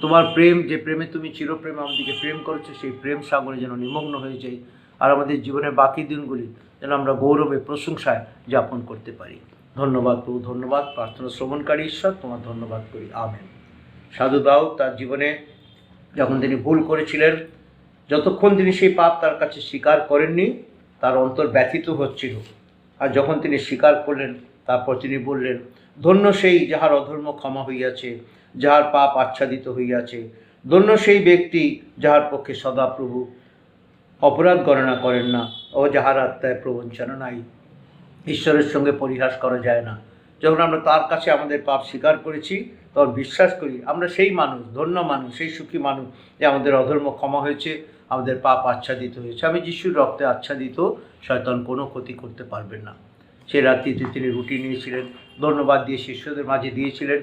তোমার প্রেম, যে প্রেমে তুমি চিরপ্রেমে আমাদেরকে প্রেম করেছো, সেই প্রেম সাগরে যেন নিমগ্ন হয়ে যাই, আর আমাদের জীবনের বাকি দিনগুলি যেন আমরা গৌরবে প্রশংসায় যাপন করতে পারি। ধন্যবাদ প্রভু, ধন্যবাদ। প্রার্থনা শ্রবণকারী ঈশ্বর, তোমার ধন্যবাদ করি। আমেন। সাধু দাউদ তার জীবনে যখন তিনি ভুল করেছিলেন, যতক্ষণ তিনি সেই পাপ তার কাছে স্বীকার করেননি, তার অন্তর ব্যথিত হচ্ছিল। আর যখন তিনি স্বীকার করলেন, তারপর তিনি বললেন, ধন্য সেই যাহার অধর্ম ক্ষমা হইয়াছে, যাহার পাপ আচ্ছাদিত হইয়াছে। ধন্য সেই ব্যক্তি যাহার পক্ষে সদাপ্রভু অপরাধ গণনা করেন না ও যাহার আত্মায় প্রবঞ্চনা নাই। ঈশ্বরের সঙ্গে পরিহাস করা যায় না। যখন আমরা তার কাছে আমাদের পাপ স্বীকার করেছি, তখন বিশ্বাস করি আমরা সেই মানুষ, ধন্য মানুষ, সেই সুখী মানুষ যে আমাদের অধর্ম ক্ষমা হয়েছে, আমাদের পাপ আচ্ছাদিত হয়েছে। আমি যিশুর রক্তে আচ্ছাদিত, শয়তান কোনো ক্ষতি করতে পারবেন না। সেই রাত্রিতে তিনি রুটি নিয়েছিলেন, ধন্যবাদ দিয়ে শিষ্যদের মাঝে দিয়েছিলেন,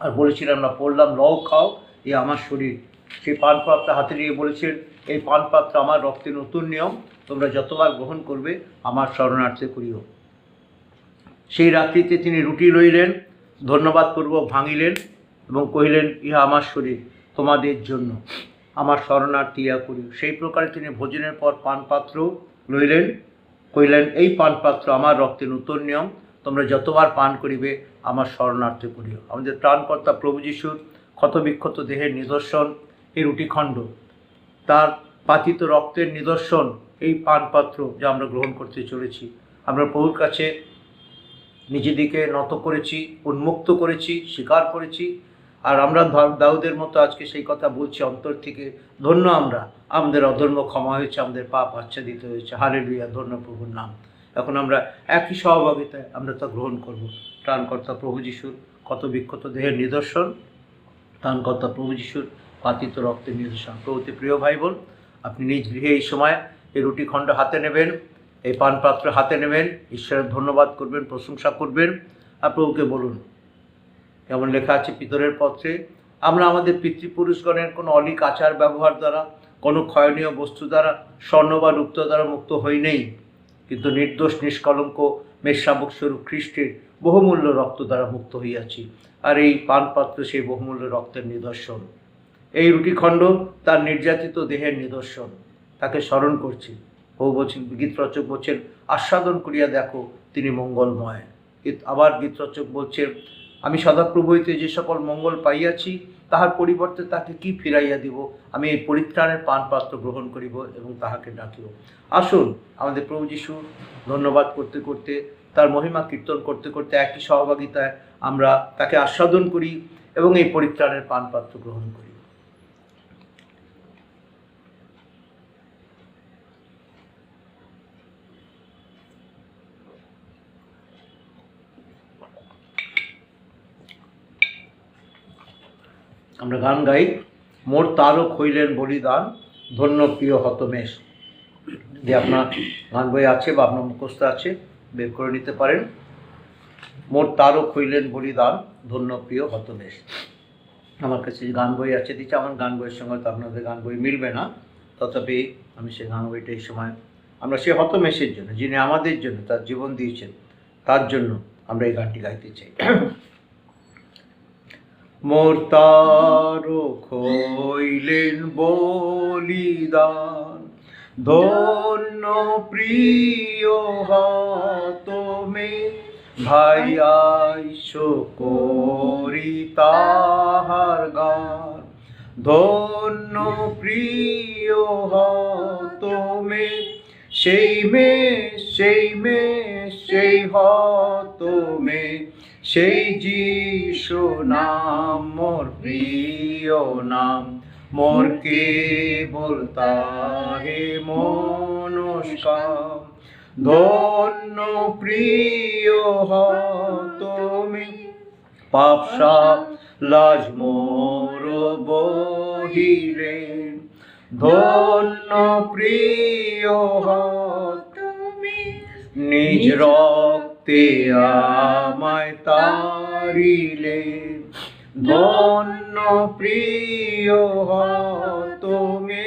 আর বলেছিলেন, আমরা পড়লাম, লও খাও, এ আমার শরীর। সেই পানপাত্র হাতে নিয়ে বলেছেন, এই পানপাত্র আমার রক্তের নতুন নিয়ম, তোমরা যতবার গ্রহণ করবে আমার শরণার্থে করিও। সেই রাত্রিতে তিনি রুটি লইলেন, ধন্যবাদপূর্বক ভাঙিলেন এবং কহিলেন, ইহা আমার শরীর, তোমাদের জন্য, আমার শরণার্থী ইহা করিও। সেই প্রকারে তিনি ভোজনের পর পানপাত্র লইলেন, কহিলেন, এই পানপাত্র আমার রক্তের নূতন নিয়ম, তোমরা যতবার পান করিবে আমার শরণার্থে করিও। আমাদের প্রাণকর্তা প্রভু যিশুর ক্ষতবিক্ষত দেহের নিদর্শন এই রুটিখণ্ড, তার পাতিত রক্তের নিদর্শন এই পানপাত্র যা আমরা গ্রহণ করতে চলেছি। আমরা প্রভুর কাছে নিজেদিকে নত করেছি, উন্মুক্ত করেছি, স্বীকার করেছি। আর আমরা দাউদের মতো আজকে সেই কথা বলছি অন্তর থেকে, ধন্য আমরা, আমাদের অধর্ম ক্ষমা হয়েছে, আমাদের পাপ আচ্ছাদিত হয়েছে। হালেলুয়া, ধন্য প্রভুর নাম। এখন আমরা একই সহভাগিতায় আমরা তা গ্রহণ করব। ত্রাণকর্তা প্রভু যিশুর ক্ষতবিক্ষত দেহের নিদর্শন, ত্রাণকর্তা প্রভু যিশুর পাতিত রক্তের নিদর্শন। প্রভুতে প্রিয় ভাই বোন, আপনি নিজ গৃহে এই সময় এই রুটিখণ্ড হাতে নেবেন, এই পানপাত্র হাতে নেবেন, ঈশ্বরের ধন্যবাদ করবেন, প্রশংসা করবেন, আর প্রভুকে বলুন, যেমন লেখা আছে পিতরের পত্রে, আমরা আমাদের পিতৃপুরুষগণের কোনো অলিক আচার ব্যবহার দ্বারা, কোনো ক্ষয়নীয় বস্তু দ্বারা, স্বর্ণ বা রুপ্ত দ্বারা মুক্ত হই নেই, কিন্তু নির্দোষ নিষ্কলঙ্ক মেষশাবক স্বরূপ খ্রিস্টের বহুমূল্য রক্ত দ্বারা মুক্ত হইয়াছি। আর এই পানপাত্র সেই বহুমূল্য রক্তের নিদর্শন। এই রুটিখণ্ড তার নির্যাতিত দেহের নিদর্শন, তাকে স্মরণ করছি। ও বলছেন, গীতরচক বলছেন, আস্বাদন করিয়া দেখো তিনি মঙ্গলময়। আবার গীতরচক বলছেন, আমি সদাপ্রভু হইতে যে সকল মঙ্গল পাইয়াছি, তাহার পরিবর্তে তাকে কি ফিরাইয়া দিব? আমি এই পরিত্রাণের পানপাত্র গ্রহণ করিব এবং তাহাকে ডাকিব। আসুন, আমাদের প্রভু যিশু ধন্যবাদ করতে করতে, তার মহিমা কীর্তন করতে করতে একই সহভাগিতায় আমরা তাকে আস্বাদন করি এবং এই পরিত্রাণের পানপাত্র গ্রহণ করি। আমরা গান গাই, মোর তারক হইলেন বলিদান, ধন্য প্রিয় হতমেষ। যে আপনার গান বই আছে বা আপনার মুখস্থ আছে, বের করে নিতে পারেন। মোর তারক হইলেন বলিদান, ধন্য প্রিয় হতমেষ। আমার কাছে যে গান বই আছে দিচ্ছে, আমার গান বইয়ের সঙ্গে তো আপনাদের গান বই মিলবে না, তথাপি আমি সেই গান বইটা এই সময় আমরা সেই হতমেষের জন্য, যিনি আমাদের জন্য তার জীবন দিয়েছেন, তার জন্য আমরা এই গানটি গাইতে চাই। মোর তারক হইলেন বলিদান, ধন্য প্রিয় হতমেষ, ভাই আইস করি তাহার গান। ধন্য প্রিয় হতমেষ, সেই মেষ, সেই মেষ, সেই হতমেষ, সেই যিশু নাম মোর প্রিয় নাম। মোর কেবল তাহে মনস্কাম, ধন্য প্রিয় হতমেষ, পাপ সাপ লাজ মোর বহিলেন, ধন্য প্রিয় তুমি নিজ রক্তে আমায় তারিলেন, ধন্য প্রিয় তুমি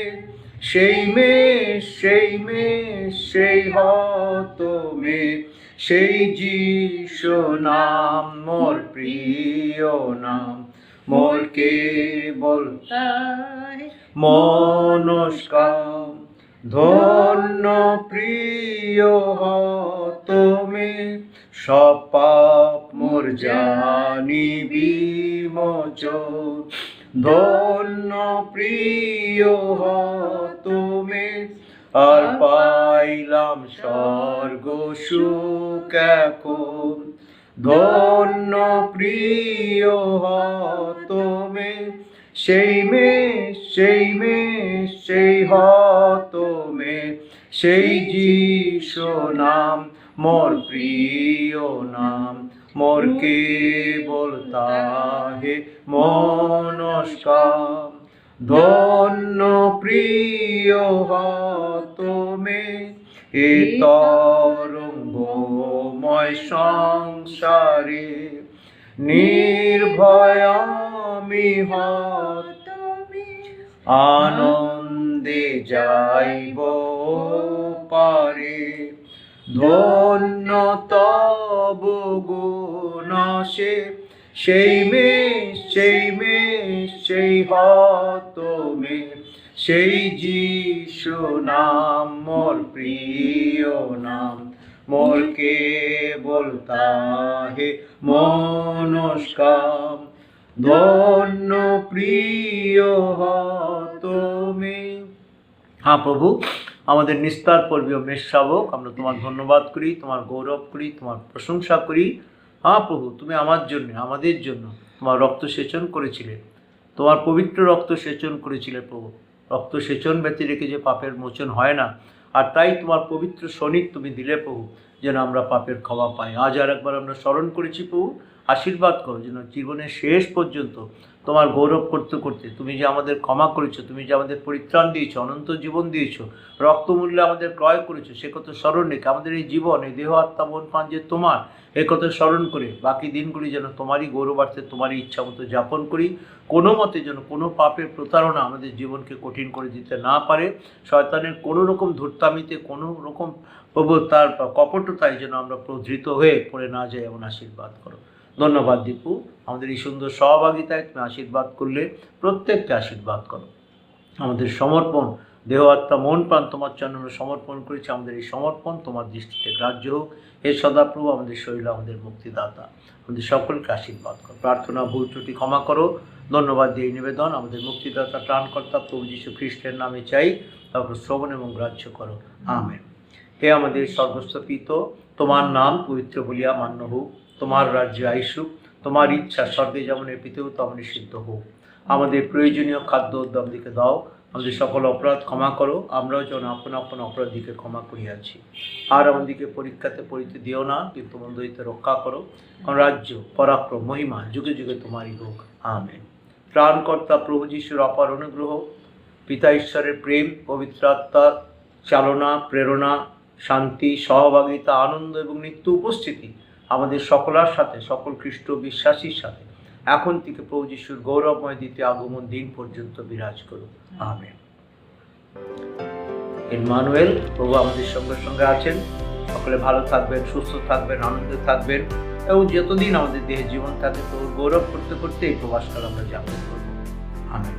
সেই তুমি সেই যিশু নাম মোর প্রিয় নাম, মোর কেবল তাই মনস্কাম, ধন্য প্রিয় তুমি সব পাপ মোর জানি বিমোচন, ধন্য প্রিয় তুমি আর পাইলাম স্বর্গ সুখ এখন, ধন্য প্রিয় তুমি সেই তুমি সেই যিশু নাম মোর প্রিয় নাম, মোর কেবল তাহে মনস্কাম, ধন্য প্রিয় তুমি এ তরঙ্গময় সংসারে, নির্ভয় আমি তুমি আনন্দে যাইব পারে, ধন্য তব গুণাসে সেই তুমি সেই যিশু নাম মোর প্রিয় নাম, মোর কেবল তাহে মনস্কাম, ধন্য প্রিয় তুমি। হ্যাঁ প্রভু, আমাদের নিস্তার পর্বীয় মেষশাবক, আমরা তোমার ধন্যবাদ করি, তোমার গৌরব করি, তোমার প্রশংসা করি। হ্যাঁ প্রভু, তুমি আমার জন্য, আমাদের জন্য তোমার রক্ত সেচন করেছিলে, তোমার পবিত্র রক্ত সেচন করেছিলে প্রভু। রক্ত সেচন ব্যতী রেখে যে পাপের মোচন হয় না, আর তাই তোমার পবিত্র শনিক তুমি দিলে প্রভু, যেন আমরা পাপের ক্ষমা পাই। আজ আর একবার আমরা স্মরণ করেছি প্রভু, আশীর্বাদ করো যেন জীবনের শেষ পর্যন্ত তোমার গৌরব করতে করতে, তুমি যে আমাদের ক্ষমা করেছো, তুমি যে আমাদের পরিত্রাণ দিয়েছো, অনন্ত জীবন দিয়েছো, রক্তমূল্যে আমাদের ক্রয় করেছো, সে কথা স্মরণ রেখে আমাদের এই জীবন, এই দেহ আত্মা মন প্রাণ যে তোমার, এ কথা স্মরণ করে বাকি দিনগুলি যেন তোমারই গৌরবার্থে তোমারই ইচ্ছা মতো যাপন করি। কোনো মতে যেন কোনো পাপের প্রতারণা আমাদের জীবনকে কঠিন করে দিতে না পারে, শয়তানের কোনো রকম ধূর্তামিতে, কোনো রকম প্রভু তার কপটতায় যেন আমরা প্রধৃত হয়ে পড়ে না যাই, এমন আশীর্বাদ করো। ধন্যবাদ দীপু, আমাদের এই সুন্দর সহভাগিতায় তুমি আশীর্বাদ করলে, প্রত্যেককে আশীর্বাদ করো। আমাদের সমর্পণ, দেহ আত্মা মন প্রাণ তোমার জন্য আমরা সমর্পণ করেছি, আমাদের এই সমর্পণ তোমার দৃষ্টিতে গ্রাহ্য হোক। হে সদাপ্রভু, আমাদের শরীর, আমাদের মুক্তিদাতা, আমাদের সকলকে আশীর্বাদ করো। প্রার্থনা ভুল ত্রুটি ক্ষমা করো। ধন্যবাদ দিয়ে নিবেদন আমাদের মুক্তিদাতা ত্রাণকর্তা প্রভু যীশু খ্রিস্টের নামে চাই, তারপর শ্রবণ এবং গ্রাহ্য করো। আমেন। হে আমাদের স্বর্গস্থ পিতা, তোমার নাম পবিত্র বলিয়া মান্য হোক, তোমার রাজ্যে আইসুক, তোমার ইচ্ছা স্বর্গে যেমন পৃথিবীতেও তেমনি সিদ্ধ হোক। আমাদের প্রয়োজনীয় খাদ্য আমাদেরকে দাও, আমাদের সকল অপরাধ ক্ষমা করো, আমরাও যেন আপন আপন অপরাধীকে ক্ষমা করিয়াছি। আর আমাদেরকে পরীক্ষাতে পড়িতে দিও না, কিন্তু মন্দ হইতে রক্ষা করো। কারণ রাজ্য, পরাক্রম, মহিমা যুগে যুগে তোমারই হোক। আমেন। ত্রাণকর্তা প্রভু যীশুর অপার অনুগ্রহ, পিতা ঈশ্বরের প্রেম, পবিত্র আত্মার চালনা, প্রেরণা, শান্তি, সহভাগিতা, আনন্দ এবং নিত্য উপস্থিতি আমাদের সকলের সাথে, সকল খ্রিস্ট বিশ্বাসীর সাথে এখন থেকে প্রভু যীশুর গৌরবময় দ্বিতীয় আগমন দিন পর্যন্ত বিরাজ করুন। আমেন। ইম্মানুয়েল, প্রভু আমাদের সঙ্গে সঙ্গে আছেন। সকলে ভালো থাকবেন, সুস্থ থাকবেন, আনন্দে থাকবেন এবং যতদিন আমাদের দেহে জীবন থাকে প্রভুর গৌরব করতে করতে এই প্রবাসকাল আমরা যাপন করব। আমেন।